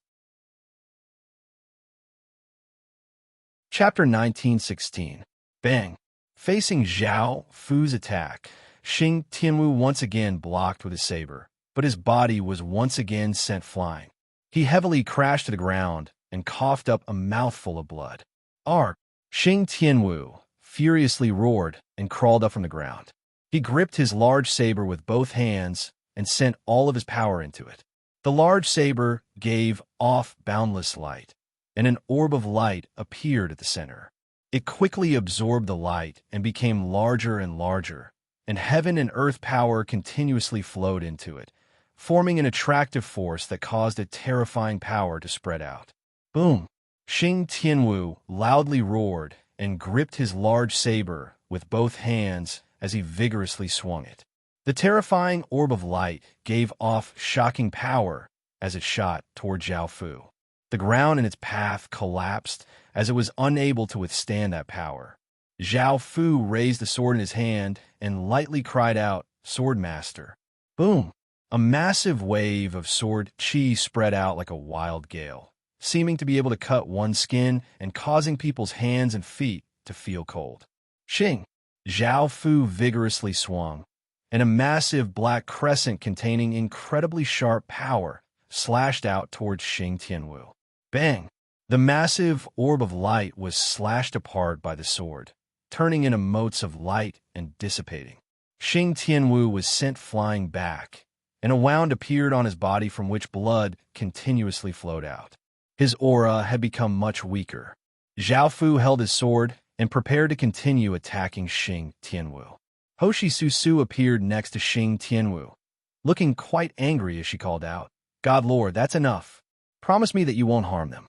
Chapter 1916. Bang! Facing Zhao Fu's attack, Xing Tianwu once again blocked with his saber, but his body was once again sent flying. He heavily crashed to the ground and coughed up a mouthful of blood. Arg! Xing Tianwu furiously roared and crawled up from the ground. He gripped his large saber with both hands and sent all of his power into it. The large saber gave off boundless light, and an orb of light appeared at the center. It quickly absorbed the light and became larger and larger, and heaven and earth power continuously flowed into it, forming an attractive force that caused a terrifying power to spread out. Boom! Xing Tianwu loudly roared and gripped his large saber with both hands as he vigorously swung it. The terrifying orb of light gave off shocking power as it shot toward Zhao Fu. The ground in its path collapsed as it was unable to withstand that power. Zhao Fu raised the sword in his hand and lightly cried out, "Swordmaster." Boom! A massive wave of sword qi spread out like a wild gale, seeming to be able to cut one's skin and causing people's hands and feet to feel cold. Xing! Zhao Fu vigorously swung, and a massive black crescent containing incredibly sharp power slashed out towards Xing Tianwu. Bang! The massive orb of light was slashed apart by the sword, turning into motes of light and dissipating. Xing Tianwu was sent flying back, and a wound appeared on his body from which blood continuously flowed out. His aura had become much weaker. Zhao Fu held his sword and prepared to continue attacking Xing Tianwu. Hoshi Susu appeared next to Xing Tianwu, looking quite angry as she called out, "God Lord, that's enough. Promise me that you won't harm them."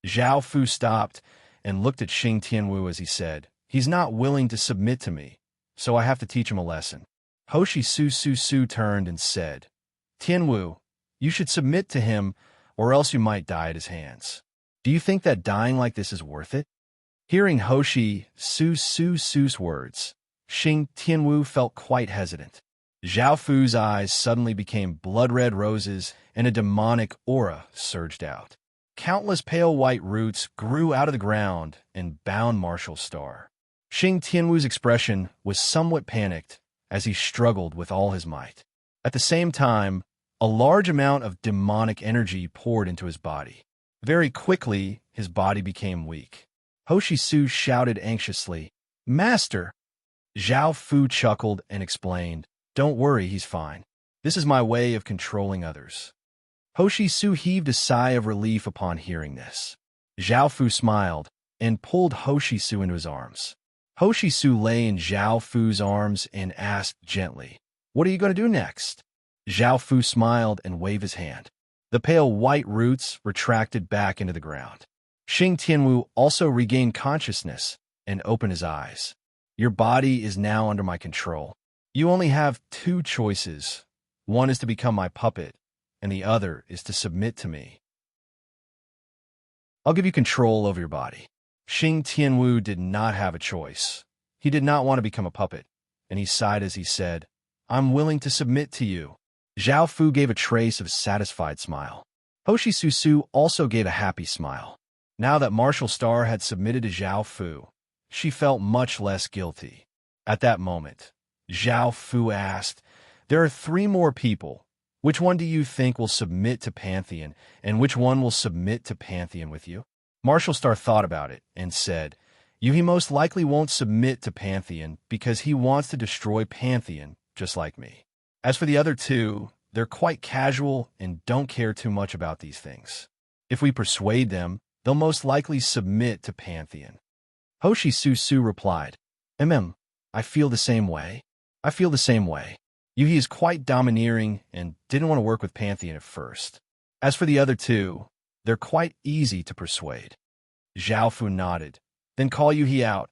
Zhao Fu stopped and looked at Xing Tianwu as he said, "He's not willing to submit to me, so I have to teach him a lesson." Hoshi Susu turned and said, "Tianwu, you should submit to him or else you might die at his hands. Do you think that dying like this is worth it?" Hearing Hoshi Susu's words, Xing Tianwu felt quite hesitant. Zhao Fu's eyes suddenly became blood-red roses and a demonic aura surged out. Countless pale white roots grew out of the ground and bound Martial Star. Xing Tianwu's expression was somewhat panicked as he struggled with all his might. At the same time, a large amount of demonic energy poured into his body. Very quickly, his body became weak. Hoshi Su shouted anxiously, "Master!" Zhao Fu chuckled and explained, "Don't worry, he's fine. This is my way of controlling others." Hoshi Su heaved a sigh of relief upon hearing this. Zhao Fu smiled and pulled Hoshi Su into his arms. Hoshi Su lay in Zhao Fu's arms and asked gently, "What are you going to do next?" Zhao Fu smiled and waved his hand. The pale white roots retracted back into the ground. Xing Tianwu also regained consciousness and opened his eyes. "Your body is now under my control. You only have two choices. One is to become my puppet, and the other is to submit to me. I'll give you control over your body." Xing Tianwu did not have a choice. He did not want to become a puppet, and he sighed as he said, "I'm willing to submit to you." Zhao Fu gave a trace of satisfied smile. Hoshi Susu also gave a happy smile. Now that Martial Star had submitted to Zhao Fu, she felt much less guilty. At that moment, Zhao Fu asked, "There are 3 more people. Which one do you think will submit to Pantheon, and which one will submit to Pantheon with you?" Martial Star thought about it and said, "He most likely won't submit to Pantheon because he wants to destroy Pantheon just like me. As for the other 2, they're quite casual and don't care too much about these things. If we persuade them, they'll most likely submit to Pantheon." Hoshi Susu replied, I feel the same way. I feel the same way. Yuhi is quite domineering and didn't want to work with Pantheon at first. As for the other 2, they're quite easy to persuade." Zhao Fu nodded. "Then call Yuhi out.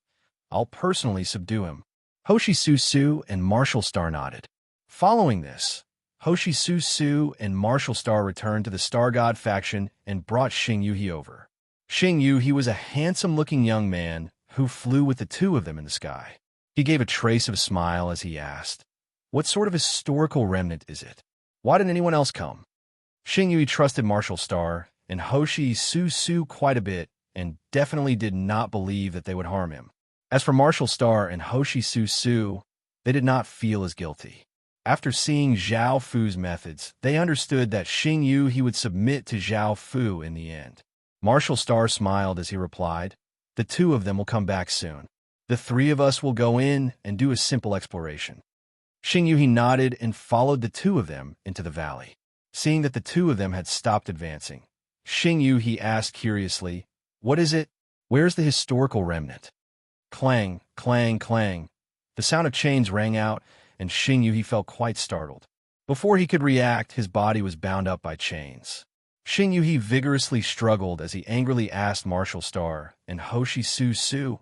I'll personally subdue him." Hoshi Susu and Martial Star nodded. Following this, Hoshi Susu and Martial Star returned to the Star God faction and brought Xing Yuhi over. Xing Yuhi was a handsome-looking young man who flew with the 2 of them in the sky. He gave a trace of a smile as he asked, "What sort of historical remnant is it? Why didn't anyone else come?" Xing Yuhi trusted Martial Star and Hoshi Susu quite a bit and definitely did not believe that they would harm him. As for Martial Star and Hoshi Susu, they did not feel as guilty. After seeing Zhao Fu's methods, they understood that Xing Yuhi would submit to Zhao Fu in the end. Martial Star smiled as he replied, "The 2 of them will come back soon. The 3 of us will go in and do a simple exploration." Xing Yuhi nodded and followed the 2 of them into the valley. Seeing that the 2 of them had stopped advancing, Xing Yuhi asked curiously, "What is it? Where's the historical remnant?" Clang, clang, clang. The sound of chains rang out, and Xing Yu he felt quite startled. Before he could react, his body was bound up by chains. Xing Yu he vigorously struggled as he angrily asked Martial Star and Hoshi Su Su,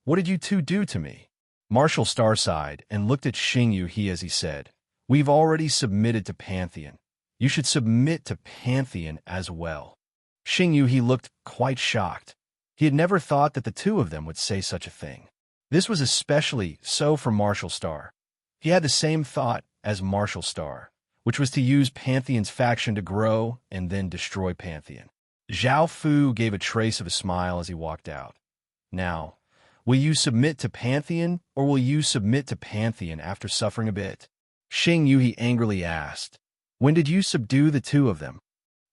"What did you two do to me?" Martial Star sighed and looked at Xing Yu he as he said, "We've already submitted to Pantheon. You should submit to Pantheon as well." Xing Yu he looked quite shocked. He had never thought that the two of them would say such a thing. This was especially so for Martial Star. He had the same thought as Martial Star, which was to use Pantheon's faction to grow and then destroy Pantheon. Zhao Fu gave a trace of a smile as he walked out. "Now, will you submit to Pantheon, or will you submit to Pantheon after suffering a bit?" Xing Yu he angrily asked. "When did you subdue the two of them?"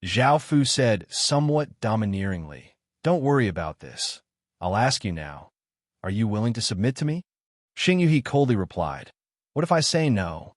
Zhao Fu said somewhat domineeringly, "Don't worry about this. I'll ask you now. Are you willing to submit to me?" Xing Yu he coldly replied, "What if I say no?"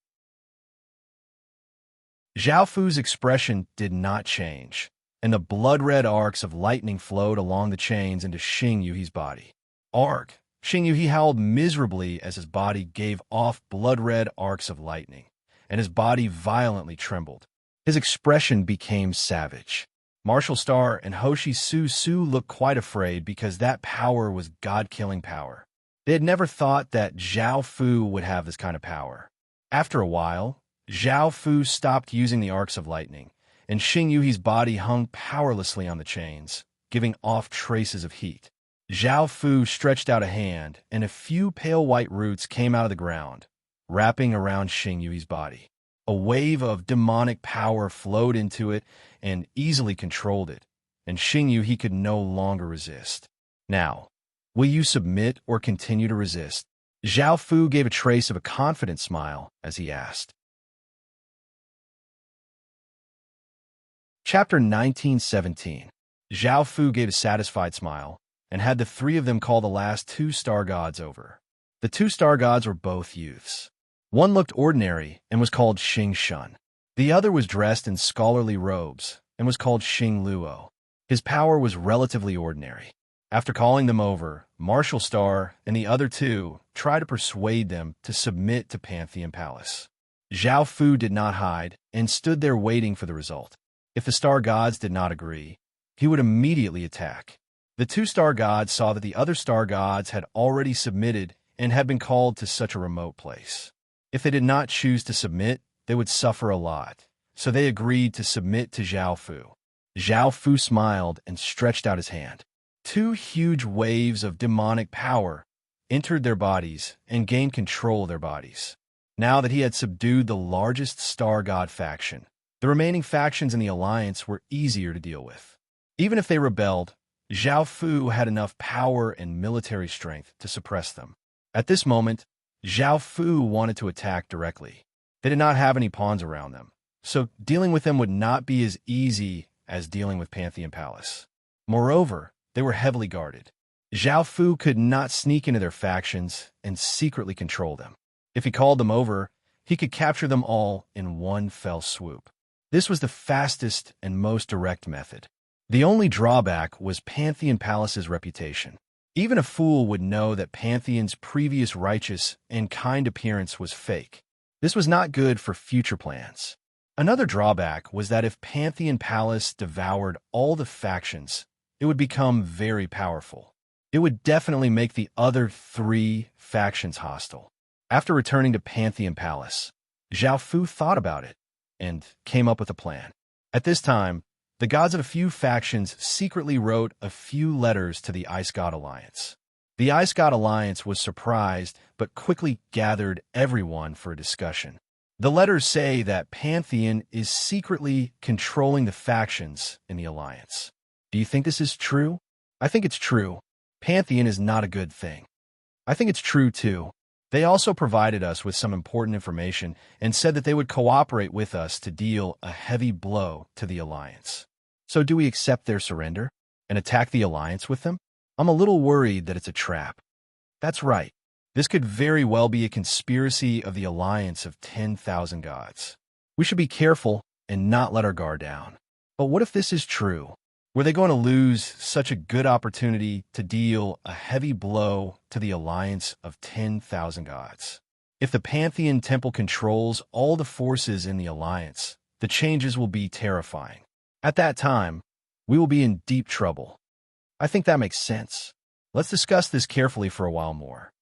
Zhao Fu's expression did not change, and the blood-red arcs of lightning flowed along the chains into Xing Yu he's body. Arc! Xing Yu he howled miserably as his body gave off blood-red arcs of lightning, and his body violently trembled. His expression became savage. Martial Star and Hoshi Su Su looked quite afraid because that power was god-killing power. They had never thought that Zhao Fu would have this kind of power. After a while, Zhao Fu stopped using the arcs of lightning, and Xing Yu he's body hung powerlessly on the chains, giving off traces of heat. Zhao Fu stretched out a hand, and a few pale white roots came out of the ground, wrapping around Xing Yu he's body. A wave of demonic power flowed into it and easily controlled it, and Xing Yu he could no longer resist. "Now, will you submit or continue to resist?" Zhao Fu gave a trace of a confident smile as he asked. Chapter 1917. Zhao Fu gave a satisfied smile and had the three of them call the last two star gods over. The two star gods were both youths. One looked ordinary and was called Xing Shun. The other was dressed in scholarly robes and was called Xing Luo. His power was relatively ordinary. After calling them over, Martial Star and the other two tried to persuade them to submit to Pantheon Palace. Zhao Fu did not hide and stood there waiting for the result. If the star gods did not agree, he would immediately attack. The two star gods saw that the other star gods had already submitted and had been called to such a remote place. If they did not choose to submit, they would suffer a lot, so they agreed to submit to Zhao Fu. Zhao Fu smiled and stretched out his hand. Two huge waves of demonic power entered their bodies and gained control of their bodies. Now that he had subdued the largest star god faction, the remaining factions in the alliance were easier to deal with. Even if they rebelled, Zhao Fu had enough power and military strength to suppress them. At this moment, Zhao Fu wanted to attack directly. They did not have any pawns around them, so dealing with them would not be as easy as dealing with Pantheon Palace. Moreover, they were heavily guarded. Zhao Fu could not sneak into their factions and secretly control them. If he called them over, he could capture them all in one fell swoop. This was the fastest and most direct method. The only drawback was Pantheon Palace's reputation. Even a fool would know that Pantheon's previous righteous and kind appearance was fake. This was not good for future plans. Another drawback was that if Pantheon Palace devoured all the factions, it would become very powerful. It would definitely make the other three factions hostile. After returning to Pantheon Palace, Zhao Fu thought about it and came up with a plan. At this time, the gods of a few factions secretly wrote a few letters to the Ice God Alliance. The Ice God Alliance was surprised but quickly gathered everyone for a discussion. The letters say that Pantheon is secretly controlling the factions in the alliance. Do you think this is true? I think it's true. Pantheon is not a good thing. I think it's true too. They also provided us with some important information and said that they would cooperate with us to deal a heavy blow to the alliance. So do we accept their surrender and attack the alliance with them? I'm a little worried that it's a trap. That's right. This could very well be a conspiracy of the alliance of 10,000 gods. We should be careful and not let our guard down. But what if this is true? Were they going to lose such a good opportunity to deal a heavy blow to the alliance of 10,000 gods? If the Pantheon Temple controls all the forces in the alliance, the changes will be terrifying. At that time, we will be in deep trouble. I think that makes sense. Let's discuss this carefully for a while more.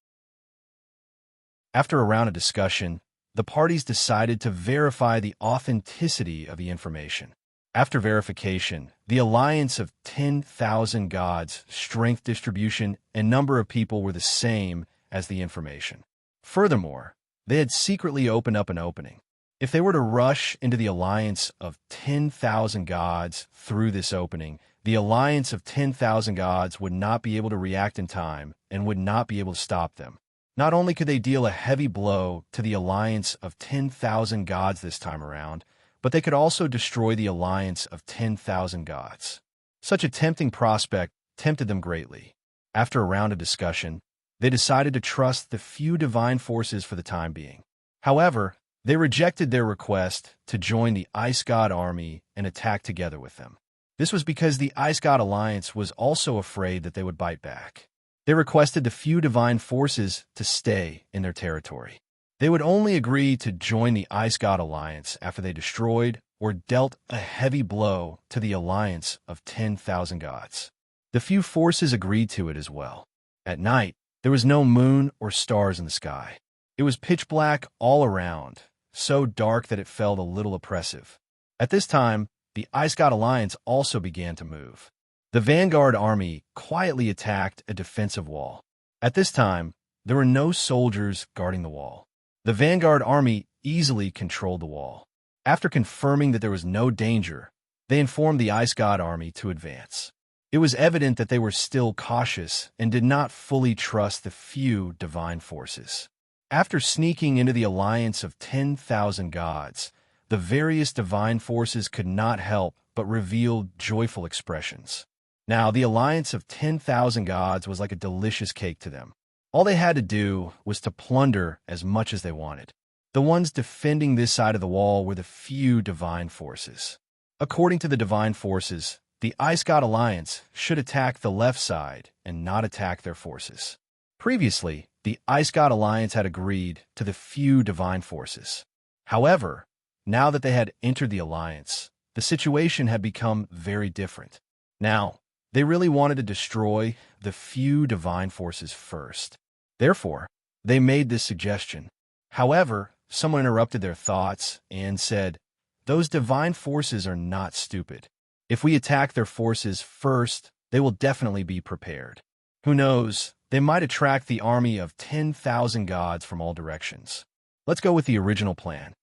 After a round of discussion, the parties decided to verify the authenticity of the information. After verification, the alliance of 10,000 gods, strength distribution, and number of people were the same as the information. Furthermore, they had secretly opened up an opening. If they were to rush into the alliance of 10,000 gods through this opening, the alliance of 10,000 gods would not be able to react in time and would not be able to stop them. Not only could they deal a heavy blow to the alliance of 10,000 gods this time around, but they could also destroy the alliance of 10,000 gods. Such a tempting prospect tempted them greatly. After a round of discussion, they decided to trust the few divine forces for the time being. However, they rejected their request to join the Ice God army and attack together with them. This was because the Ice God Alliance was also afraid that they would bite back. They requested the few divine forces to stay in their territory. They would only agree to join the Ice God Alliance after they destroyed or dealt a heavy blow to the alliance of 10,000 gods. The few forces agreed to it as well. At night, there was no moon or stars in the sky. It was pitch black all around, so dark that it felt a little oppressive. At this time, the Ice God Alliance also began to move. The Vanguard army quietly attacked a defensive wall. At this time, there were no soldiers guarding the wall. The Vanguard army easily controlled the wall. After confirming that there was no danger, they informed the Ice God army to advance. It was evident that they were still cautious and did not fully trust the few divine forces. After sneaking into the alliance of 10,000 gods, the various divine forces could not help but reveal joyful expressions. Now, the alliance of 10,000 gods was like a delicious cake to them. All they had to do was to plunder as much as they wanted. The ones defending this side of the wall were the few divine forces. According to the divine forces, the Ice God Alliance should attack the left side and not attack their forces. Previously, the Ice God Alliance had agreed to the few divine forces. However, now that they had entered the alliance, the situation had become very different. Now, they really wanted to destroy the few divine forces first. Therefore, they made this suggestion. However, someone interrupted their thoughts and said, "Those divine forces are not stupid. If we attack their forces first, they will definitely be prepared. Who knows, they might attract the army of 10,000 gods from all directions. Let's go with the original plan."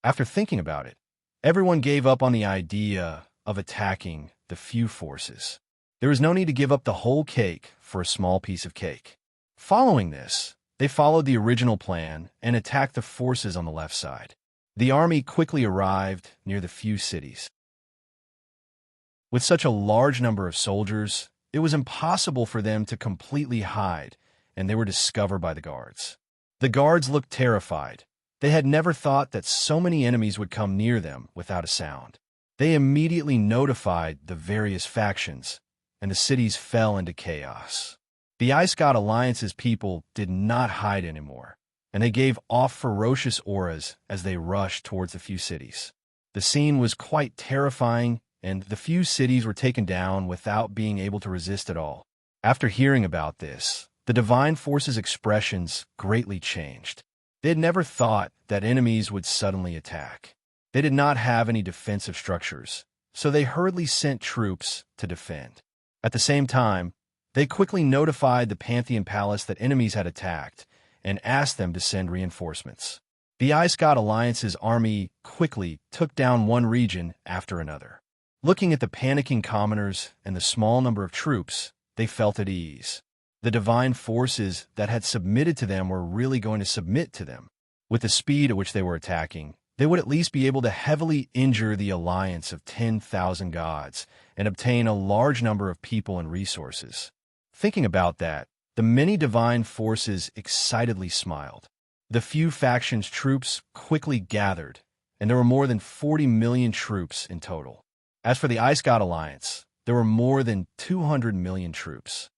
After thinking about it, everyone gave up on the idea of attacking the few forces. There was no need to give up the whole cake for a small piece of cake. Following this, they followed the original plan and attacked the forces on the left side. The army quickly arrived near the few cities. With such a large number of soldiers, it was impossible for them to completely hide, and they were discovered by the guards. The guards looked terrified. They had never thought that so many enemies would come near them without a sound. They immediately notified the various factions, and the cities fell into chaos. The Ice God Alliance's people did not hide anymore, and they gave off ferocious auras as they rushed towards the few cities. The scene was quite terrifying, and the few cities were taken down without being able to resist at all. After hearing about this, the divine forces' expressions greatly changed. They had never thought that enemies would suddenly attack. They did not have any defensive structures, so they hurriedly sent troops to defend. At the same time, they quickly notified the Pantheon Palace that enemies had attacked and asked them to send reinforcements. The Ice God Alliance's army quickly took down one region after another. Looking at the panicking commoners and the small number of troops, they felt at ease. The divine forces that had submitted to them were really going to submit to them. With the speed at which they were attacking, they would at least be able to heavily injure the alliance of 10,000 gods and obtain a large number of people and resources. Thinking about that, the many divine forces excitedly smiled. The few factions' troops quickly gathered, and there were more than 40 million troops in total. As for the Ice God Alliance, There were more than 200 million troops.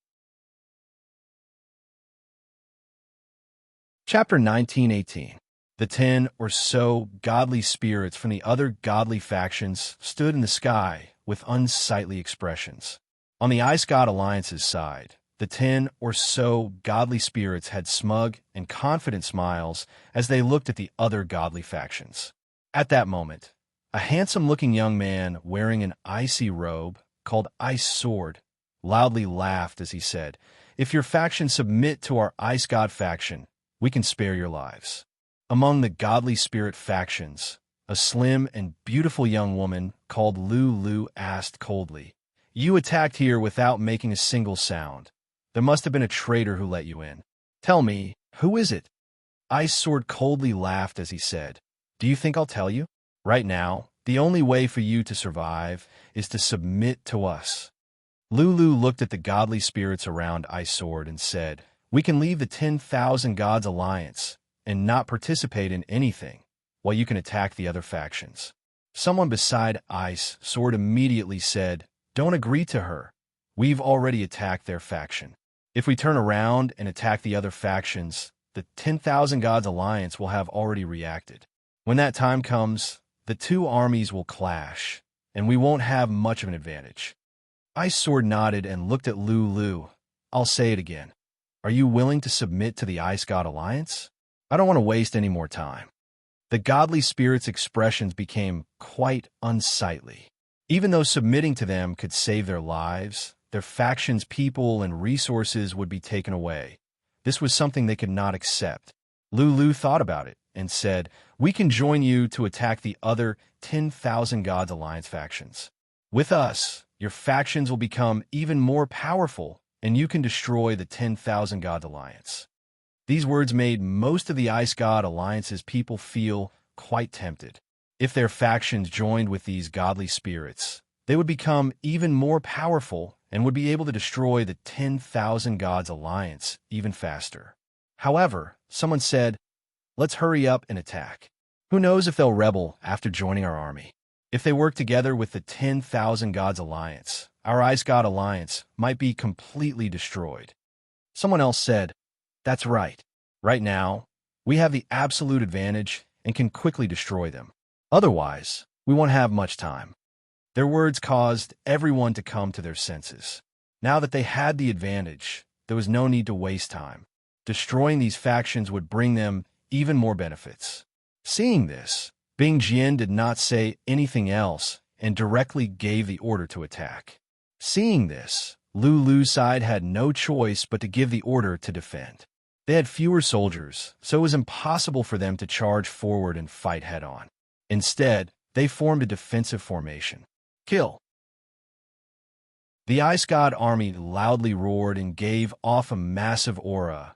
Chapter 1918. The 10 or so godly spirits from the other godly factions stood in the sky with unsightly expressions. On the Ice God Alliance's side, the 10 or so godly spirits had smug and confident smiles as they looked at the other godly factions. At that moment, a handsome-looking young man wearing an icy robe called Ice Sword loudly laughed as he said, "If your faction submit to our Ice God faction, we can spare your lives." Among the godly spirit factions, a slim and beautiful young woman called Lulu asked coldly, "You attacked here without making a single sound. There must have been a traitor who let you in. Tell me, who is it?" Ice Sword coldly laughed as he said, "Do you think I'll tell you? Right now, the only way for you to survive is to submit to us." Lulu looked at the godly spirits around Ice Sword and said, "We can leave the 10,000 Gods Alliance and not participate in anything, while you can attack the other factions." Someone beside Ice Sword immediately said, "Don't agree to her. We've already attacked their faction. If we turn around and attack the other factions, the 10,000 Gods Alliance will have already reacted. When that time comes, the two armies will clash, and we won't have much of an advantage." Ice Sword nodded and looked at Lulu. "I'll say it again. Are you willing to submit to the Ice God Alliance? I don't want to waste any more time." The godly spirits' expressions became quite unsightly. Even though submitting to them could save their lives, their faction's people and resources would be taken away. This was something they could not accept. Lulu thought about it and said, "We can join you to attack the other 10,000 Gods Alliance factions. With us, your factions will become even more powerful, and you can destroy the 10,000 Gods Alliance." These words made most of the Ice God Alliance's people feel quite tempted. If their factions joined with these godly spirits, they would become even more powerful and would be able to destroy the 10,000 Gods Alliance even faster. However, someone said, "Let's hurry up and attack. Who knows if they'll rebel after joining our army? If they work together with the 10,000 Gods Alliance, our Ice God Alliance might be completely destroyed." Someone else said, "That's right. Right now, we have the absolute advantage and can quickly destroy them. Otherwise, we won't have much time." Their words caused everyone to come to their senses. Now that they had the advantage, there was no need to waste time. Destroying these factions would bring them even more benefits. Seeing this, Bing Jian did not say anything else and directly gave the order to attack. Seeing this, Lulu's side had no choice but to give the order to defend. They had fewer soldiers, so it was impossible for them to charge forward and fight head-on. Instead, they formed a defensive formation. Kill! The Ice God army loudly roared and gave off a massive aura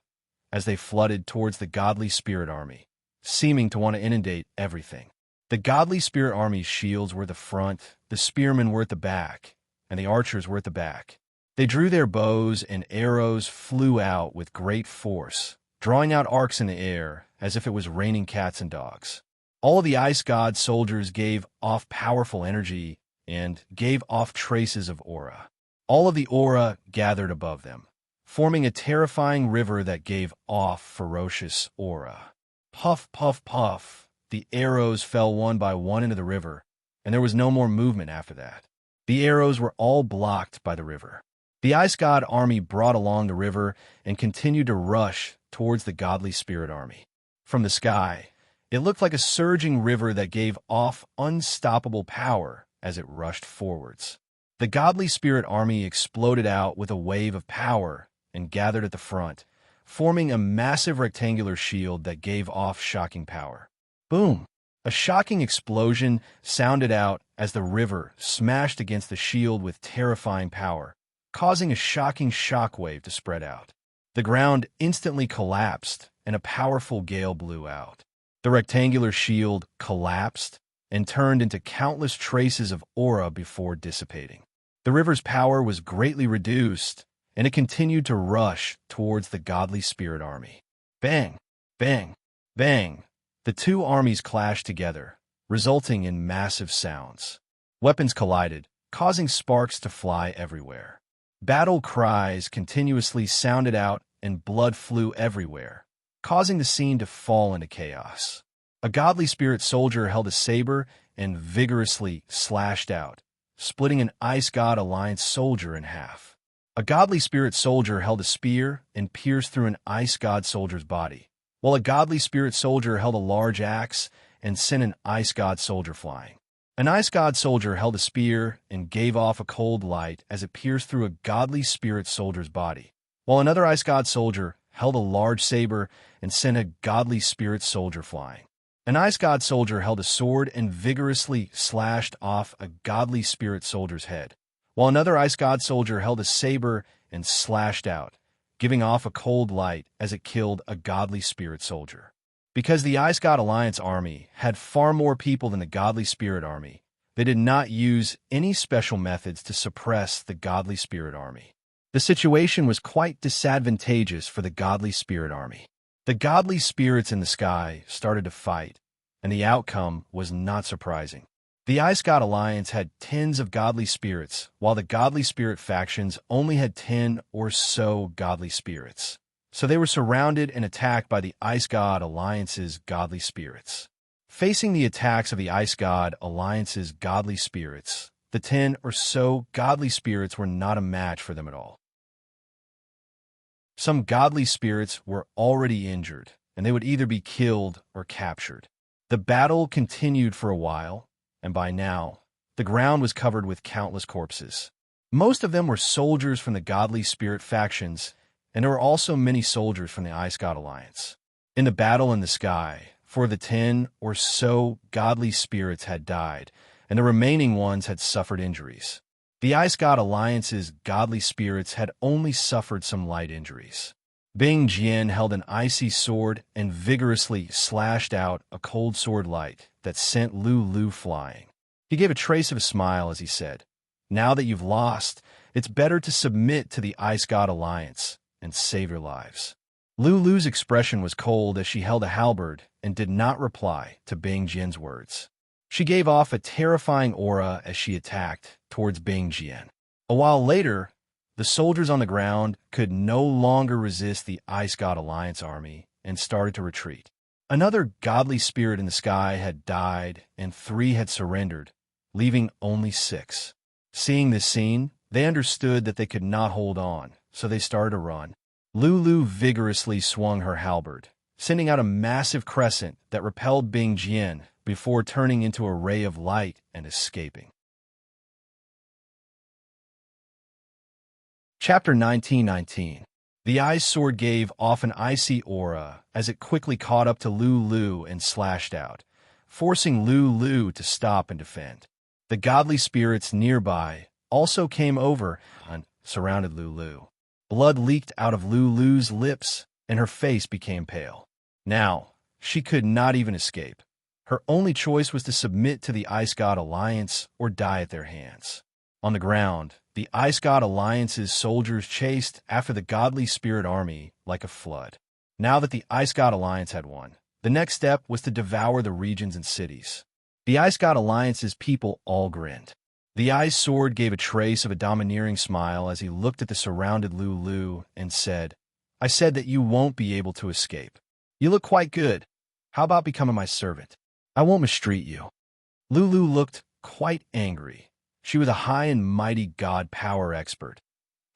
as they flooded towards the godly spirit army, seeming to want to inundate everything. The godly spirit army's shields were at the front, the spearmen were at the back, and the archers were at the back. They drew their bows, and arrows flew out with great force, drawing out arcs in the air as if it was raining cats and dogs. All of the Ice God soldiers gave off powerful energy and gave off traces of aura. All of the aura gathered above them, forming a terrifying river that gave off ferocious aura. Puff, puff, puff. The arrows fell one by one into the river, and there was no more movement after that. The arrows were all blocked by the river. The Ice God army brought along the river and continued to rush towards the godly spirit army. From the sky, it looked like a surging river that gave off unstoppable power as it rushed forwards. The godly spirit army exploded out with a wave of power and gathered at the front, forming a massive rectangular shield that gave off shocking power. Boom! A shocking explosion sounded out as the river smashed against the shield with terrifying power, causing a shocking shockwave to spread out. The ground instantly collapsed, and a powerful gale blew out. The rectangular shield collapsed and turned into countless traces of aura before dissipating. The river's power was greatly reduced, and it continued to rush towards the godly spirit army. Bang! Bang! Bang! The two armies clashed together, resulting in massive sounds. Weapons collided, causing sparks to fly everywhere. Battle cries continuously sounded out and blood flew everywhere, causing the scene to fall into chaos. A godly spirit soldier held a saber and vigorously slashed out, splitting an Ice God Alliance soldier in half. A godly spirit soldier held a spear and pierced through an Ice God soldier's body, while a godly spirit soldier held a large axe and sent an Ice God soldier flying. An Ice God soldier held a spear and gave off a cold light as it pierced through a godly spirit soldier's body, while another Ice God soldier held a large saber and sent a godly spirit soldier flying. An Ice God soldier held a sword and vigorously slashed off a godly spirit soldier's head, while another Ice God soldier held a saber and slashed out, giving off a cold light as it killed a godly spirit soldier. Because the Ice God Alliance army had far more people than the Godly Spirit army, they did not use any special methods to suppress the Godly Spirit army. The situation was quite disadvantageous for the Godly Spirit army. The godly spirits in the sky started to fight, and the outcome was not surprising. The Ice God Alliance had tens of godly spirits, while the Godly Spirit factions only had 10 or so godly spirits. So they were surrounded and attacked by the Ice God Alliance's godly spirits. Facing the attacks of the Ice God Alliance's godly spirits, the 10 or so godly spirits were not a match for them at all. Some godly spirits were already injured, and they would either be killed or captured. The battle continued for a while, and by now, the ground was covered with countless corpses. Most of them were soldiers from the godly spirit factions, and there were also many soldiers from the Ice God Alliance. In the battle in the sky, 4 of the 10 or so godly spirits had died, and the remaining ones had suffered injuries. The Ice God Alliance's godly spirits had only suffered some light injuries. Bing Jian held an icy sword and vigorously slashed out a cold sword light that sent Lu Lu flying. He gave a trace of a smile as he said, "Now that you've lost, it's better to submit to the Ice God Alliance and save your lives." Lulu's expression was cold as she held a halberd and did not reply to Bing Jian's words. She gave off a terrifying aura as she attacked towards Bing Jian. A while later, the soldiers on the ground could no longer resist the Ice God Alliance army and started to retreat. Another godly spirit in the sky had died and 3 had surrendered, leaving only 6. Seeing this scene, they understood that they could not hold on, so they started to run. Lulu vigorously swung her halberd, sending out a massive crescent that repelled Bing Jian before turning into a ray of light and escaping. Chapter 1919. The Ice Sword gave off an icy aura as it quickly caught up to Lulu and slashed out, forcing Lulu to stop and defend. The godly spirits nearby also came over and surrounded Lulu. Blood leaked out of Lulu's lips, and her face became pale. Now, she could not even escape. Her only choice was to submit to the Ice God Alliance or die at their hands. On the ground, the Ice God Alliance's soldiers chased after the godly spirit army like a flood. Now that the Ice God Alliance had won, the next step was to devour the regions and cities. The Ice God Alliance's people all grinned. The Ice Sword gave a trace of a domineering smile as he looked at the surrounded Lulu and said, "I said that you won't be able to escape. You look quite good. How about becoming my servant? I won't mistreat you." Lulu looked quite angry. She was a high and mighty god power expert.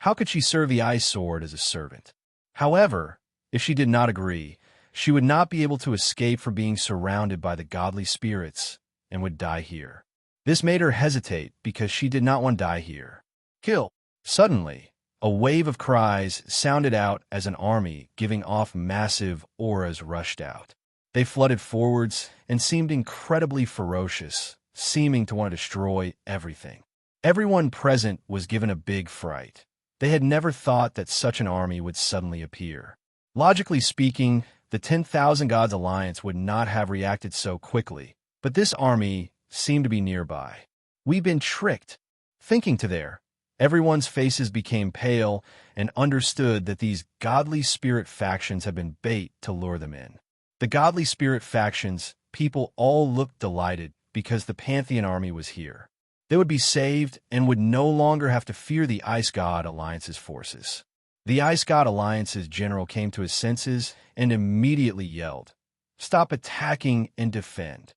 How could she serve the Ice Sword as a servant? However, if she did not agree, she would not be able to escape from being surrounded by the godly spirits and would die here. This made her hesitate because she did not want to die here. Kill! Suddenly, a wave of cries sounded out as an army giving off massive auras rushed out. They flooded forwards and seemed incredibly ferocious, seeming to want to destroy everything. Everyone present was given a big fright. They had never thought that such an army would suddenly appear. Logically speaking, the 10,000 Gods Alliance would not have reacted so quickly, but this army seemed to be nearby. We've been tricked. Thinking to there, everyone's faces became pale and understood that these godly spirit factions had been bait to lure them in. The godly spirit factions, people all looked delighted because the Pantheon army was here. They would be saved and would no longer have to fear the Ice God Alliance's forces. The Ice God Alliance's general came to his senses and immediately yelled, "Stop attacking and defend."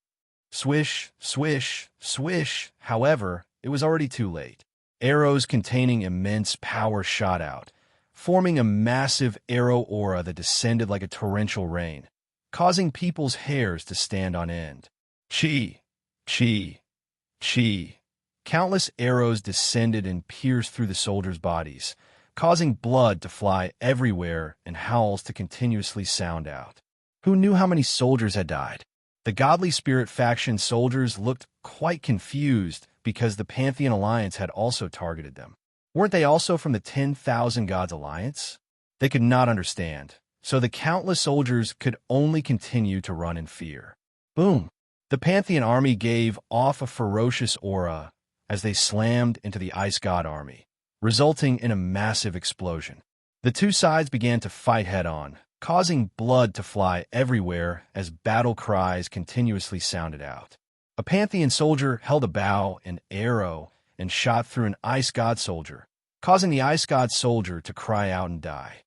Swish, swish, swish. However, it was already too late. Arrows containing immense power shot out, forming a massive arrow aura that descended like a torrential rain, causing people's hairs to stand on end. Chi, chi, chi. Countless arrows descended and pierced through the soldiers' bodies, causing blood to fly everywhere and howls to continuously sound out. Who knew how many soldiers had died? The Godly Spirit faction soldiers looked quite confused because the Pantheon Alliance had also targeted them. Weren't they also from the 10,000 Gods Alliance? They could not understand, so the countless soldiers could only continue to run in fear. Boom! The Pantheon army gave off a ferocious aura as they slammed into the Ice God army, resulting in a massive explosion. The two sides began to fight head-on, causing blood to fly everywhere as battle cries continuously sounded out. A Pantheon soldier held a bow and arrow and shot through an Ice God soldier, causing the Ice God soldier to cry out and die.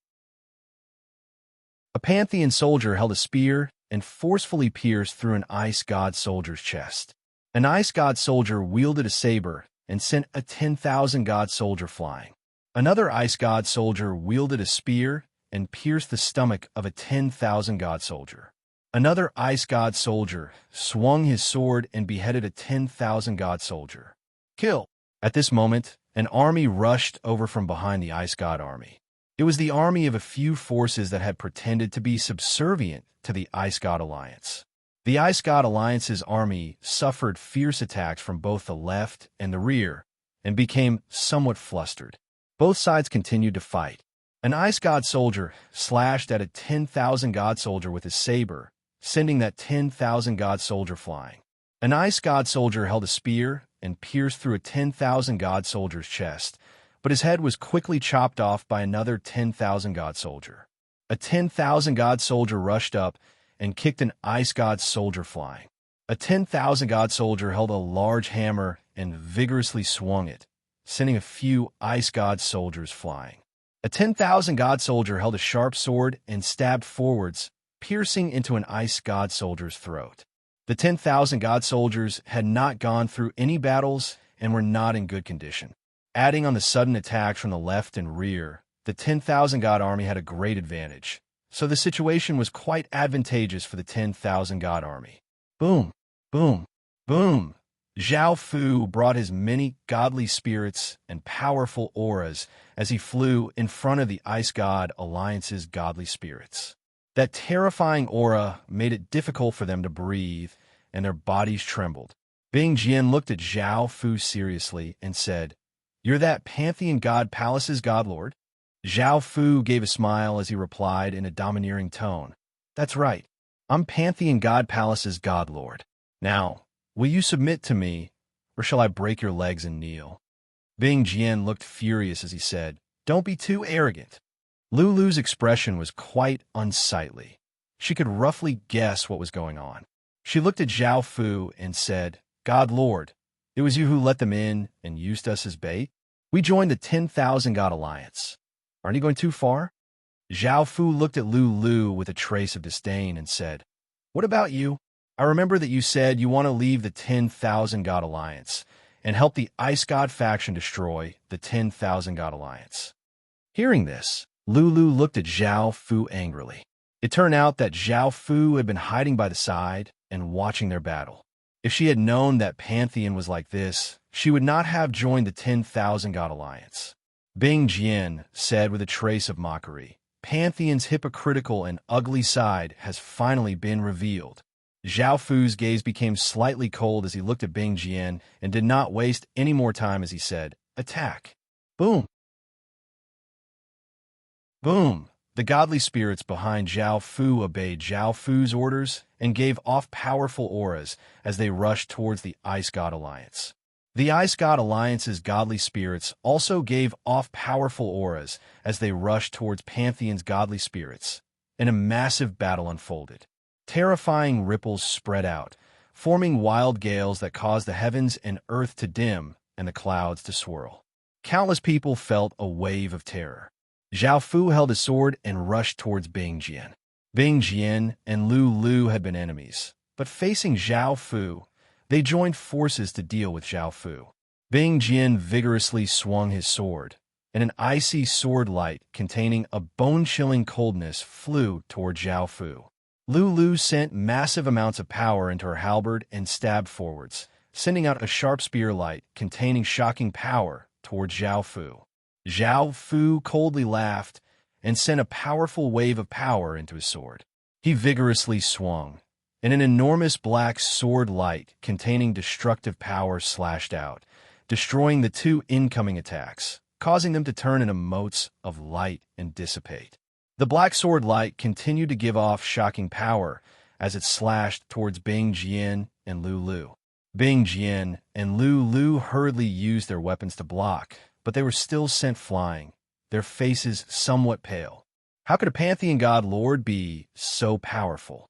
A Pantheon soldier held a spear and forcefully pierced through an Ice God soldier's chest. An Ice God soldier wielded a saber and sent a 10,000 God soldier flying. Another Ice God soldier wielded a spear and pierced the stomach of a 10,000 God soldier. Another Ice God soldier swung his sword and beheaded a 10,000 God soldier. Kill! At this moment, an army rushed over from behind the Ice God army. It was the army of a few forces that had pretended to be subservient to the Ice God Alliance. The Ice God Alliance's army suffered fierce attacks from both the left and the rear and became somewhat flustered. Both sides continued to fight. An Ice God soldier slashed at a 10,000 God soldier with his saber, sending that 10,000 God soldier flying. An Ice God soldier held a spear and pierced through a 10,000 God soldier's chest, but his head was quickly chopped off by another 10,000 God soldier. A 10,000 God soldier rushed up and kicked an Ice God soldier flying. A 10,000 God soldier held a large hammer and vigorously swung it, sending a few Ice God soldiers flying. A 10,000 God soldier held a sharp sword and stabbed forwards, piercing into an Ice God soldier's throat. The 10,000 God soldiers had not gone through any battles and were not in good condition. Adding on the sudden attacks from the left and rear, the 10,000 God army had a great advantage, so the situation was quite advantageous for the 10,000 God army. Boom, boom, boom. Zhao Fu brought his many godly spirits and powerful auras as he flew in front of the Ice God Alliance's godly spirits. That terrifying aura made it difficult for them to breathe, and their bodies trembled. Bing Jian looked at Zhao Fu seriously and said, "You're that Pantheon God Palace's God Lord?" Zhao Fu gave a smile as he replied in a domineering tone, "That's right. I'm Pantheon God Palace's God Lord. Now, will you submit to me, or shall I break your legs and kneel?" Bing Jian looked furious as he said, "Don't be too arrogant." Lulu's expression was quite unsightly. She could roughly guess what was going on. She looked at Zhao Fu and said, "God Lord, it was you who let them in and used us as bait? We joined the 10,000 God Alliance. Aren't you going too far?" Zhao Fu looked at Lulu with a trace of disdain and said, "What about you? I remember that you said you want to leave the 10,000 God Alliance and help the Ice God faction destroy the 10,000 God Alliance." Hearing this, Lulu looked at Zhao Fu angrily. It turned out that Zhao Fu had been hiding by the side and watching their battle. If she had known that Pantheon was like this, she would not have joined the 10,000 God Alliance. Bing Jian said with a trace of mockery, "Pantheon's hypocritical and ugly side has finally been revealed." Zhao Fu's gaze became slightly cold as he looked at Bing Jian and did not waste any more time as he said, "Attack." Boom. Boom! The godly spirits behind Zhao Fu obeyed Zhao Fu's orders and gave off powerful auras as they rushed towards the Ice God Alliance. The Ice God Alliance's godly spirits also gave off powerful auras as they rushed towards Pantheon's godly spirits, and a massive battle unfolded. Terrifying ripples spread out, forming wild gales that caused the heavens and earth to dim and the clouds to swirl. Countless people felt a wave of terror. Zhao Fu held his sword and rushed towards Bing Jian. Bing Jian and Lu Lu had been enemies, but facing Zhao Fu, they joined forces to deal with Zhao Fu. Bing Jian vigorously swung his sword, and an icy sword light containing a bone-chilling coldness flew toward Zhao Fu. Lu Lu sent massive amounts of power into her halberd and stabbed forwards, sending out a sharp spear light containing shocking power toward Zhao Fu. Zhao Fu coldly laughed and sent a powerful wave of power into his sword. He vigorously swung, and an enormous black sword light containing destructive power slashed out, destroying the two incoming attacks, causing them to turn into motes of light and dissipate. The black sword light continued to give off shocking power as it slashed towards Bing Jian and Lu Lu. Bing Jian and Lu Lu hurriedly used their weapons to block, but they were still sent flying, their faces somewhat pale. How could a pantheon god lord be so powerful?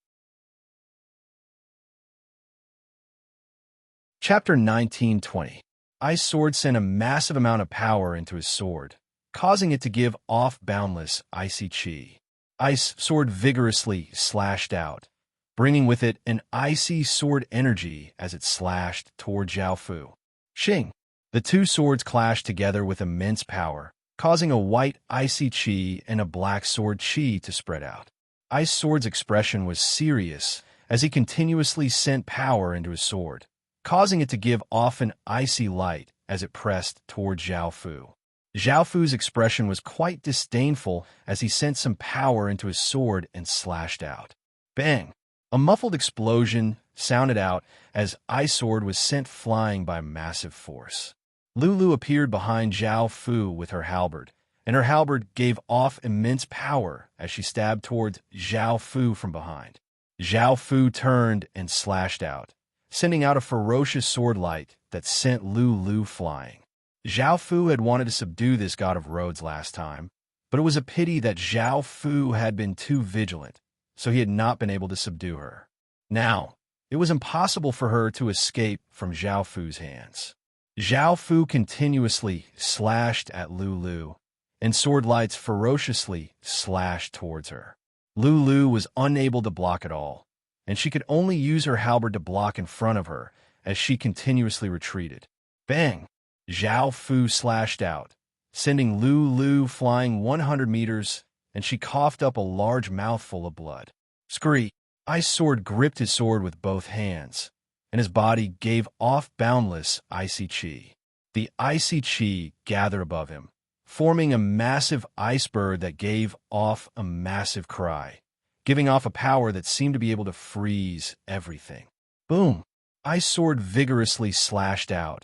Chapter 19:20. Ice Sword sent a massive amount of power into his sword, causing it to give off boundless icy chi. Ice Sword vigorously slashed out, bringing with it an icy sword energy as it slashed toward Zhao Fu. Xing! The two swords clashed together with immense power, causing a white icy chi and a black sword chi to spread out. Ice Sword's expression was serious as he continuously sent power into his sword, causing it to give off an icy light as it pressed toward Zhao Fu. Zhao Fu's expression was quite disdainful as he sent some power into his sword and slashed out. Bang! A muffled explosion sounded out as Ice Sword was sent flying by massive force. Lu Lu appeared behind Zhao Fu with her halberd, and her halberd gave off immense power as she stabbed towards Zhao Fu from behind. Zhao Fu turned and slashed out, sending out a ferocious sword light that sent Lu Lu flying. Zhao Fu had wanted to subdue this god of roads last time, but it was a pity that Zhao Fu had been too vigilant, so he had not been able to subdue her. Now, it was impossible for her to escape from Zhao Fu's hands. Zhao Fu continuously slashed at Lu Lu, and sword lights ferociously slashed towards her. Lu Lu was unable to block at all, and she could only use her halberd to block in front of her as she continuously retreated. Bang! Zhao Fu slashed out, sending Lu Lu flying 100 meters, and she coughed up a large mouthful of blood. Scree! Ice Sword gripped his sword with both hands, and his body gave off boundless icy chi. The icy chi gathered above him, forming a massive ice bird that gave off a massive cry, giving off a power that seemed to be able to freeze everything. Boom! Ice Sword vigorously slashed out,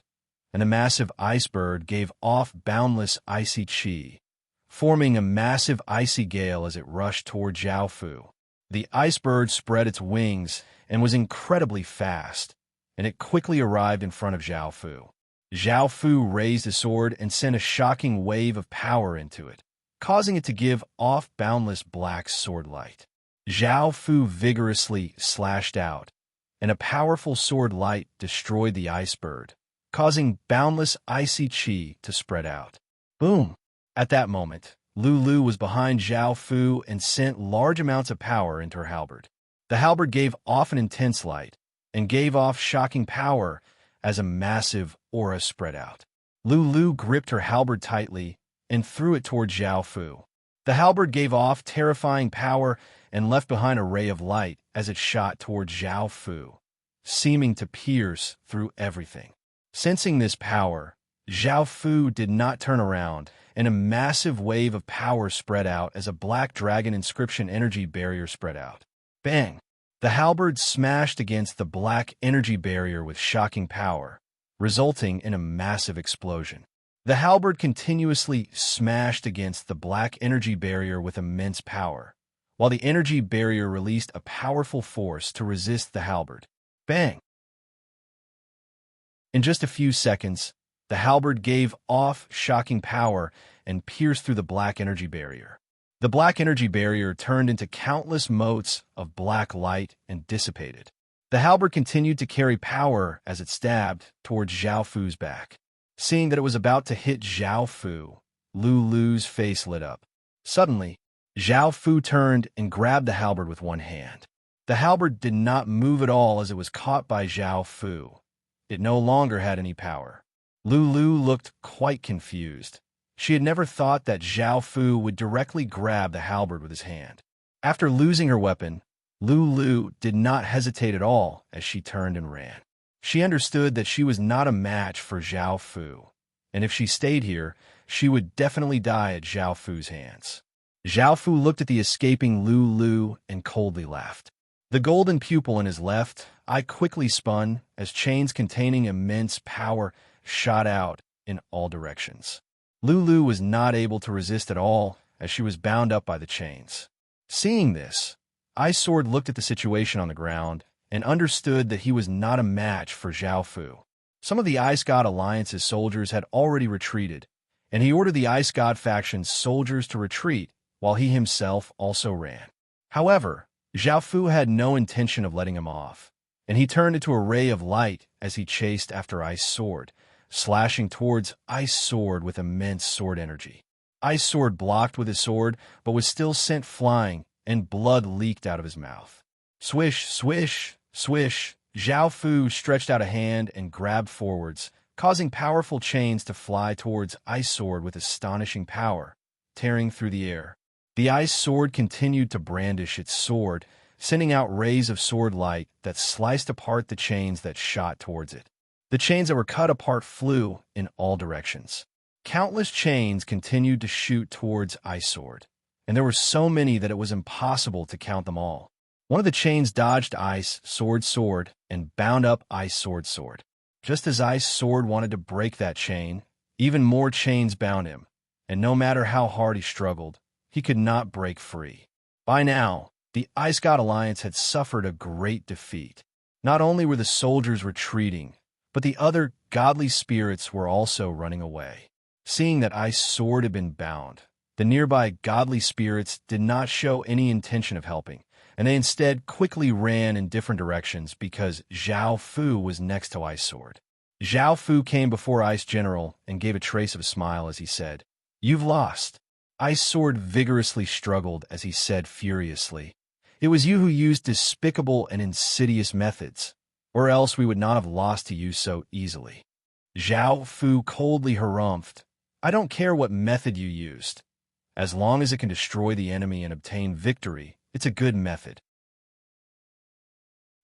and a massive ice bird gave off boundless icy chi, forming a massive icy gale as it rushed toward Zhao Fu. The ice bird spread its wings and was incredibly fast, and it quickly arrived in front of Zhao Fu. Zhao Fu raised his sword and sent a shocking wave of power into it, causing it to give off boundless black sword light. Zhao Fu vigorously slashed out, and a powerful sword light destroyed the ice bird, causing boundless icy chi to spread out. Boom! At that moment, Lu Lu was behind Zhao Fu and sent large amounts of power into her halberd. The halberd gave off an intense light and gave off shocking power as a massive aura spread out. Lu Lu gripped her halberd tightly and threw it toward Zhao Fu. The halberd gave off terrifying power and left behind a ray of light as it shot toward Zhao Fu, seeming to pierce through everything. Sensing this power, Zhao Fu did not turn around, and a massive wave of power spread out as a black dragon inscription energy barrier spread out. Bang! The halberd smashed against the black energy barrier with shocking power, resulting in a massive explosion. The halberd continuously smashed against the black energy barrier with immense power, while the energy barrier released a powerful force to resist the halberd. Bang! In just a few seconds, the halberd gave off shocking power and pierced through the black energy barrier. The black energy barrier turned into countless motes of black light and dissipated. The halberd continued to carry power as it stabbed towards Zhao Fu's back. Seeing that it was about to hit Zhao Fu, Lulu's face lit up. Suddenly, Zhao Fu turned and grabbed the halberd with one hand. The halberd did not move at all as it was caught by Zhao Fu. It no longer had any power. Lulu looked quite confused. She had never thought that Zhao Fu would directly grab the halberd with his hand. After losing her weapon, Lulu did not hesitate at all as she turned and ran. She understood that she was not a match for Zhao Fu, and if she stayed here, she would definitely die at Zhao Fu's hands. Zhao Fu looked at the escaping Lulu and coldly laughed. The golden pupil in his left eye quickly spun as chains containing immense power shot out in all directions. Lulu was not able to resist at all as she was bound up by the chains. Seeing this, Ice Sword looked at the situation on the ground and understood that he was not a match for Zhao Fu. Some of the Ice God Alliance's soldiers had already retreated, and he ordered the Ice God faction's soldiers to retreat while he himself also ran. However, Zhao Fu had no intention of letting him off, and he turned into a ray of light as he chased after Ice Sword, slashing towards Ice Sword with immense sword energy. Ice Sword blocked with his sword, but was still sent flying, and blood leaked out of his mouth. Swish, swish, swish, Zhao Fu stretched out a hand and grabbed forwards, causing powerful chains to fly towards Ice Sword with astonishing power, tearing through the air. The Ice Sword continued to brandish its sword, sending out rays of sword light that sliced apart the chains that shot towards it. The chains that were cut apart flew in all directions. Countless chains continued to shoot towards Ice Sword, and there were so many that it was impossible to count them all. One of the chains dodged Ice Sword and bound up Ice Sword. Just as Ice Sword wanted to break that chain, even more chains bound him, and no matter how hard he struggled, he could not break free. By now, the Ice God Alliance had suffered a great defeat. Not only were the soldiers retreating, but the other godly spirits were also running away. Seeing that Ice Sword had been bound, the nearby godly spirits did not show any intention of helping, and they instead quickly ran in different directions because Zhao Fu was next to Ice Sword. Zhao Fu came before Ice General and gave a trace of a smile as he said, "You've lost." Ice Sword vigorously struggled as he said furiously, "It was you who used despicable and insidious methods, or else we would not have lost to you so easily." Zhao Fu coldly harumphed, "I don't care what method you used. As long as it can destroy the enemy and obtain victory, it's a good method.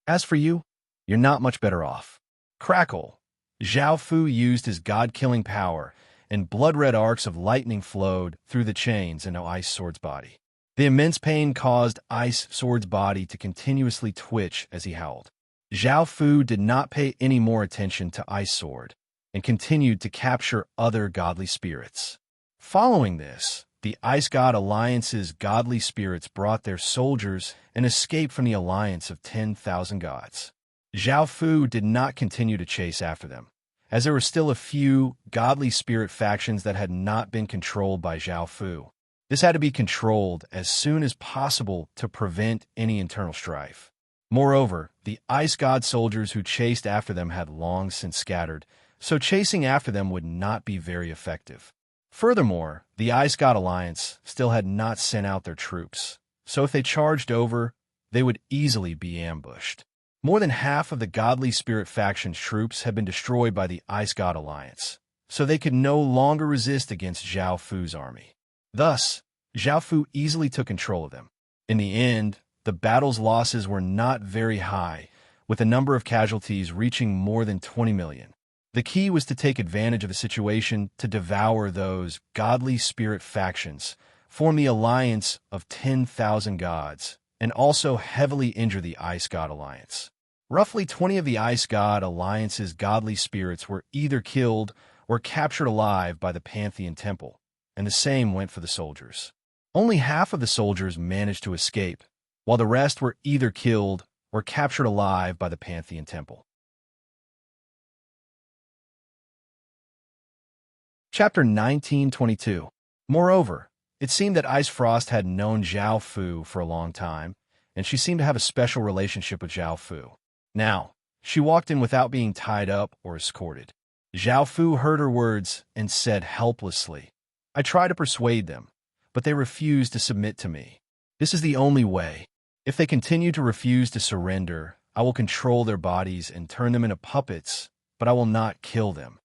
As for you, you're not much better off." Crackle! Zhao Fu used his god-killing power, and blood-red arcs of lightning flowed through the chains into Ice Sword's body. The immense pain caused Ice Sword's body to continuously twitch as he howled. Zhao Fu did not pay any more attention to Ice Sword, and continued to capture other godly spirits. Following this, the Ice God Alliance's godly spirits brought their soldiers and escaped from the alliance of 10,000 gods. Zhao Fu did not continue to chase after them, as there were still a few godly spirit factions that had not been controlled by Zhao Fu. This had to be controlled as soon as possible to prevent any internal strife. Moreover, the Ice God soldiers who chased after them had long since scattered, so chasing after them would not be very effective. Furthermore, the Ice God Alliance still had not sent out their troops, so if they charged over, they would easily be ambushed. More than half of the godly spirit faction's troops had been destroyed by the Ice God Alliance, so they could no longer resist against Zhao Fu's army. Thus, Zhao Fu easily took control of them. In the end, the battle's losses were not very high, with the number of casualties reaching more than 20 million. The key was to take advantage of the situation to devour those godly spirit factions, form the alliance of 10,000 gods, and also heavily injure the Ice God Alliance. Roughly 20 of the Ice God Alliance's godly spirits were either killed or captured alive by the Pantheon Temple, and the same went for the soldiers. Only half of the soldiers managed to escape, while the rest were either killed or captured alive by the Pantheon Temple. Chapter 1922. Moreover, it seemed that Ice Frost had known Zhao Fu for a long time, and she seemed to have a special relationship with Zhao Fu. Now, she walked in without being tied up or escorted. Zhao Fu heard her words and said helplessly, I tried to persuade them, but they refused to submit to me. This is the only way. If they continue to refuse to surrender, I will control their bodies and turn them into puppets, but I will not kill them.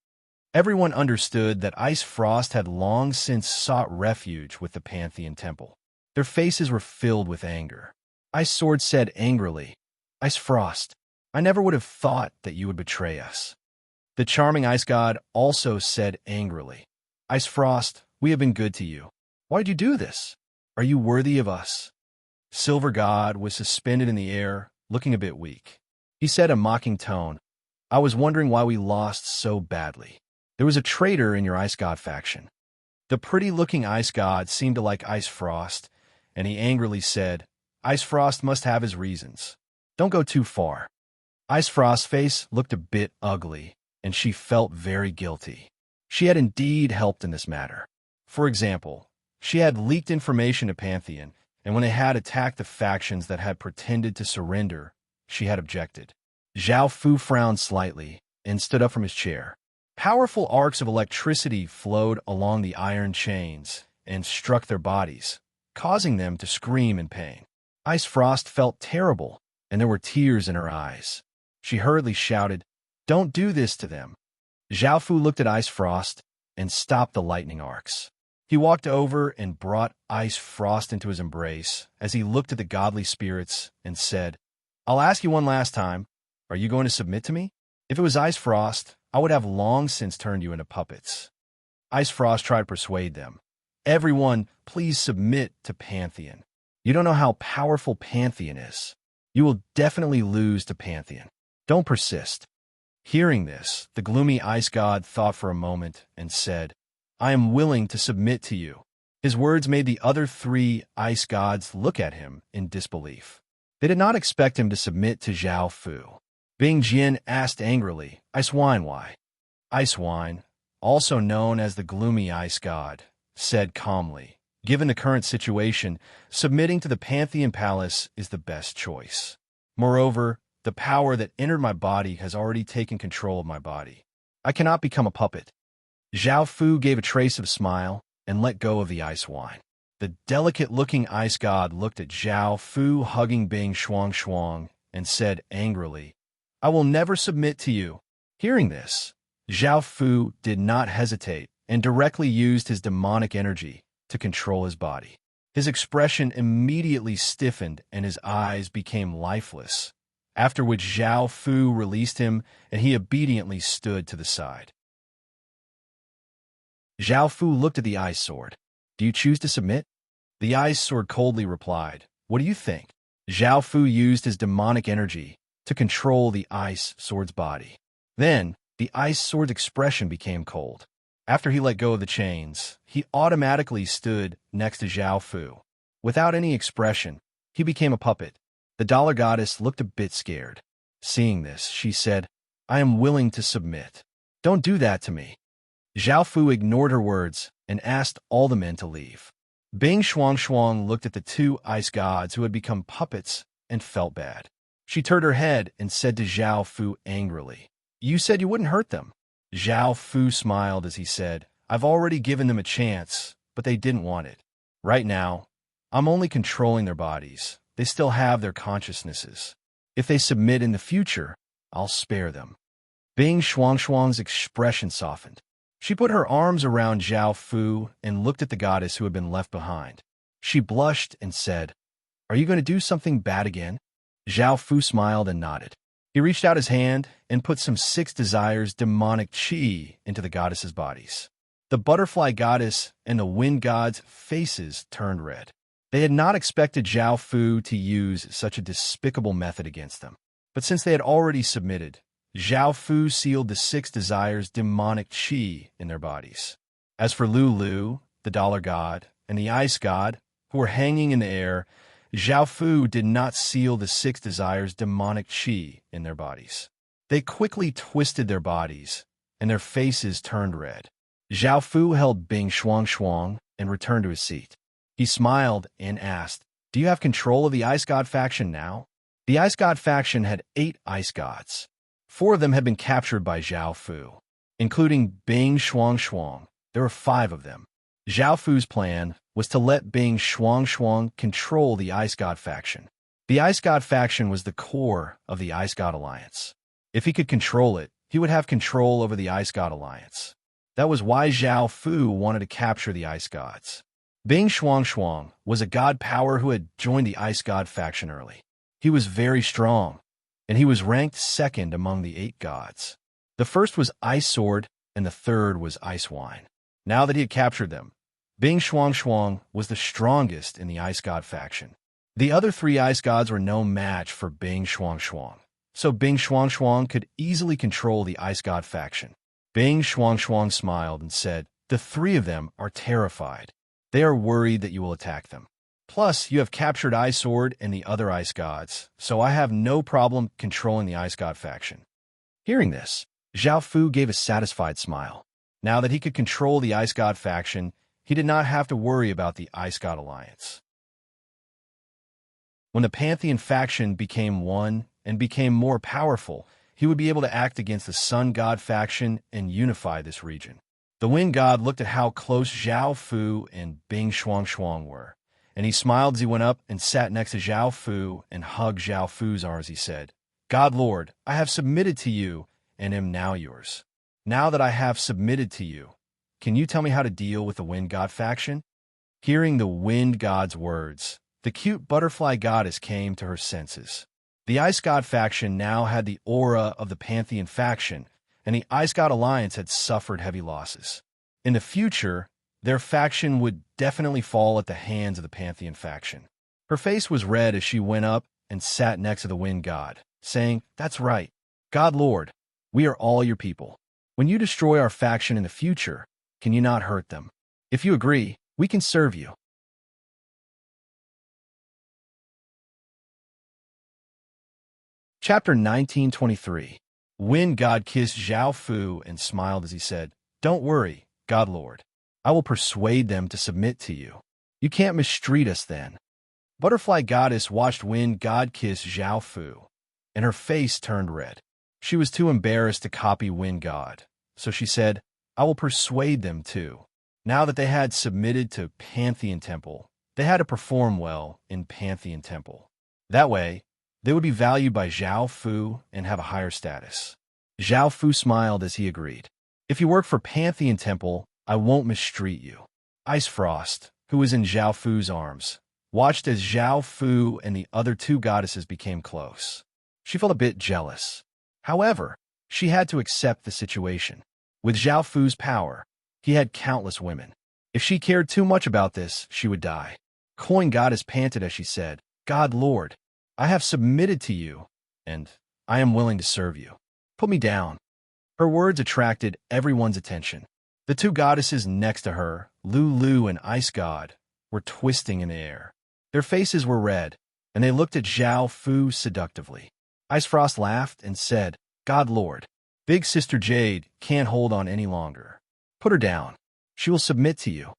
Everyone understood that Ice Frost had long since sought refuge with the Pantheon Temple. Their faces were filled with anger. Ice Sword said angrily, Ice Frost, I never would have thought that you would betray us. The charming Ice God also said angrily, Ice Frost, we have been good to you. Why did you do this? Are you worthy of us? Silver God was suspended in the air, looking a bit weak. He said in a mocking tone, I was wondering why we lost so badly. There was a traitor in your Ice God faction. The pretty-looking Ice God seemed to like Ice Frost, and he angrily said, Ice Frost must have his reasons. Don't go too far. Ice Frost's face looked a bit ugly, and she felt very guilty. She had indeed helped in this matter. For example, she had leaked information to Pantheon, and when they had attacked the factions that had pretended to surrender, she had objected. Zhao Fu frowned slightly and stood up from his chair. Powerful arcs of electricity flowed along the iron chains and struck their bodies, causing them to scream in pain. Ice Frost felt terrible, and there were tears in her eyes. She hurriedly shouted, Don't do this to them. Zhao Fu looked at Ice Frost and stopped the lightning arcs. He walked over and brought Ice Frost into his embrace as he looked at the godly spirits and said, I'll ask you one last time, are you going to submit to me? If it was Ice Frost, I would have long since turned you into puppets. Ice Frost tried to persuade them. Everyone, please submit to Pantheon. You don't know how powerful Pantheon is. You will definitely lose to Pantheon. Don't persist. Hearing this, the gloomy Ice God thought for a moment and said, I am willing to submit to you. His words made the other three Ice Gods look at him in disbelief. They did not expect him to submit to Zhao Fu. Bing Jian asked angrily, Ice Wine, why? Ice Wine, also known as the gloomy Ice God, said calmly, given the current situation, submitting to the Pantheon Palace is the best choice. Moreover, the power that entered my body has already taken control of my body. I cannot become a puppet. Zhao Fu gave a trace of smile and let go of the ice wine. The delicate-looking Ice God looked at Zhao Fu hugging Bing Shuang and said angrily, I will never submit to you. Hearing this, Zhao Fu did not hesitate and directly used his demonic energy to control his body. His expression immediately stiffened and his eyes became lifeless, after which Zhao Fu released him and he obediently stood to the side. Zhao Fu looked at the Ice Sword. Do you choose to submit? The Ice Sword coldly replied, What do you think? Zhao Fu used his demonic energy to control the Ice Sword's body. Then, the Ice Sword's expression became cold. After he let go of the chains, he automatically stood next to Zhao Fu. Without any expression, he became a puppet. The Dollar Goddess looked a bit scared. Seeing this, she said, I am willing to submit. Don't do that to me. Zhao Fu ignored her words and asked all the men to leave. Bing Shuang looked at the two ice gods who had become puppets and felt bad. She turned her head and said to Zhao Fu angrily, You said you wouldn't hurt them. Zhao Fu smiled as he said, I've already given them a chance, but they didn't want it. Right now, I'm only controlling their bodies. They still have their consciousnesses. If they submit in the future, I'll spare them. Bing Shuang's expression softened. She put her arms around Zhao Fu and looked at the goddess who had been left behind. She blushed and said, Are you going to do something bad again? Zhao Fu smiled and nodded. He reached out his hand and put some 6 desires demonic chi into the goddesses' bodies. The butterfly goddess and the wind god's faces turned red. They had not expected Zhao Fu to use such a despicable method against them. But since they had already submitted, Zhao Fu sealed the 6 desires demonic chi in their bodies. As for Lu, the dollar god, and the ice god, who were hanging in the air, Zhao Fu did not seal the 6 desires demonic chi in their bodies. They quickly twisted their bodies, and their faces turned red. Zhao Fu held Bing Shuang and returned to his seat. He smiled and asked, Do you have control of the ice god faction now? The ice god faction had 8 ice gods. 4 of them had been captured by Zhao Fu, including Bing Shuang. There were 5 of them. Zhao Fu's plan was to let Bing Shuang control the ice god faction. The ice god faction was the core of the ice god alliance. If he could control it, he would have control over the ice god alliance. That was why Zhao Fu wanted to capture the ice gods. Bing Shuang was a god power who had joined the ice god faction early. He was very strong, and he was ranked second among the 8 gods. The first was Ice Sword, and the third was Ice Wine. Now that he had captured them, Bing Shuang was the strongest in the ice god faction. The other 3 ice gods were no match for Bing Shuang, so Bing Shuang could easily control the ice god faction. Bing Shuang smiled and said, "The 3 of them are terrified. They are worried that you will attack them. Plus, you have captured Ice Sword and the other ice gods, so I have no problem controlling the ice god faction." Hearing this, Zhao Fu gave a satisfied smile. Now that he could control the ice god faction, he did not have to worry about the ice god alliance. When the Pantheon faction became one and became more powerful, he would be able to act against the Sun God faction and unify this region. The Wind God looked at how close Zhao Fu and Bing Shuang were, and he smiled as he went up and sat next to Zhao Fu and hugged Zhao Fu's arm as he said, "God Lord, I have submitted to you and am now yours. Now that I have submitted to you, can you tell me how to deal with the Wind God faction?" Hearing the Wind God's words, the cute butterfly goddess came to her senses. The Ice God faction now had the aura of the Pantheon faction, and the Ice God Alliance had suffered heavy losses. In the future, their faction would definitely fall at the hands of the Pantheon faction. Her face was red as she went up and sat next to the Wind God, saying, "That's right. God Lord, we are all your people. When you destroy our faction in the future, can you not hurt them? If you agree, we can serve you." Chapter 1923. Wind God kissed Zhao Fu and smiled as he said, "Don't worry, God Lord. I will persuade them to submit to you. You can't mistreat us then." Butterfly Goddess watched Wind God kiss Zhao Fu, and her face turned red. She was too embarrassed to copy Wind God, so she said, "I will persuade them too." Now that they had submitted to Pantheon Temple, they had to perform well in Pantheon Temple. That way, they would be valued by Zhao Fu and have a higher status. Zhao Fu smiled as he agreed. "If you work for Pantheon Temple, I won't mistreat you." Ice Frost, who was in Zhao Fu's arms, watched as Zhao Fu and the other 2 goddesses became close. She felt a bit jealous. However, she had to accept the situation. With Zhao Fu's power, he had countless women. If she cared too much about this, she would die. Coin Goddess panted as she said, "God Lord, I have submitted to you, and I am willing to serve you. Put me down." Her words attracted everyone's attention. The 2 goddesses next to her, Lulu and Ice God, were twisting in the air. Their faces were red, and they looked at Zhao Fu seductively. Ice Frost laughed and said, "God Lord, Big Sister Jade can't hold on any longer. Put her down. She will submit to you."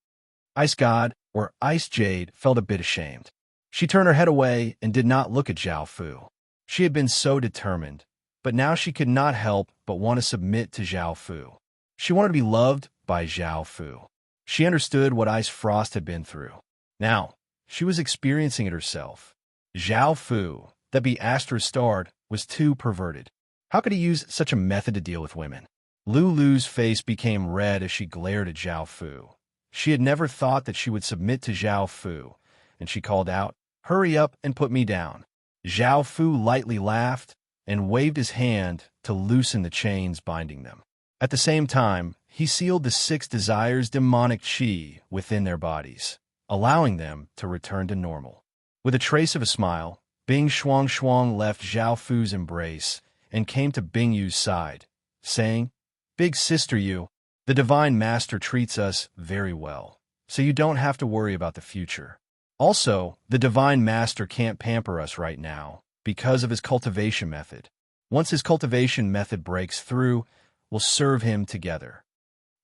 Ice God, or Ice Jade, felt a bit ashamed. She turned her head away and did not look at Zhao Fu. She had been so determined, but now she could not help but want to submit to Zhao Fu. She wanted to be loved by Zhao Fu. She understood what Ice Frost had been through. Now, she was experiencing it herself. Zhao Fu, that be Astro-starred, was too perverted. How could he use such a method to deal with women? Lulu's face became red as she glared at Zhao Fu. She had never thought that she would submit to Zhao Fu, and she called out, "Hurry up and put me down." Zhao Fu lightly laughed and waved his hand to loosen the chains binding them. At the same time, he sealed the 6 desires demonic chi within their bodies, allowing them to return to normal. With a trace of a smile, Bing Shuang left Zhao Fu's embrace and came to Bing Yu's side, saying, "Big Sister Yu, the Divine Master treats us very well, so you don't have to worry about the future. Also, the Divine Master can't pamper us right now because of his cultivation method. Once his cultivation method breaks through, we'll serve him together."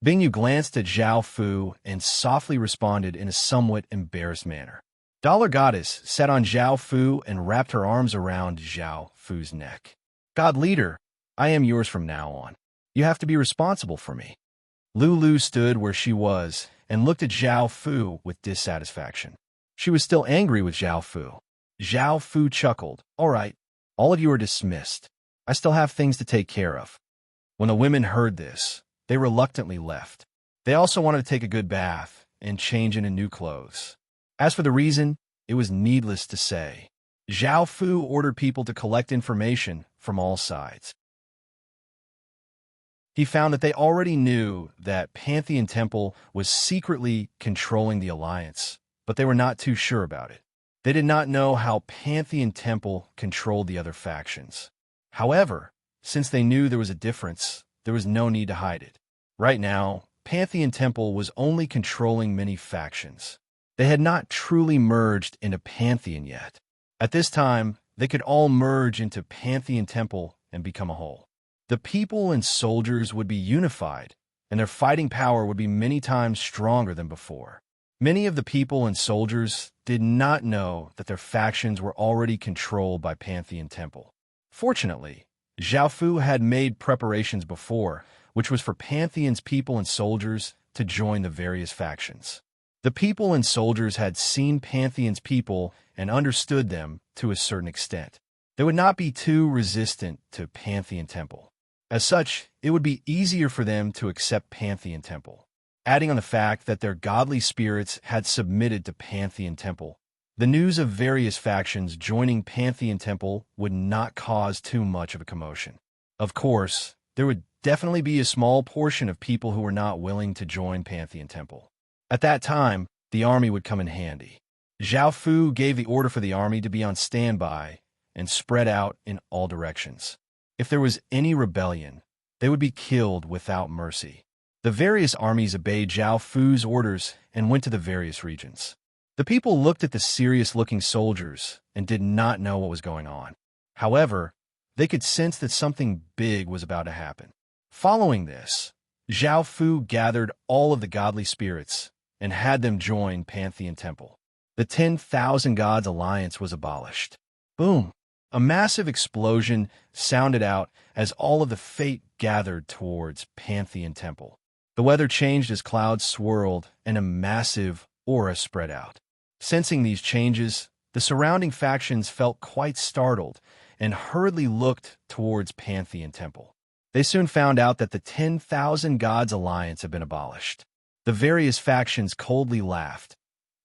Bing Yu glanced at Zhao Fu and softly responded in a somewhat embarrassed manner. Dollar Goddess sat on Zhao Fu and wrapped her arms around Zhao Fu's neck. God Leader, I am yours from now on. You have to be responsible for me. Lulu stood where she was and looked at Zhao Fu with dissatisfaction. She was still angry with Zhao Fu. Zhao Fu chuckled. All right, all of you are dismissed. I still have things to take care of. When the women heard this, they reluctantly left. They also wanted to take a good bath and change into new clothes. As for the reason, it was needless to say. Zhao Fu ordered people to collect information from all sides. He found that they already knew that Pantheon Temple was secretly controlling the alliance, but they were not too sure about it. They did not know how Pantheon Temple controlled the other factions. However, since they knew there was a difference, there was no need to hide it. Right now, Pantheon Temple was only controlling many factions. They had not truly merged into Pantheon yet. At this time, they could all merge into Pantheon Temple and become a whole. The people and soldiers would be unified, and their fighting power would be many times stronger than before. Many of the people and soldiers did not know that their factions were already controlled by Pantheon Temple. Fortunately, Zhao Fu had made preparations before, which was for Pantheon's people and soldiers to join the various factions. The people and soldiers had seen Pantheon's people and understood them to a certain extent. They would not be too resistant to Pantheon Temple. As such, it would be easier for them to accept Pantheon Temple. Adding on the fact that their godly spirits had submitted to Pantheon Temple, the news of various factions joining Pantheon Temple would not cause too much of a commotion. Of course, there would definitely be a small portion of people who were not willing to join Pantheon Temple. At that time, the army would come in handy. Zhao Fu gave the order for the army to be on standby and spread out in all directions. If there was any rebellion, they would be killed without mercy. The various armies obeyed Zhao Fu's orders and went to the various regions. The people looked at the serious-looking soldiers and did not know what was going on. However, they could sense that something big was about to happen. Following this, Zhao Fu gathered all of the godly spirits and had them join Pantheon Temple. The 10,000 Gods Alliance was abolished. Boom! A massive explosion sounded out as all of the fate gathered towards Pantheon Temple. The weather changed as clouds swirled and a massive aura spread out. Sensing these changes, the surrounding factions felt quite startled and hurriedly looked towards Pantheon Temple. They soon found out that the 10,000 Gods Alliance had been abolished. The various factions coldly laughed.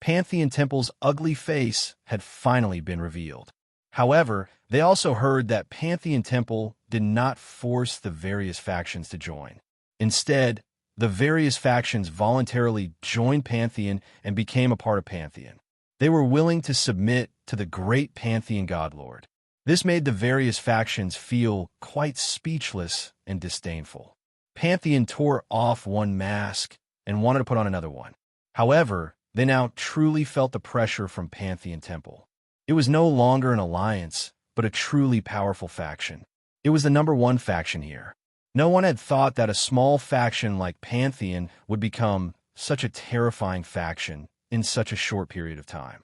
Pantheon Temple's ugly face had finally been revealed. However, they also heard that Pantheon Temple did not force the various factions to join. Instead, the various factions voluntarily joined Pantheon and became a part of Pantheon. They were willing to submit to the great Pantheon Godlord. This made the various factions feel quite speechless and disdainful. Pantheon tore off one mask and wanted to put on another one. However, they now truly felt the pressure from Pantheon Temple. It was no longer an alliance, but a truly powerful faction. It was the #1 faction here. No one had thought that a small faction like Pantheon would become such a terrifying faction in such a short period of time.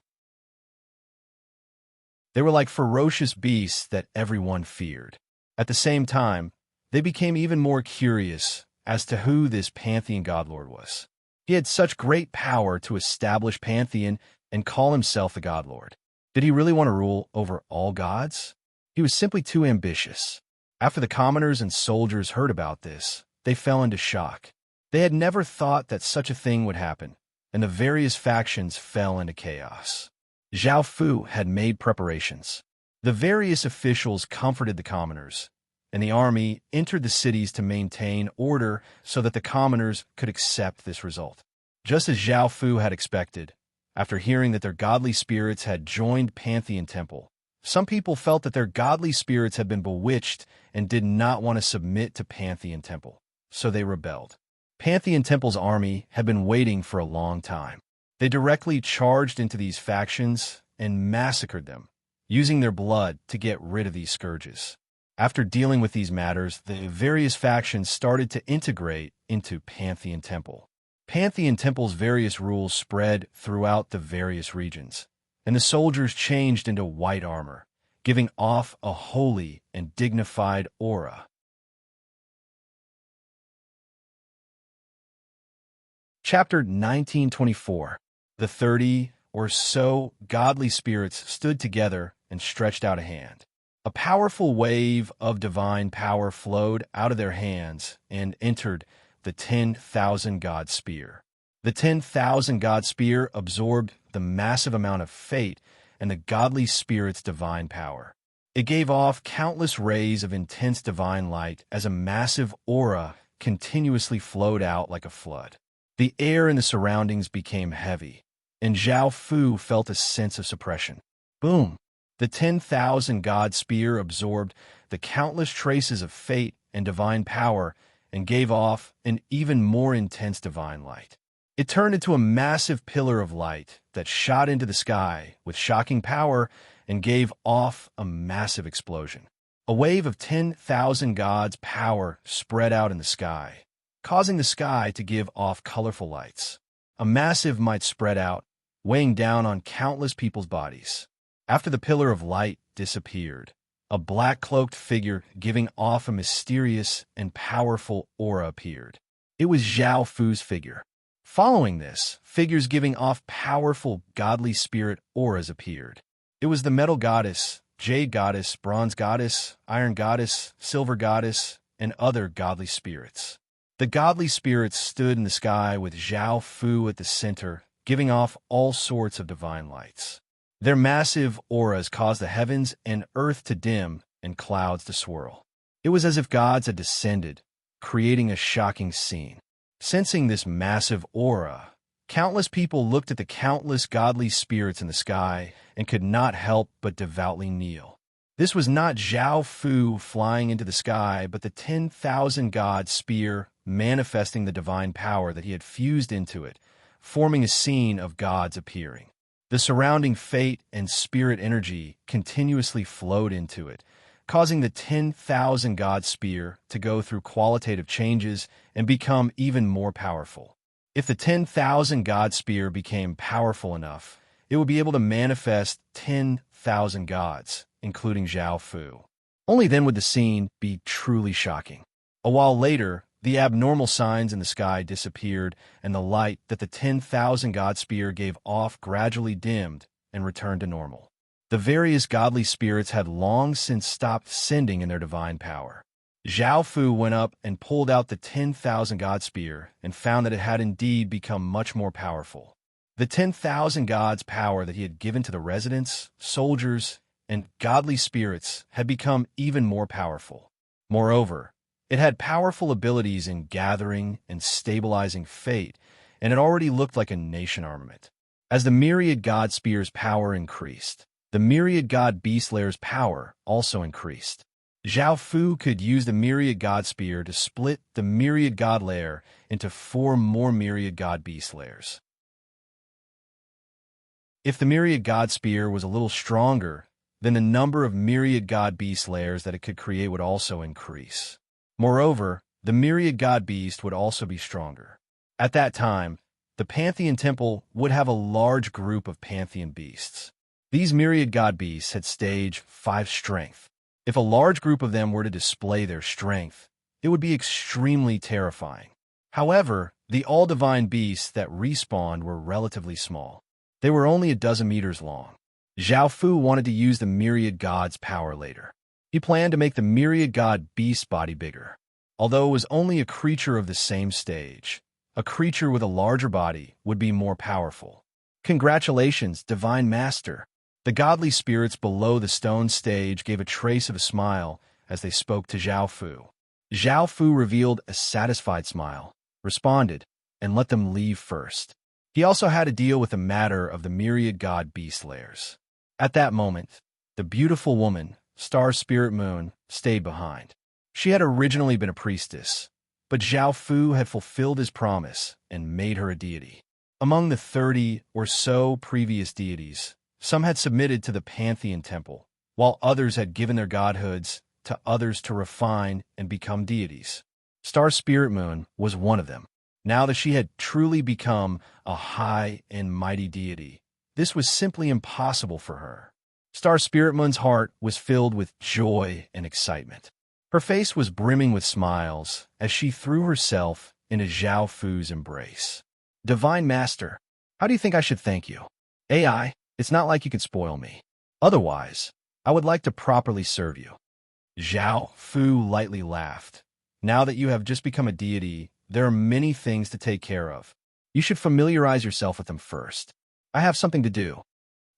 They were like ferocious beasts that everyone feared. At the same time, they became even more curious as to who this Pantheon Godlord was. He had such great power to establish Pantheon and call himself the Godlord. Did he really want to rule over all gods? He was simply too ambitious. After the commoners and soldiers heard about this, they fell into shock. They had never thought that such a thing would happen, and the various factions fell into chaos. Zhao Fu had made preparations. The various officials comforted the commoners, and the army entered the cities to maintain order so that the commoners could accept this result. Just as Zhao Fu had expected, after hearing that their godly spirits had joined Pantheon Temple, some people felt that their godly spirits had been bewitched and did not want to submit to Pantheon Temple, so they rebelled. Pantheon Temple's army had been waiting for a long time. They directly charged into these factions and massacred them, using their blood to get rid of these scourges. After dealing with these matters, the various factions started to integrate into Pantheon Temple. Pantheon Temple's various rules spread throughout the various regions. and the soldiers changed into white armor, giving off a holy and dignified aura. Chapter 1924. The 30 or so godly spirits stood together and stretched out a hand. A powerful wave of divine power flowed out of their hands and entered the 10,000 god spear. The 10,000 god spear absorbed the massive amount of fate and the godly spirit's divine power. It gave off countless rays of intense divine light as a massive aura continuously flowed out like a flood. The air in the surroundings became heavy, and Zhao Fu felt a sense of suppression. Boom! The 10,000 god spear absorbed the countless traces of fate and divine power and gave off an even more intense divine light. It turned into a massive pillar of light that shot into the sky with shocking power and gave off a massive explosion. A wave of 10,000 gods' power spread out in the sky, causing the sky to give off colorful lights. A massive might spread out, weighing down on countless people's bodies. After the pillar of light disappeared, a black-cloaked figure giving off a mysterious and powerful aura appeared. It was Zhao Fu's figure. Following this, figures giving off powerful godly spirit auras appeared. It was the metal goddess, jade goddess, bronze goddess, iron goddess, silver goddess, and other godly spirits. The godly spirits stood in the sky with Zhao Fu at the center, giving off all sorts of divine lights. Their massive auras caused the heavens and earth to dim and clouds to swirl. It was as if gods had descended, creating a shocking scene. Sensing this massive aura, countless people looked at the countless godly spirits in the sky and could not help but devoutly kneel. This was not Zhao Fu flying into the sky, but the 10,000 god spear manifesting the divine power that he had fused into it, forming a scene of gods appearing. The surrounding fate and spirit energy continuously flowed into it, causing the 10,000 god spear to go through qualitative changes and become even more powerful. If the 10,000 god spear became powerful enough, it would be able to manifest 10,000 gods, including Zhao Fu. Only then would the scene be truly shocking. A while later, the abnormal signs in the sky disappeared, and the light that the 10,000 god spear gave off gradually dimmed and returned to normal. The various godly spirits had long since stopped sending in their divine power. Zhao Fu went up and pulled out the 10,000 god spear and found that it had indeed become much more powerful. The 10,000 gods' power that he had given to the residents, soldiers, and godly spirits had become even more powerful. Moreover, it had powerful abilities in gathering and stabilizing fate, and it already looked like a nation armament. As the myriad god spear's power increased, the myriad god beast layer's power also increased. Zhao Fu could use the myriad god spear to split the myriad god layer into 4 more myriad god beast layers. If the myriad god spear was a little stronger, then the number of myriad god beast layers that it could create would also increase. Moreover, the myriad god beast would also be stronger. At that time, the Pantheon Temple would have a large group of Pantheon beasts. These myriad god beasts had stage 5 strength. If a large group of them were to display their strength, it would be extremely terrifying. However, the all-divine beasts that respawned were relatively small. They were only a dozen meters long. Zhao Fu wanted to use the myriad god's power later. He planned to make the myriad god beast body bigger. Although it was only a creature of the same stage, a creature with a larger body would be more powerful. Congratulations, Divine Master! The godly spirits below the stone stage gave a trace of a smile as they spoke to Zhao Fu. Zhao Fu revealed a satisfied smile, responded, and let them leave first. He also had to deal with the matter of the myriad god beast layers. At that moment, the beautiful woman, Star Spirit Moon, stayed behind. She had originally been a priestess, but Zhao Fu had fulfilled his promise and made her a deity. Among the 30 or so previous deities, some had submitted to the Pantheon Temple, while others had given their godhoods to others to refine and become deities. Star Spirit Moon was one of them. Now that she had truly become a high and mighty deity, This was simply impossible for her. Star Spirit Moon's heart was filled with joy and excitement. Her face was brimming with smiles as she threw herself into Zhao Fu's embrace. Divine Master, how do you think I should thank you? AI, it's not like you could spoil me. Otherwise, I would like to properly serve you. Zhao Fu lightly laughed. Now that you have just become a deity, there are many things to take care of. You should familiarize yourself with them first. I have something to do.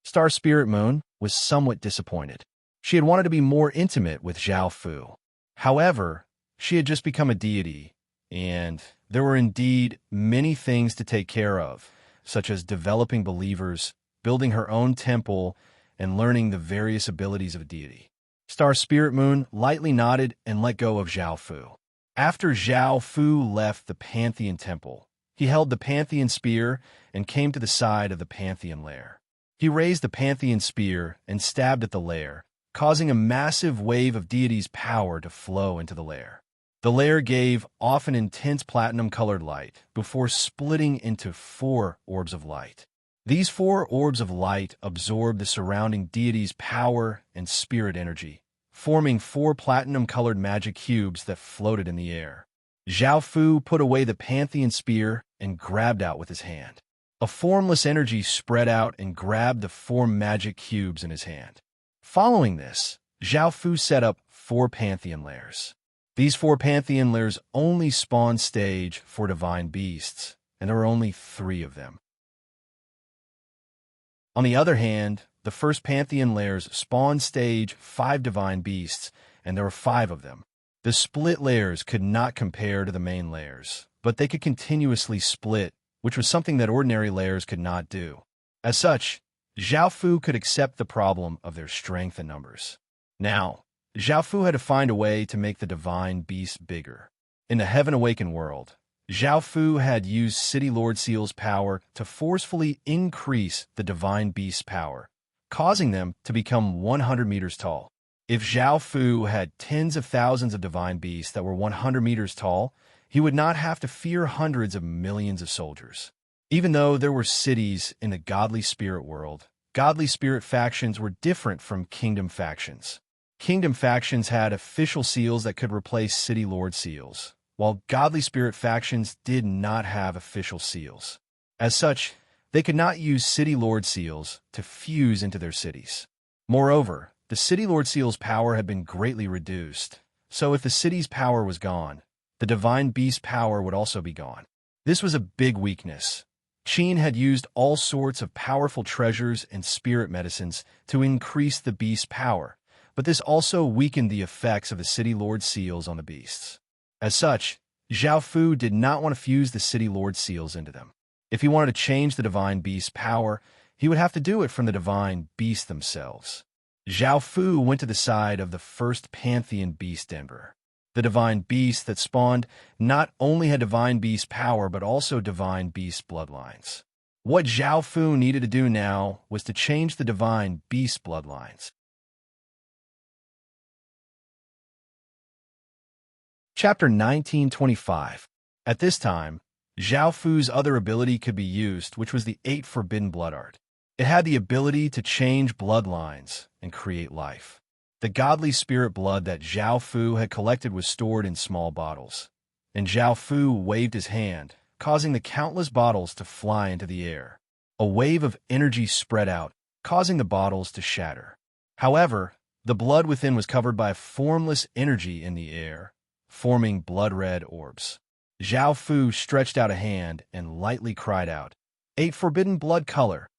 Star Spirit Moon was somewhat disappointed. She had wanted to be more intimate with Zhao Fu. However, she had just become a deity, and there were indeed many things to take care of, such as developing believers, building her own temple, and learning the various abilities of a deity. Star Spirit Moon lightly nodded and let go of Zhao Fu. After Zhao Fu left the Pantheon Temple, he held the Pantheon Spear and came to the side of the Pantheon Lair. He raised the Pantheon Spear and stabbed at the lair, causing a massive wave of deity's power to flow into the lair. The lair gave off an intense platinum-colored light before splitting into 4 orbs of light. These 4 orbs of light absorbed the surrounding deity's power and spirit energy, forming 4 platinum-colored magic cubes that floated in the air. Zhao Fu put away the Pantheon Spear and grabbed out with his hand. A formless energy spread out and grabbed the 4 magic cubes in his hand. Following this, Zhao Fu set up 4 Pantheon Lairs. These 4 Pantheon Lairs only spawned stage for divine beasts, and there were only 3 of them. On the other hand, the first Pantheon Lairs spawned stage 5 divine beasts, and there were 5 of them. The split layers could not compare to the main layers, but they could continuously split, which was something that ordinary layers could not do. As such, Zhao Fu could accept the problem of their strength and numbers. Now, Zhao Fu had to find a way to make the divine beast bigger. In the Heaven Awakened world, Zhao Fu had used City Lord Seal's power to forcefully increase the divine beast's power, causing them to become 100 meters tall. If Zhao Fu had tens of thousands of divine beasts that were 100 meters tall, he would not have to fear hundreds of millions of soldiers. Even though there were cities in the godly spirit world, godly spirit factions were different from kingdom factions. Kingdom factions had official seals that could replace City Lord seals, while godly spirit factions did not have official seals. As such, they could not use City Lord seals to fuse into their cities. Moreover, the City Lord seal's power had been greatly reduced, so if the city's power was gone, the divine beast's power would also be gone. This was a big weakness. Qin had used all sorts of powerful treasures and spirit medicines to increase the beast's power, but this also weakened the effects of the City Lord seals on the beasts. As such, Zhao Fu did not want to fuse the City Lord seals into them. If he wanted to change the divine beast's power, he would have to do it from the divine beasts themselves. Zhao Fu went to the side of the first Pantheon Beast Denver. The divine beast that spawned not only had divine beast power, but also divine beast bloodlines. What Zhao Fu needed to do now was to change the divine beast bloodlines. Chapter 1925. At this time, Zhao Fu's other ability could be used, which was the 8 Forbidden Blood Art. It had the ability to change bloodlines and create life. The godly spirit blood that Zhao Fu had collected was stored in small bottles, and Zhao Fu waved his hand, causing the countless bottles to fly into the air. A wave of energy spread out, causing the bottles to shatter. However, the blood within was covered by a formless energy in the air, forming blood-red orbs. Zhao Fu stretched out a hand and lightly cried out, 8 Forbidden Blood Color.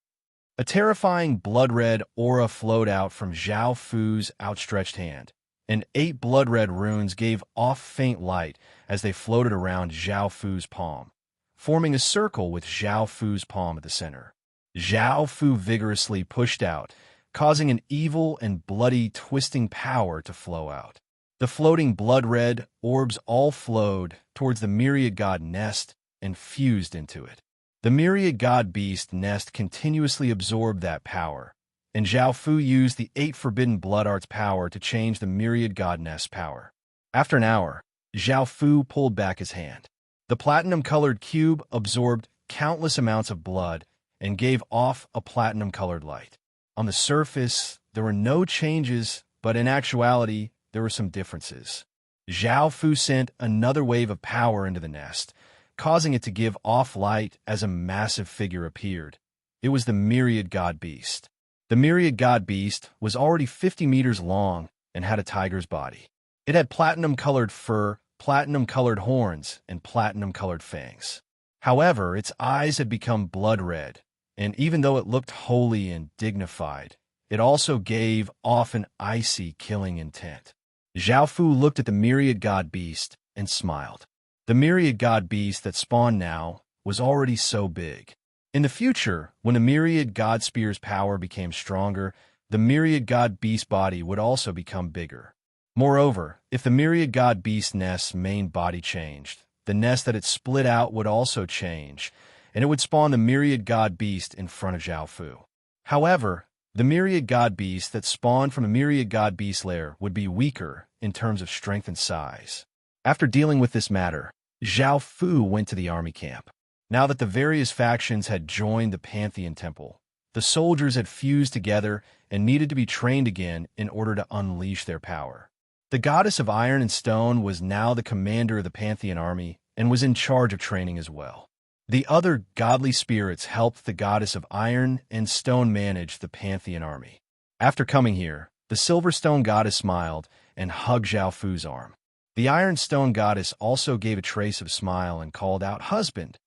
A terrifying blood-red aura flowed out from Zhao Fu's outstretched hand, and 8 blood-red runes gave off faint light as they floated around Zhao Fu's palm, forming a circle with Zhao Fu's palm at the center. Zhao Fu vigorously pushed out, causing an evil and bloody twisting power to flow out. The floating blood-red orbs all flowed towards the myriad god nest and fused into it. The myriad god beast nest continuously absorbed that power, and Zhao Fu used the 8 Forbidden Blood Art's power to change the myriad god nest's power. After an hour, Zhao Fu pulled back his hand. The platinum-colored cube absorbed countless amounts of blood and gave off a platinum-colored light. On the surface, there were no changes, but in actuality, there were some differences. Zhao Fu sent another wave of power into the nest, causing it to give off light as a massive figure appeared. It was the myriad god beast. The myriad god beast was already 50 meters long and had a tiger's body. It had platinum-colored fur, platinum-colored horns, and platinum-colored fangs. However, its eyes had become blood red, and even though it looked holy and dignified, it also gave off an icy, killing intent. Zhao Fu looked at the myriad god beast and smiled. The myriad god beast that spawned now was already so big. In the future, when the myriad god spear's power became stronger, the myriad god beast body would also become bigger. Moreover, if the myriad god beast nest's main body changed, the nest that it split out would also change, and it would spawn the myriad god beast in front of Zhao Fu. However, the myriad god beast that spawned from a myriad god beast lair would be weaker in terms of strength and size. After dealing with this matter, Zhao Fu went to the army camp. Now that the various factions had joined the Pantheon Temple, the soldiers had fused together and needed to be trained again in order to unleash their power. The goddess of iron and stone was now the commander of the Pantheon army and was in charge of training as well. The other godly spirits helped the goddess of iron and stone manage the Pantheon army. After coming here, the Silverstone goddess smiled and hugged Zhao Fu's arm. The Ironstone goddess also gave a trace of smile and called out, "Husband."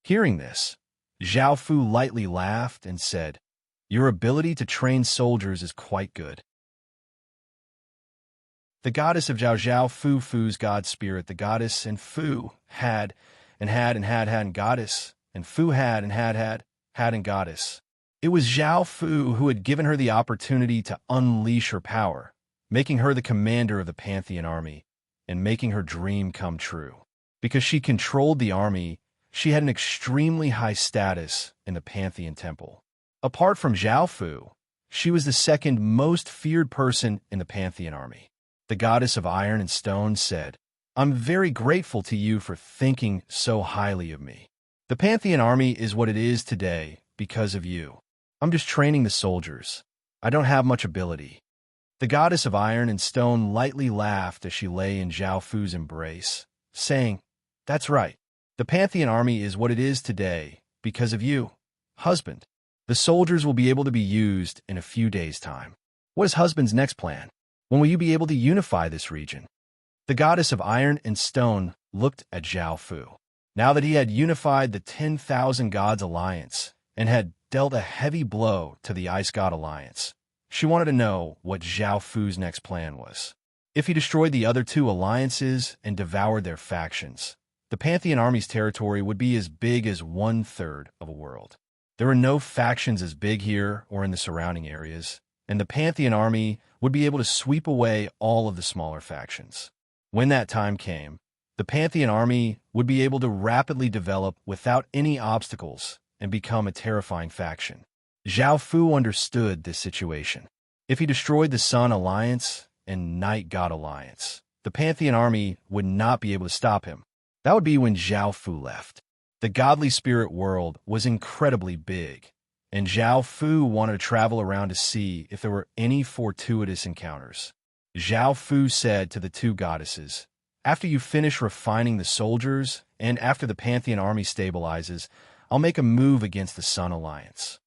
Hearing this, Zhao Fu lightly laughed and said, "Your ability to train soldiers is quite good." The goddess of Zhao Fu's god spirit, the goddess and Fu had and goddess, and Fu had and goddess. It was Zhao Fu who had given her the opportunity to unleash her power, making her the commander of the Pantheon army, and making her dream come true. Because she controlled the army, she had an extremely high status in the Pantheon Temple. Apart from Zhao Fu, she was the second most feared person in the Pantheon army. The goddess of iron and stone said, "I'm very grateful to you for thinking so highly of me. The Pantheon army is what it is today because of you. I'm just training the soldiers. I don't have much ability." The goddess of iron and stone lightly laughed as she lay in Zhao Fu's embrace, saying, "That's right. The Pantheon army is what it is today because of you, husband. The soldiers will be able to be used in a few days' time. What is husband's next plan? When will you be able to unify this region?" The goddess of iron and stone looked at Zhao Fu. Now that he had unified the 10,000 Gods Alliance and had dealt a heavy blow to the Ice God Alliance, she wanted to know what Zhao Fu's next plan was. If he destroyed the other two alliances and devoured their factions, the Pantheon army's territory would be as big as 1/3 of a world. There were no factions as big here or in the surrounding areas, and the Pantheon army would be able to sweep away all of the smaller factions. When that time came, the Pantheon army would be able to rapidly develop without any obstacles and become a terrifying faction. Zhao Fu understood this situation. If he destroyed the Sun Alliance and Night God Alliance, the Pantheon army would not be able to stop him. That would be when Zhao Fu left. The godly spirit world was incredibly big, and Zhao Fu wanted to travel around to see if there were any fortuitous encounters. Zhao Fu said to the two goddesses, "After you finish refining the soldiers, and after the Pantheon army stabilizes, I'll make a move against the Sun Alliance."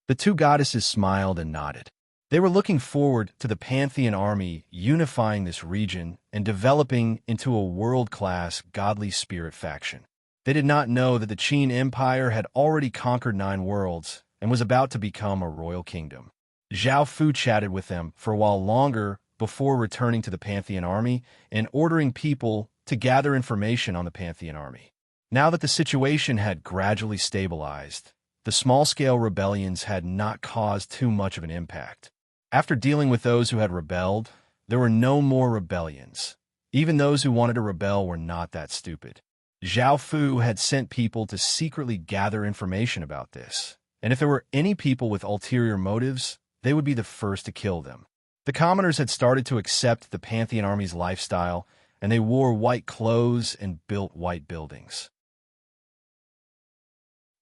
The two goddesses smiled and nodded. They were looking forward to the Pantheon army unifying this region and developing into a world-class godly spirit faction. They did not know that the Qin Empire had already conquered 9 worlds and was about to become a royal kingdom. Zhao Fu chatted with them for a while longer before returning to the Pantheon army and ordering people to gather information on the Pantheon army. Now that the situation had gradually stabilized, the small-scale rebellions had not caused too much of an impact. After dealing with those who had rebelled, there were no more rebellions. Even those who wanted to rebel were not that stupid. Zhao Fu had sent people to secretly gather information about this, and if there were any people with ulterior motives, they would be the first to kill them. The commoners had started to accept the Pantheon army's lifestyle, and they wore white clothes and built white buildings.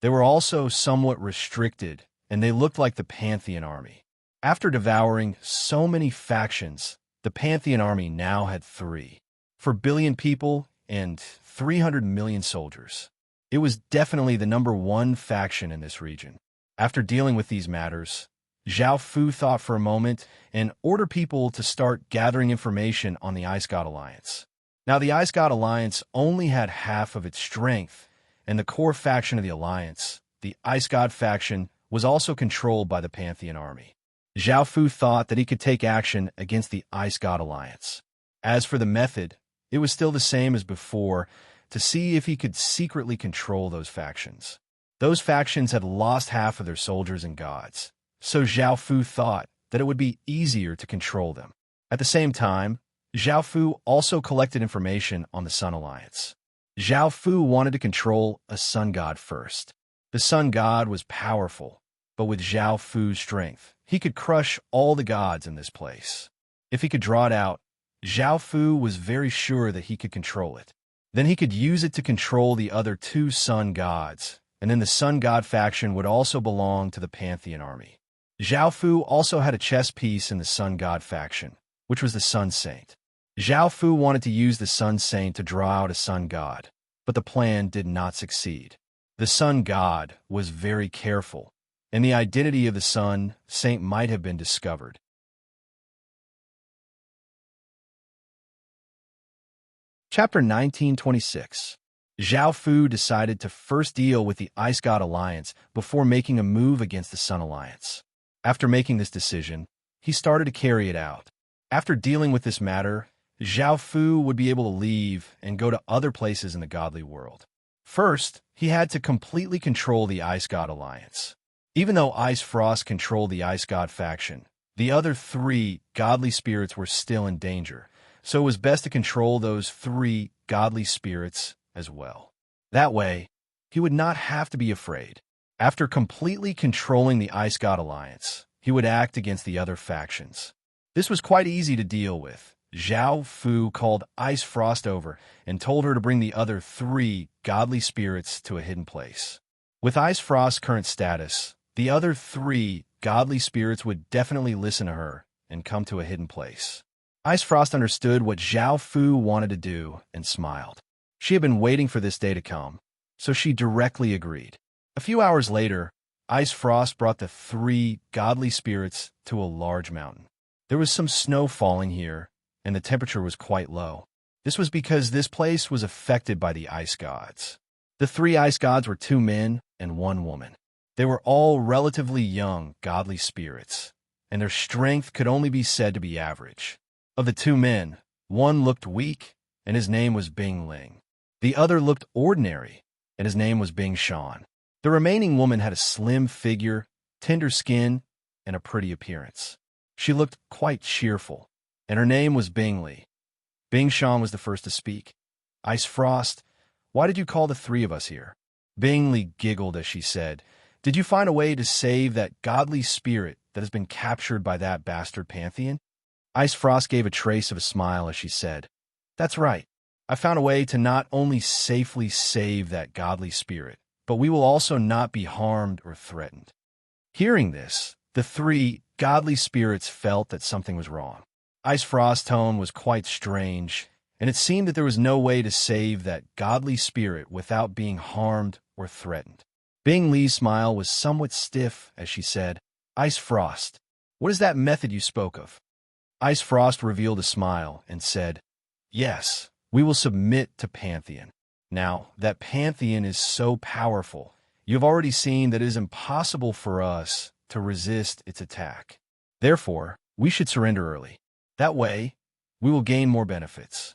They were also somewhat restricted, and they looked like the Pantheon army. After devouring so many factions, the Pantheon army now had 4 billion people and 300 million soldiers. It was definitely the #1 faction in this region. After dealing with these matters, Zhao Fu thought for a moment and ordered people to start gathering information on the Ice God Alliance. Now, the Ice God Alliance only had half of its strength, and the core faction of the Alliance, the Ice God faction, was also controlled by the Pantheon army. Zhao Fu thought that he could take action against the Ice God Alliance. As for the method, it was still the same as before, to see if he could secretly control those factions. Those factions had lost half of their soldiers and gods, so Zhao Fu thought that it would be easier to control them. At the same time, Zhao Fu also collected information on the Sun Alliance. Zhao Fu wanted to control a sun god first. The sun god was powerful, but with Zhao Fu's strength, he could crush all the gods in this place. If he could draw it out, Zhao Fu was very sure that he could control it. Then he could use it to control the other 2 sun gods, and then the sun god faction would also belong to the Pantheon army. Zhao Fu also had a chess piece in the sun god faction, which was the Sun Saint. Zhao Fu wanted to use the Sun Saint to draw out a sun god, but the plan did not succeed. The sun god was very careful, and the identity of the Sun Saint might have been discovered. Chapter 1926. Zhao Fu decided to first deal with the Ice God Alliance before making a move against the Sun Alliance. After making this decision, he started to carry it out. After dealing with this matter, Zhao Fu would be able to leave and go to other places in the godly world. First, he had to completely control the Ice God Alliance. Even though Ice Frost controlled the Ice God faction, the other 3 godly spirits were still in danger, so it was best to control those 3 godly spirits as well. That way, he would not have to be afraid. After completely controlling the Ice God Alliance, he would act against the other factions. This was quite easy to deal with. Zhao Fu called Ice Frost over and told her to bring the other 3 godly spirits to a hidden place. With Ice Frost's current status, the other 3 godly spirits would definitely listen to her and come to a hidden place. Ice Frost understood what Zhao Fu wanted to do and smiled. She had been waiting for this day to come, so she directly agreed. A few hours later, Ice Frost brought the 3 godly spirits to a large mountain. There was some snow falling here, and the temperature was quite low. This was because this place was affected by the ice gods. The 3 ice gods were 2 men and 1 woman. They were all relatively young, godly spirits, and their strength could only be said to be average. Of the 2 men, one looked weak, and his name was Bing Ling. The other looked ordinary, and his name was Bing Shan. The remaining woman had a slim figure, tender skin, and a pretty appearance. She looked quite cheerful, and her name was Bing Li. Bing Shan was the first to speak. Ice Frost, why did you call the 3 of us here? Bing Li giggled as she said, did you find a way to save that godly spirit that has been captured by that bastard Pantheon? Ice Frost gave a trace of a smile as she said, that's right. I found a way to not only safely save that godly spirit, but we will also not be harmed or threatened. Hearing this, the 3 godly spirits felt that something was wrong. Ice Frost's tone was quite strange, and it seemed that there was no way to save that godly spirit without being harmed or threatened. Bing Li's smile was somewhat stiff as she said, Ice Frost, what is that method you spoke of? Ice Frost revealed a smile and said, yes, we will submit to Pantheon. Now, that Pantheon is so powerful, you have already seen that it is impossible for us to resist its attack. Therefore, we should surrender early. That way, we will gain more benefits.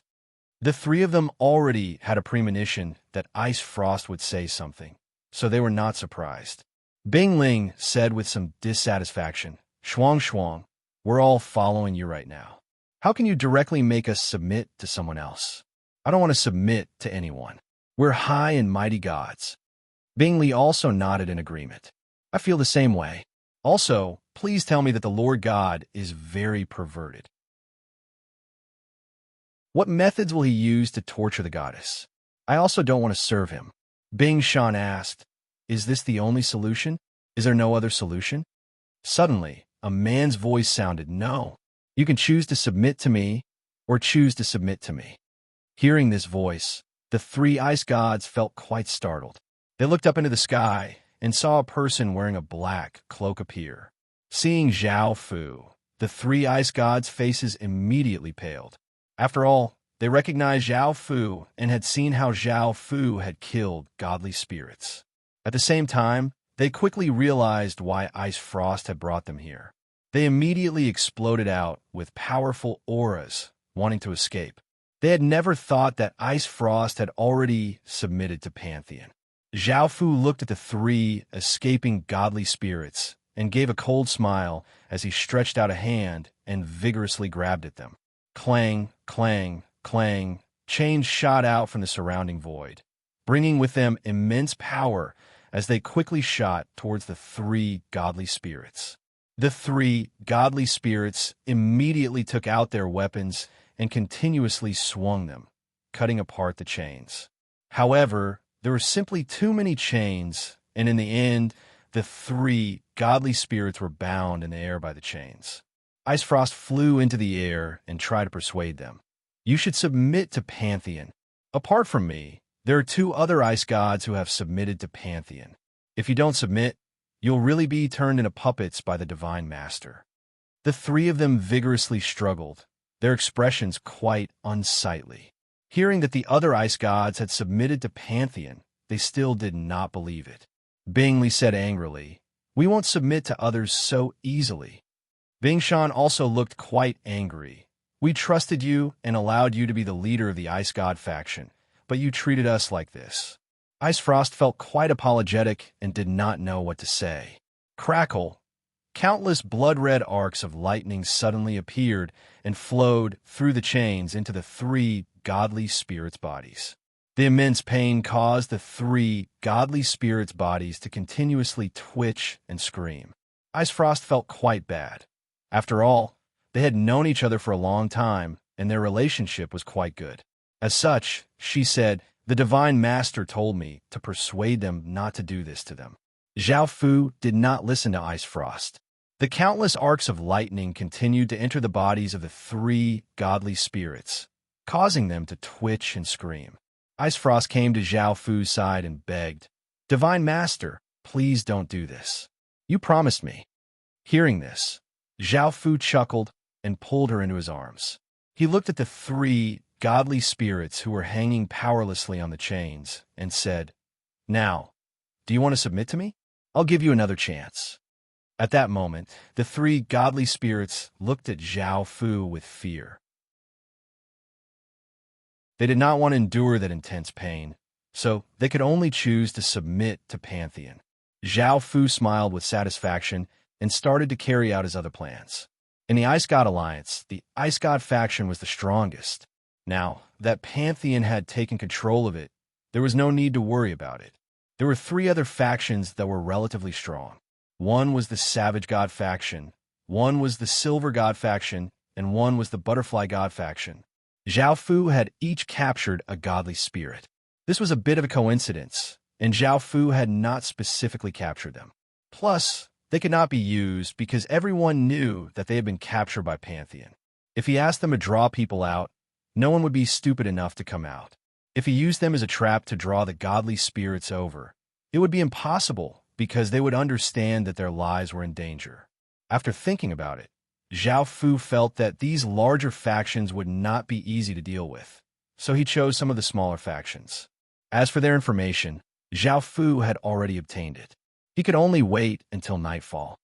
The 3 of them already had a premonition that Ice Frost would say something, so they were not surprised. Bing Ling said with some dissatisfaction, Shuang Shuang, we're all following you right now. How can you directly make us submit to someone else? I don't want to submit to anyone. We're high and mighty gods. Bing Li also nodded in agreement. I feel the same way. Also, please tell me that the Lord God is very perverted. What methods will he use to torture the goddess? I also don't want to serve him. Bing Shan asked, Is this the only solution? Is there no other solution? Suddenly, a man's voice sounded, "No. You can choose to submit to me or choose to submit to me." Hearing this voice, the three ice gods felt quite startled. They looked up into the sky and saw a person wearing a black cloak appear. Seeing Zhao Fu, the three ice gods' faces immediately paled. After all, they recognized Zhao Fu and had seen how Zhao Fu had killed godly spirits. At the same time, they quickly realized why Ice Frost had brought them here. They immediately exploded out with powerful auras, wanting to escape. They had never thought that Ice Frost had already submitted to Pantheon. Zhao Fu looked at the three escaping godly spirits and gave a cold smile as he stretched out a hand and vigorously grabbed at them. Clang, clang, clang, chains shot out from the surrounding void, bringing with them immense power as they quickly shot towards the three godly spirits. The three godly spirits immediately took out their weapons and continuously swung them, cutting apart the chains. However, there were simply too many chains, and in the end, the three godly spirits were bound in the air by the chains. Ice Frost flew into the air and tried to persuade them. "You should submit to Pantheon. Apart from me, there are two other ice gods who have submitted to Pantheon. If you don't submit, you'll really be turned into puppets by the Divine Master." The three of them vigorously struggled, their expressions quite unsightly. Hearing that the other ice gods had submitted to Pantheon, they still did not believe it. Bingley said angrily, "We won't submit to others so easily." Bingshan also looked quite angry. "We trusted you and allowed you to be the leader of the Ice God faction, but you treated us like this." Ice Frost felt quite apologetic and did not know what to say. Crackle! Countless blood-red arcs of lightning suddenly appeared and flowed through the chains into the three godly spirits' bodies. The immense pain caused the three godly spirits' bodies to continuously twitch and scream. Ice Frost felt quite bad. After all, they had known each other for a long time, and their relationship was quite good. As such, she said, "The Divine Master told me to persuade them not to do this to them." Zhao Fu did not listen to Ice Frost. The countless arcs of lightning continued to enter the bodies of the three godly spirits, causing them to twitch and scream. Ice Frost came to Zhao Fu's side and begged, "Divine Master, please don't do this. You promised me." Hearing this, Zhao Fu chuckled and pulled her into his arms. He looked at the three godly spirits who were hanging powerlessly on the chains and said, "Now, do you want to submit to me? I'll give you another chance." At that moment, the three godly spirits looked at Zhao Fu with fear. They did not want to endure that intense pain, so they could only choose to submit to Pantheon. Zhao Fu smiled with satisfaction and started to carry out his other plans. In the Ice God Alliance, the Ice God faction was the strongest. Now that Pantheon had taken control of it, there was no need to worry about it. There were three other factions that were relatively strong. One was the Savage God faction, one was the Silver God faction, and one was the Butterfly God faction. Zhao Fu had each captured a godly spirit. This was a bit of a coincidence, and Zhao Fu had not specifically captured them. Plus, they could not be used because everyone knew that they had been captured by Pantheon. If he asked them to draw people out, no one would be stupid enough to come out. If he used them as a trap to draw the godly spirits over, it would be impossible because they would understand that their lives were in danger. After thinking about it, Zhao Fu felt that these larger factions would not be easy to deal with, so he chose some of the smaller factions. As for their information, Zhao Fu had already obtained it. He could only wait until nightfall.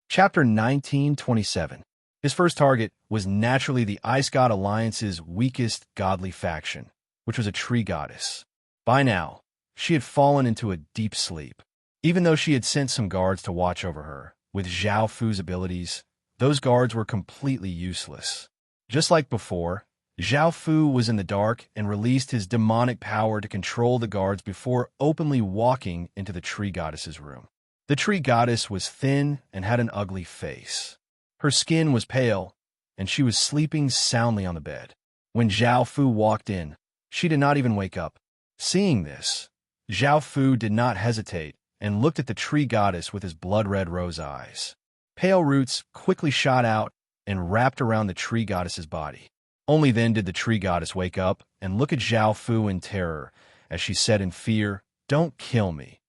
Chapter 1927. His first target was naturally the Ice God Alliance's weakest godly faction, which was a tree goddess. By now, she had fallen into a deep sleep. Even though she had sent some guards to watch over her, with Zhao Fu's abilities, those guards were completely useless. Just like before, Zhao Fu was in the dark and released his demonic power to control the guards before openly walking into the tree goddess's room. The tree goddess was thin and had an ugly face. Her skin was pale, and she was sleeping soundly on the bed. When Zhao Fu walked in, She did not even wake up. Seeing this, Zhao Fu did not hesitate and looked at the tree goddess with his blood-red rose eyes. Pale roots quickly shot out and wrapped around the tree goddess's body. Only then did the tree goddess wake up and look at Zhao Fu in terror as she said in fear, "Don't kill me.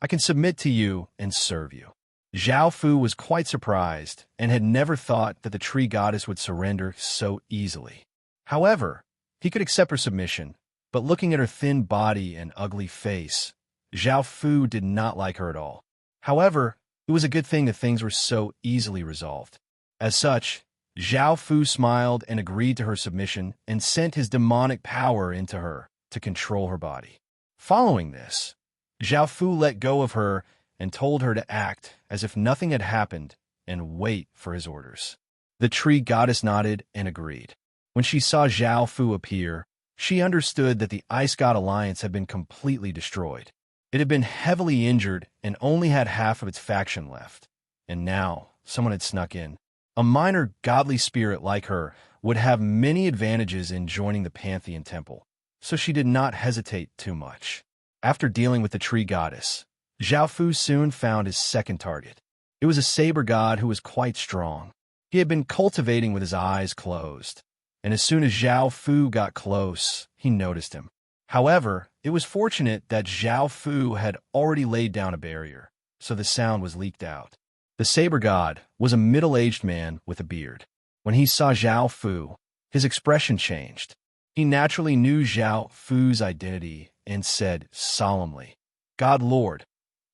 I can submit to you and serve you." Zhao Fu was quite surprised and had never thought that the tree goddess would surrender so easily. However, he could accept her submission, but looking at her thin body and ugly face, Zhao Fu did not like her at all. However, it was a good thing that things were so easily resolved. As such, Zhao Fu smiled and agreed to her submission and sent his demonic power into her to control her body. Following this, Zhao Fu let go of her and told her to act as if nothing had happened and wait for his orders. The tree goddess nodded and agreed. When she saw Zhao Fu appear, she understood that the Ice God Alliance had been completely destroyed. It had been heavily injured and only had half of its faction left. And now, someone had snuck in. A minor godly spirit like her would have many advantages in joining the Pantheon Temple, so she did not hesitate too much. After dealing with the tree goddess, Zhao Fu soon found his second target. It was a saber god who was quite strong. He had been cultivating with his eyes closed, and as soon as Zhao Fu got close, he noticed him. However, it was fortunate that Zhao Fu had already laid down a barrier, so the sound was leaked out. The saber god was a middle-aged man with a beard. When he saw Zhao Fu, his expression changed. He naturally knew Zhao Fu's identity and said solemnly, "God Lord,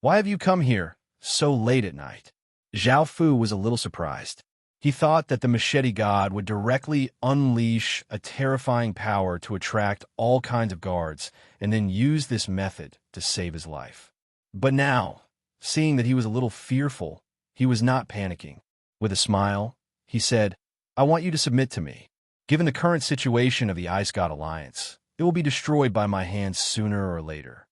why have you come here so late at night?" Zhao Fu was a little surprised. He thought that the machete god would directly unleash a terrifying power to attract all kinds of guards and then use this method to save his life. But now, seeing that he was a little fearful, he was not panicking. With a smile, he said, "I want you to submit to me. Given the current situation of the Ice God Alliance, it will be destroyed by my hands sooner or later."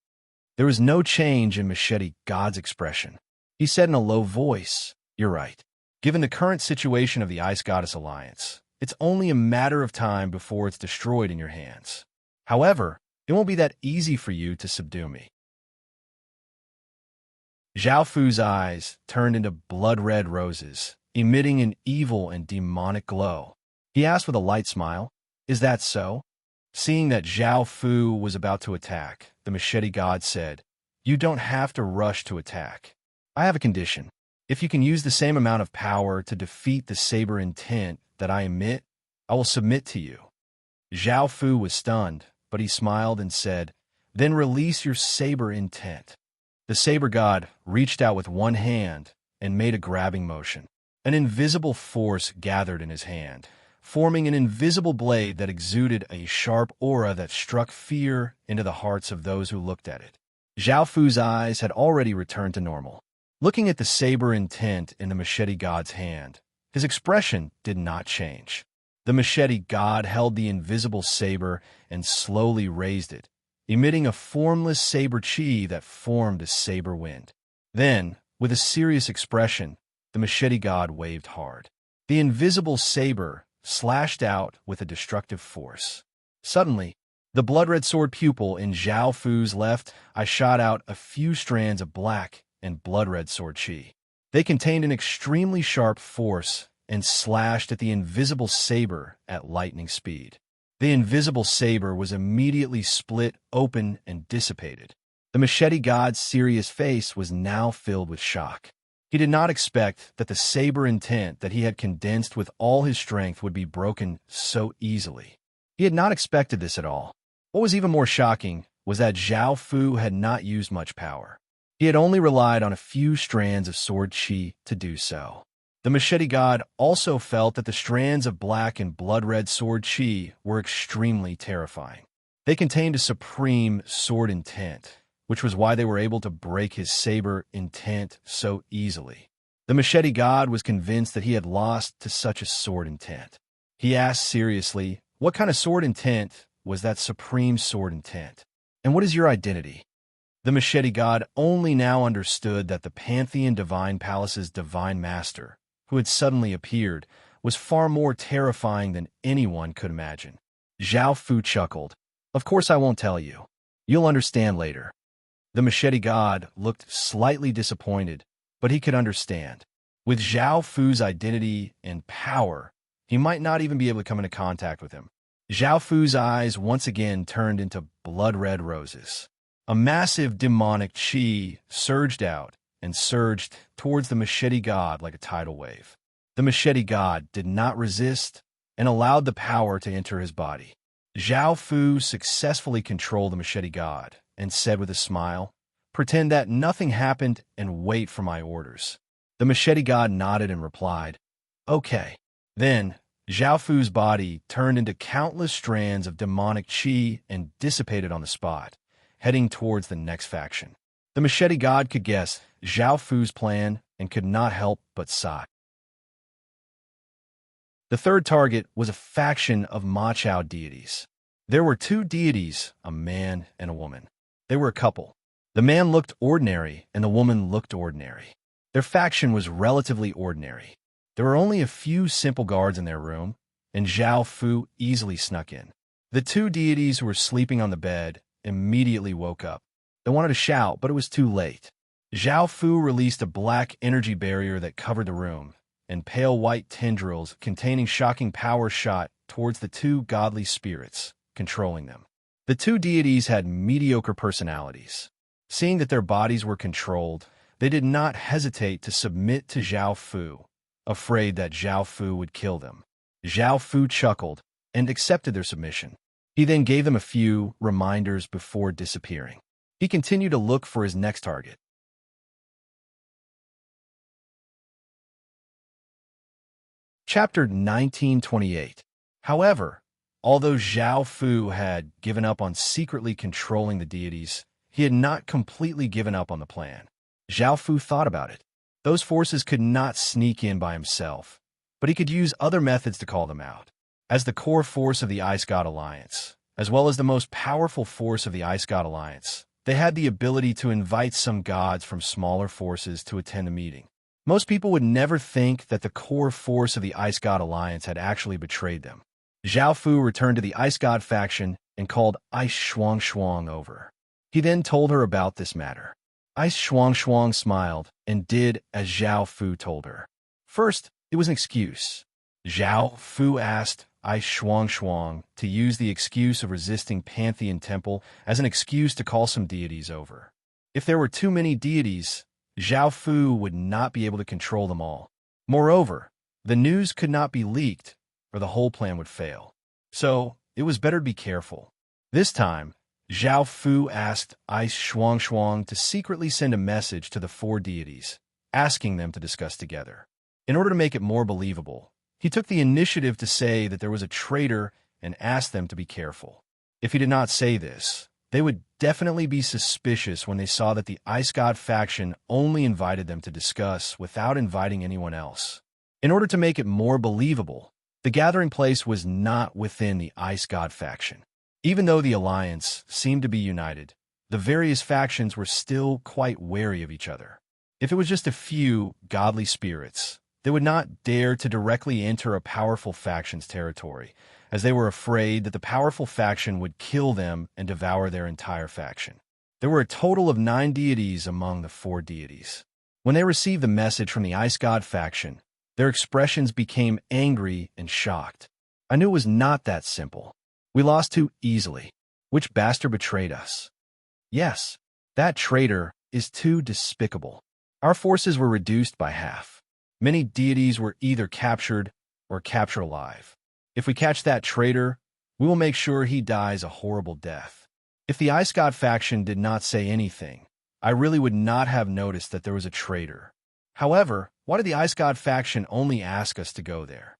There was no change in Machete God's expression. He said in a low voice, "You're right. Given the current situation of the Ice Goddess Alliance, it's only a matter of time before it's destroyed in your hands. However, it won't be that easy for you to subdue me." Zhao Fu's eyes turned into blood-red roses, emitting an evil and demonic glow. He asked with a light smile, "Is that so?" Seeing that Zhao Fu was about to attack, the machete god said, "You don't have to rush to attack. I have a condition. If you can use the same amount of power to defeat the saber intent that I emit, I will submit to you." Zhao Fu was stunned, but he smiled and said, "Then release your saber intent." The saber god reached out with one hand and made a grabbing motion. An invisible force gathered in his hand, forming an invisible blade that exuded a sharp aura that struck fear into the hearts of those who looked at it. Zhao Fu's eyes had already returned to normal. Looking at the saber intent in the machete god's hand, his expression did not change. The machete god held the invisible saber and slowly raised it, emitting a formless saber chi that formed a saber wind. Then, with a serious expression, the machete god waved hard. The invisible saber slashed out with a destructive force. Suddenly, the blood-red sword pupil in Zhao Fu's left eye shot out a few strands of black and blood-red sword chi. They contained an extremely sharp force and slashed at the invisible saber at lightning speed. The invisible saber was immediately split open and dissipated. The machete god's serious face was now filled with shock. He did not expect that the saber intent that he had condensed with all his strength would be broken so easily. He had not expected this at all. What was even more shocking was that Zhao Fu had not used much power. He had only relied on a few strands of sword chi to do so. The machete god also felt that the strands of black and blood-red sword chi were extremely terrifying. They contained a supreme sword intent, which was why they were able to break his saber intent so easily. The machete god was convinced that he had lost to such a sword intent. He asked seriously, "What kind of sword intent was that supreme sword intent? And what is your identity?" The machete god only now understood that the Pantheon Divine Palace's divine master, who had suddenly appeared, was far more terrifying than anyone could imagine. Zhao Fu chuckled. Of course I won't tell you. You'll understand later. The machete god looked slightly disappointed, but he could understand. With Zhao Fu's identity and power, he might not even be able to come into contact with him. Zhao Fu's eyes once again turned into blood-red roses. A massive demonic chi surged out and surged towards the machete god like a tidal wave. The machete god did not resist and allowed the power to enter his body. Zhao Fu successfully controlled the machete god and said with a smile, "Pretend that nothing happened and wait for my orders." The machete god nodded and replied, "Okay." Then, Zhao Fu's body turned into countless strands of demonic chi and dissipated on the spot, heading towards the next faction. The machete god could guess Zhao Fu's plan and could not help but sigh. The third target was a faction of Ma Chao deities. There were two deities, a man and a woman. They were a couple. The man looked ordinary and the woman looked ordinary. Their faction was relatively ordinary. There were only a few simple guards in their room, and Zhao Fu easily snuck in. The two deities who were sleeping on the bed immediately woke up. They wanted to shout, but it was too late. Zhao Fu released a black energy barrier that covered the room, and pale white tendrils containing shocking power shot towards the two godly spirits, controlling them. The two deities had mediocre personalities. Seeing that their bodies were controlled, they did not hesitate to submit to Zhao Fu, afraid that Zhao Fu would kill them. Zhao Fu chuckled and accepted their submission. He then gave them a few reminders before disappearing. He continued to look for his next target. Chapter 1928. However, although Zhao Fu had given up on secretly controlling the deities, he had not completely given up on the plan. Zhao Fu thought about it. Those forces could not sneak in by himself, but he could use other methods to call them out. As the core force of the Ice God Alliance, as well as the most powerful force of the Ice God Alliance, they had the ability to invite some gods from smaller forces to attend the meeting. Most people would never think that the core force of the Ice God Alliance had actually betrayed them. Zhao Fu returned to the Ice God faction and called Ice Shuang Shuang over. He then told her about this matter. Ice Shuang Shuang smiled and did as Zhao Fu told her. First, it was an excuse. Zhao Fu asked Ice Shuang Shuang to use the excuse of resisting Pantheon Temple as an excuse to call some deities over. If there were too many deities, Zhao Fu would not be able to control them all. Moreover, the news could not be leaked, or the whole plan would fail. So, it was better to be careful. This time, Zhao Fu asked Ice Shuang Shuang to secretly send a message to the four deities, asking them to discuss together. In order to make it more believable, he took the initiative to say that there was a traitor and asked them to be careful. If he did not say this, they would definitely be suspicious when they saw that the Ice God faction only invited them to discuss without inviting anyone else. In order to make it more believable, the gathering place was not within the Ice God faction. Even though the alliance seemed to be united, the various factions were still quite wary of each other. If it was just a few godly spirits, they would not dare to directly enter a powerful faction's territory, as they were afraid that the powerful faction would kill them and devour their entire faction. There were a total of 9 deities among the 4 deities. When they received the message from the Ice God faction, their expressions became angry and shocked. I knew it was not that simple. We lost too easily. Which bastard betrayed us? Yes, that traitor is too despicable. Our forces were reduced by half. Many deities were either captured or captured alive. If we catch that traitor, we will make sure he dies a horrible death. If the Ice God faction did not say anything, I really would not have noticed that there was a traitor. However, why did the Ice God faction only ask us to go there?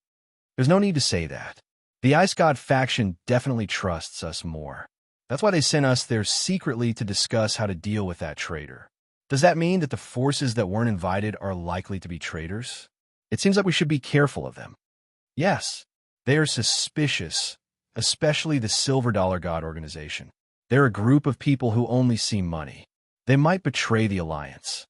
There's no need to say that. The Ice God faction definitely trusts us more. That's why they sent us there secretly to discuss how to deal with that traitor. Does that mean that the forces that weren't invited are likely to be traitors? It seems like we should be careful of them. Yes, they are suspicious, especially the Silver Dollar God organization. They're a group of people who only see money. They might betray the alliance.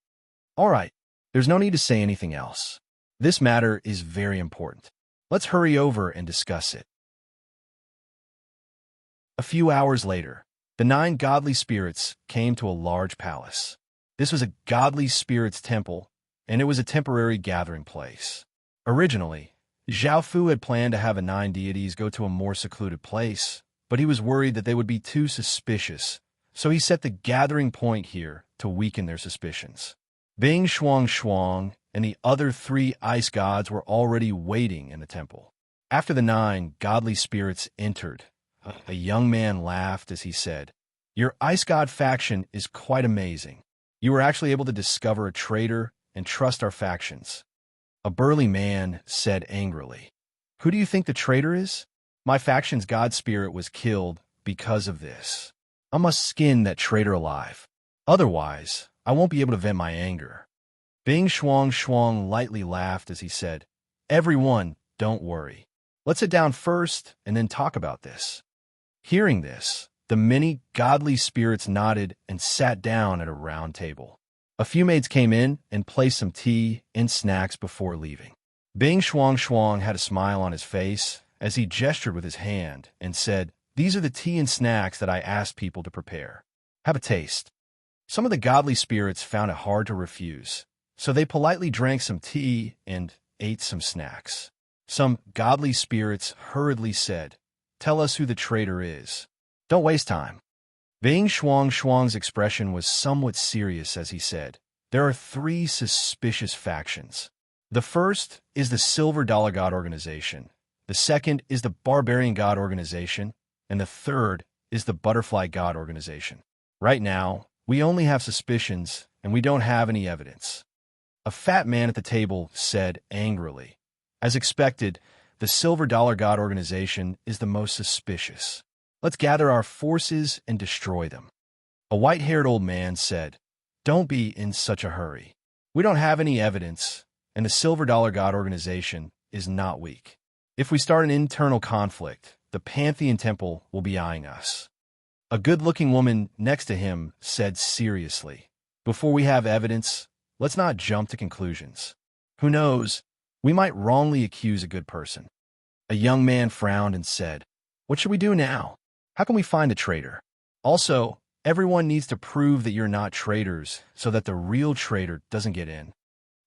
All right, there's no need to say anything else. This matter is very important. Let's hurry over and discuss it. A few hours later, the 9 godly spirits came to a large palace. This was a godly spirits temple, and it was a temporary gathering place. Originally, Zhao Fu had planned to have the 9 deities go to a more secluded place, but he was worried that they would be too suspicious, so he set the gathering point here to weaken their suspicions. Bing Shuang Shuang and the other 3 ice gods were already waiting in the temple. After the 9 godly spirits entered, a young man laughed as he said, "Your ice god faction is quite amazing. You were actually able to discover a traitor and trust our factions." A burly man said angrily, "Who do you think the traitor is? My faction's god spirit was killed because of this. I must skin that traitor alive. Otherwise, I won't be able to vent my anger." Bing Shuang Shuang lightly laughed as he said, "Everyone, don't worry. Let's sit down first and then talk about this." Hearing this, the many godly spirits nodded and sat down at a round table. A few maids came in and placed some tea and snacks before leaving. Bing Shuang Shuang had a smile on his face as he gestured with his hand and said, "These are the tea and snacks that I asked people to prepare. Have a taste." Some of the godly spirits found it hard to refuse, so they politely drank some tea and ate some snacks. Some godly spirits hurriedly said, "Tell us who the traitor is. Don't waste time." Bing Shuang Shuang's expression was somewhat serious as he said, "There are 3 suspicious factions. The first is the Silver Dollar God Organization, the second is the Barbarian God Organization, and the third is the Butterfly God Organization. Right now, we only have suspicions, and we don't have any evidence." A fat man at the table said angrily, "As expected, the Silver Dollar God Organization is the most suspicious. Let's gather our forces and destroy them." A white-haired old man said, "Don't be in such a hurry. We don't have any evidence, and the Silver Dollar God Organization is not weak. If we start an internal conflict, the Pantheon Temple will be eyeing us." A good-looking woman next to him said seriously, "Before we have evidence, let's not jump to conclusions. Who knows, we might wrongly accuse a good person." A young man frowned and said, "What should we do now? How can we find a traitor? Also, everyone needs to prove that you're not traitors so that the real traitor doesn't get in."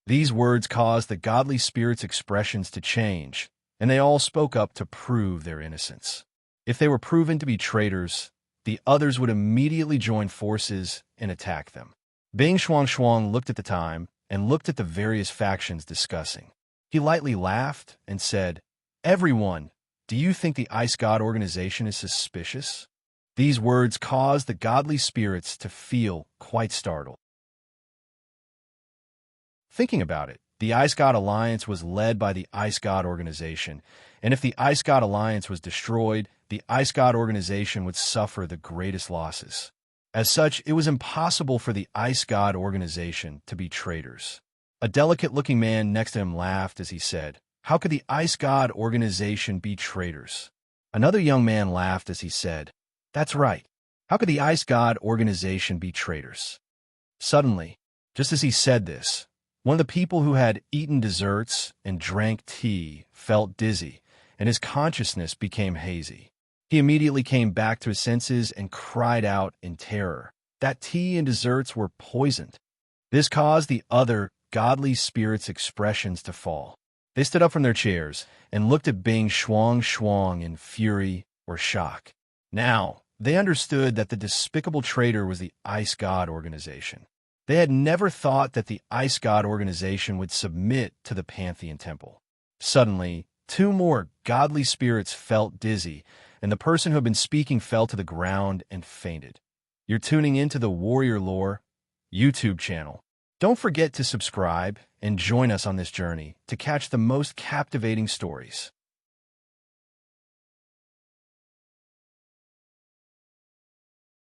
These words caused the godly spirits' expressions to change, and they all spoke up to prove their innocence. If they were proven to be traitors, the others would immediately join forces and attack them. Bing Shuang Shuang looked at the time and looked at the various factions discussing. He lightly laughed and said, "Everyone, do you think the Ice God Organization is suspicious?" These words caused the godly spirits to feel quite startled. Thinking about it, the Ice God Alliance was led by the Ice God Organization, and if the Ice God Alliance was destroyed, the Ice God Organization would suffer the greatest losses. As such, it was impossible for the Ice God Organization to be traitors. A delicate-looking man next to him laughed as he said, "How could the Ice God Organization be traitors?" Another young man laughed as he said, "That's right. How could the Ice God Organization be traitors?" Suddenly, just as he said this, one of the people who had eaten desserts and drank tea felt dizzy, and his consciousness became hazy. He immediately came back to his senses and cried out in terror that tea and desserts were poisoned. This caused the other godly spirits' expressions to fall. They stood up from their chairs and looked at Bing Shuang Shuang in fury or shock. Now, they understood that the despicable traitor was the Ice God Organization. They had never thought that the Ice God Organization would submit to the Pantheon Temple. Suddenly, 2 more godly spirits felt dizzy, and the person who had been speaking fell to the ground and fainted. You're tuning into the Warrior Lore YouTube channel. Don't forget to subscribe and join us on this journey to catch the most captivating stories.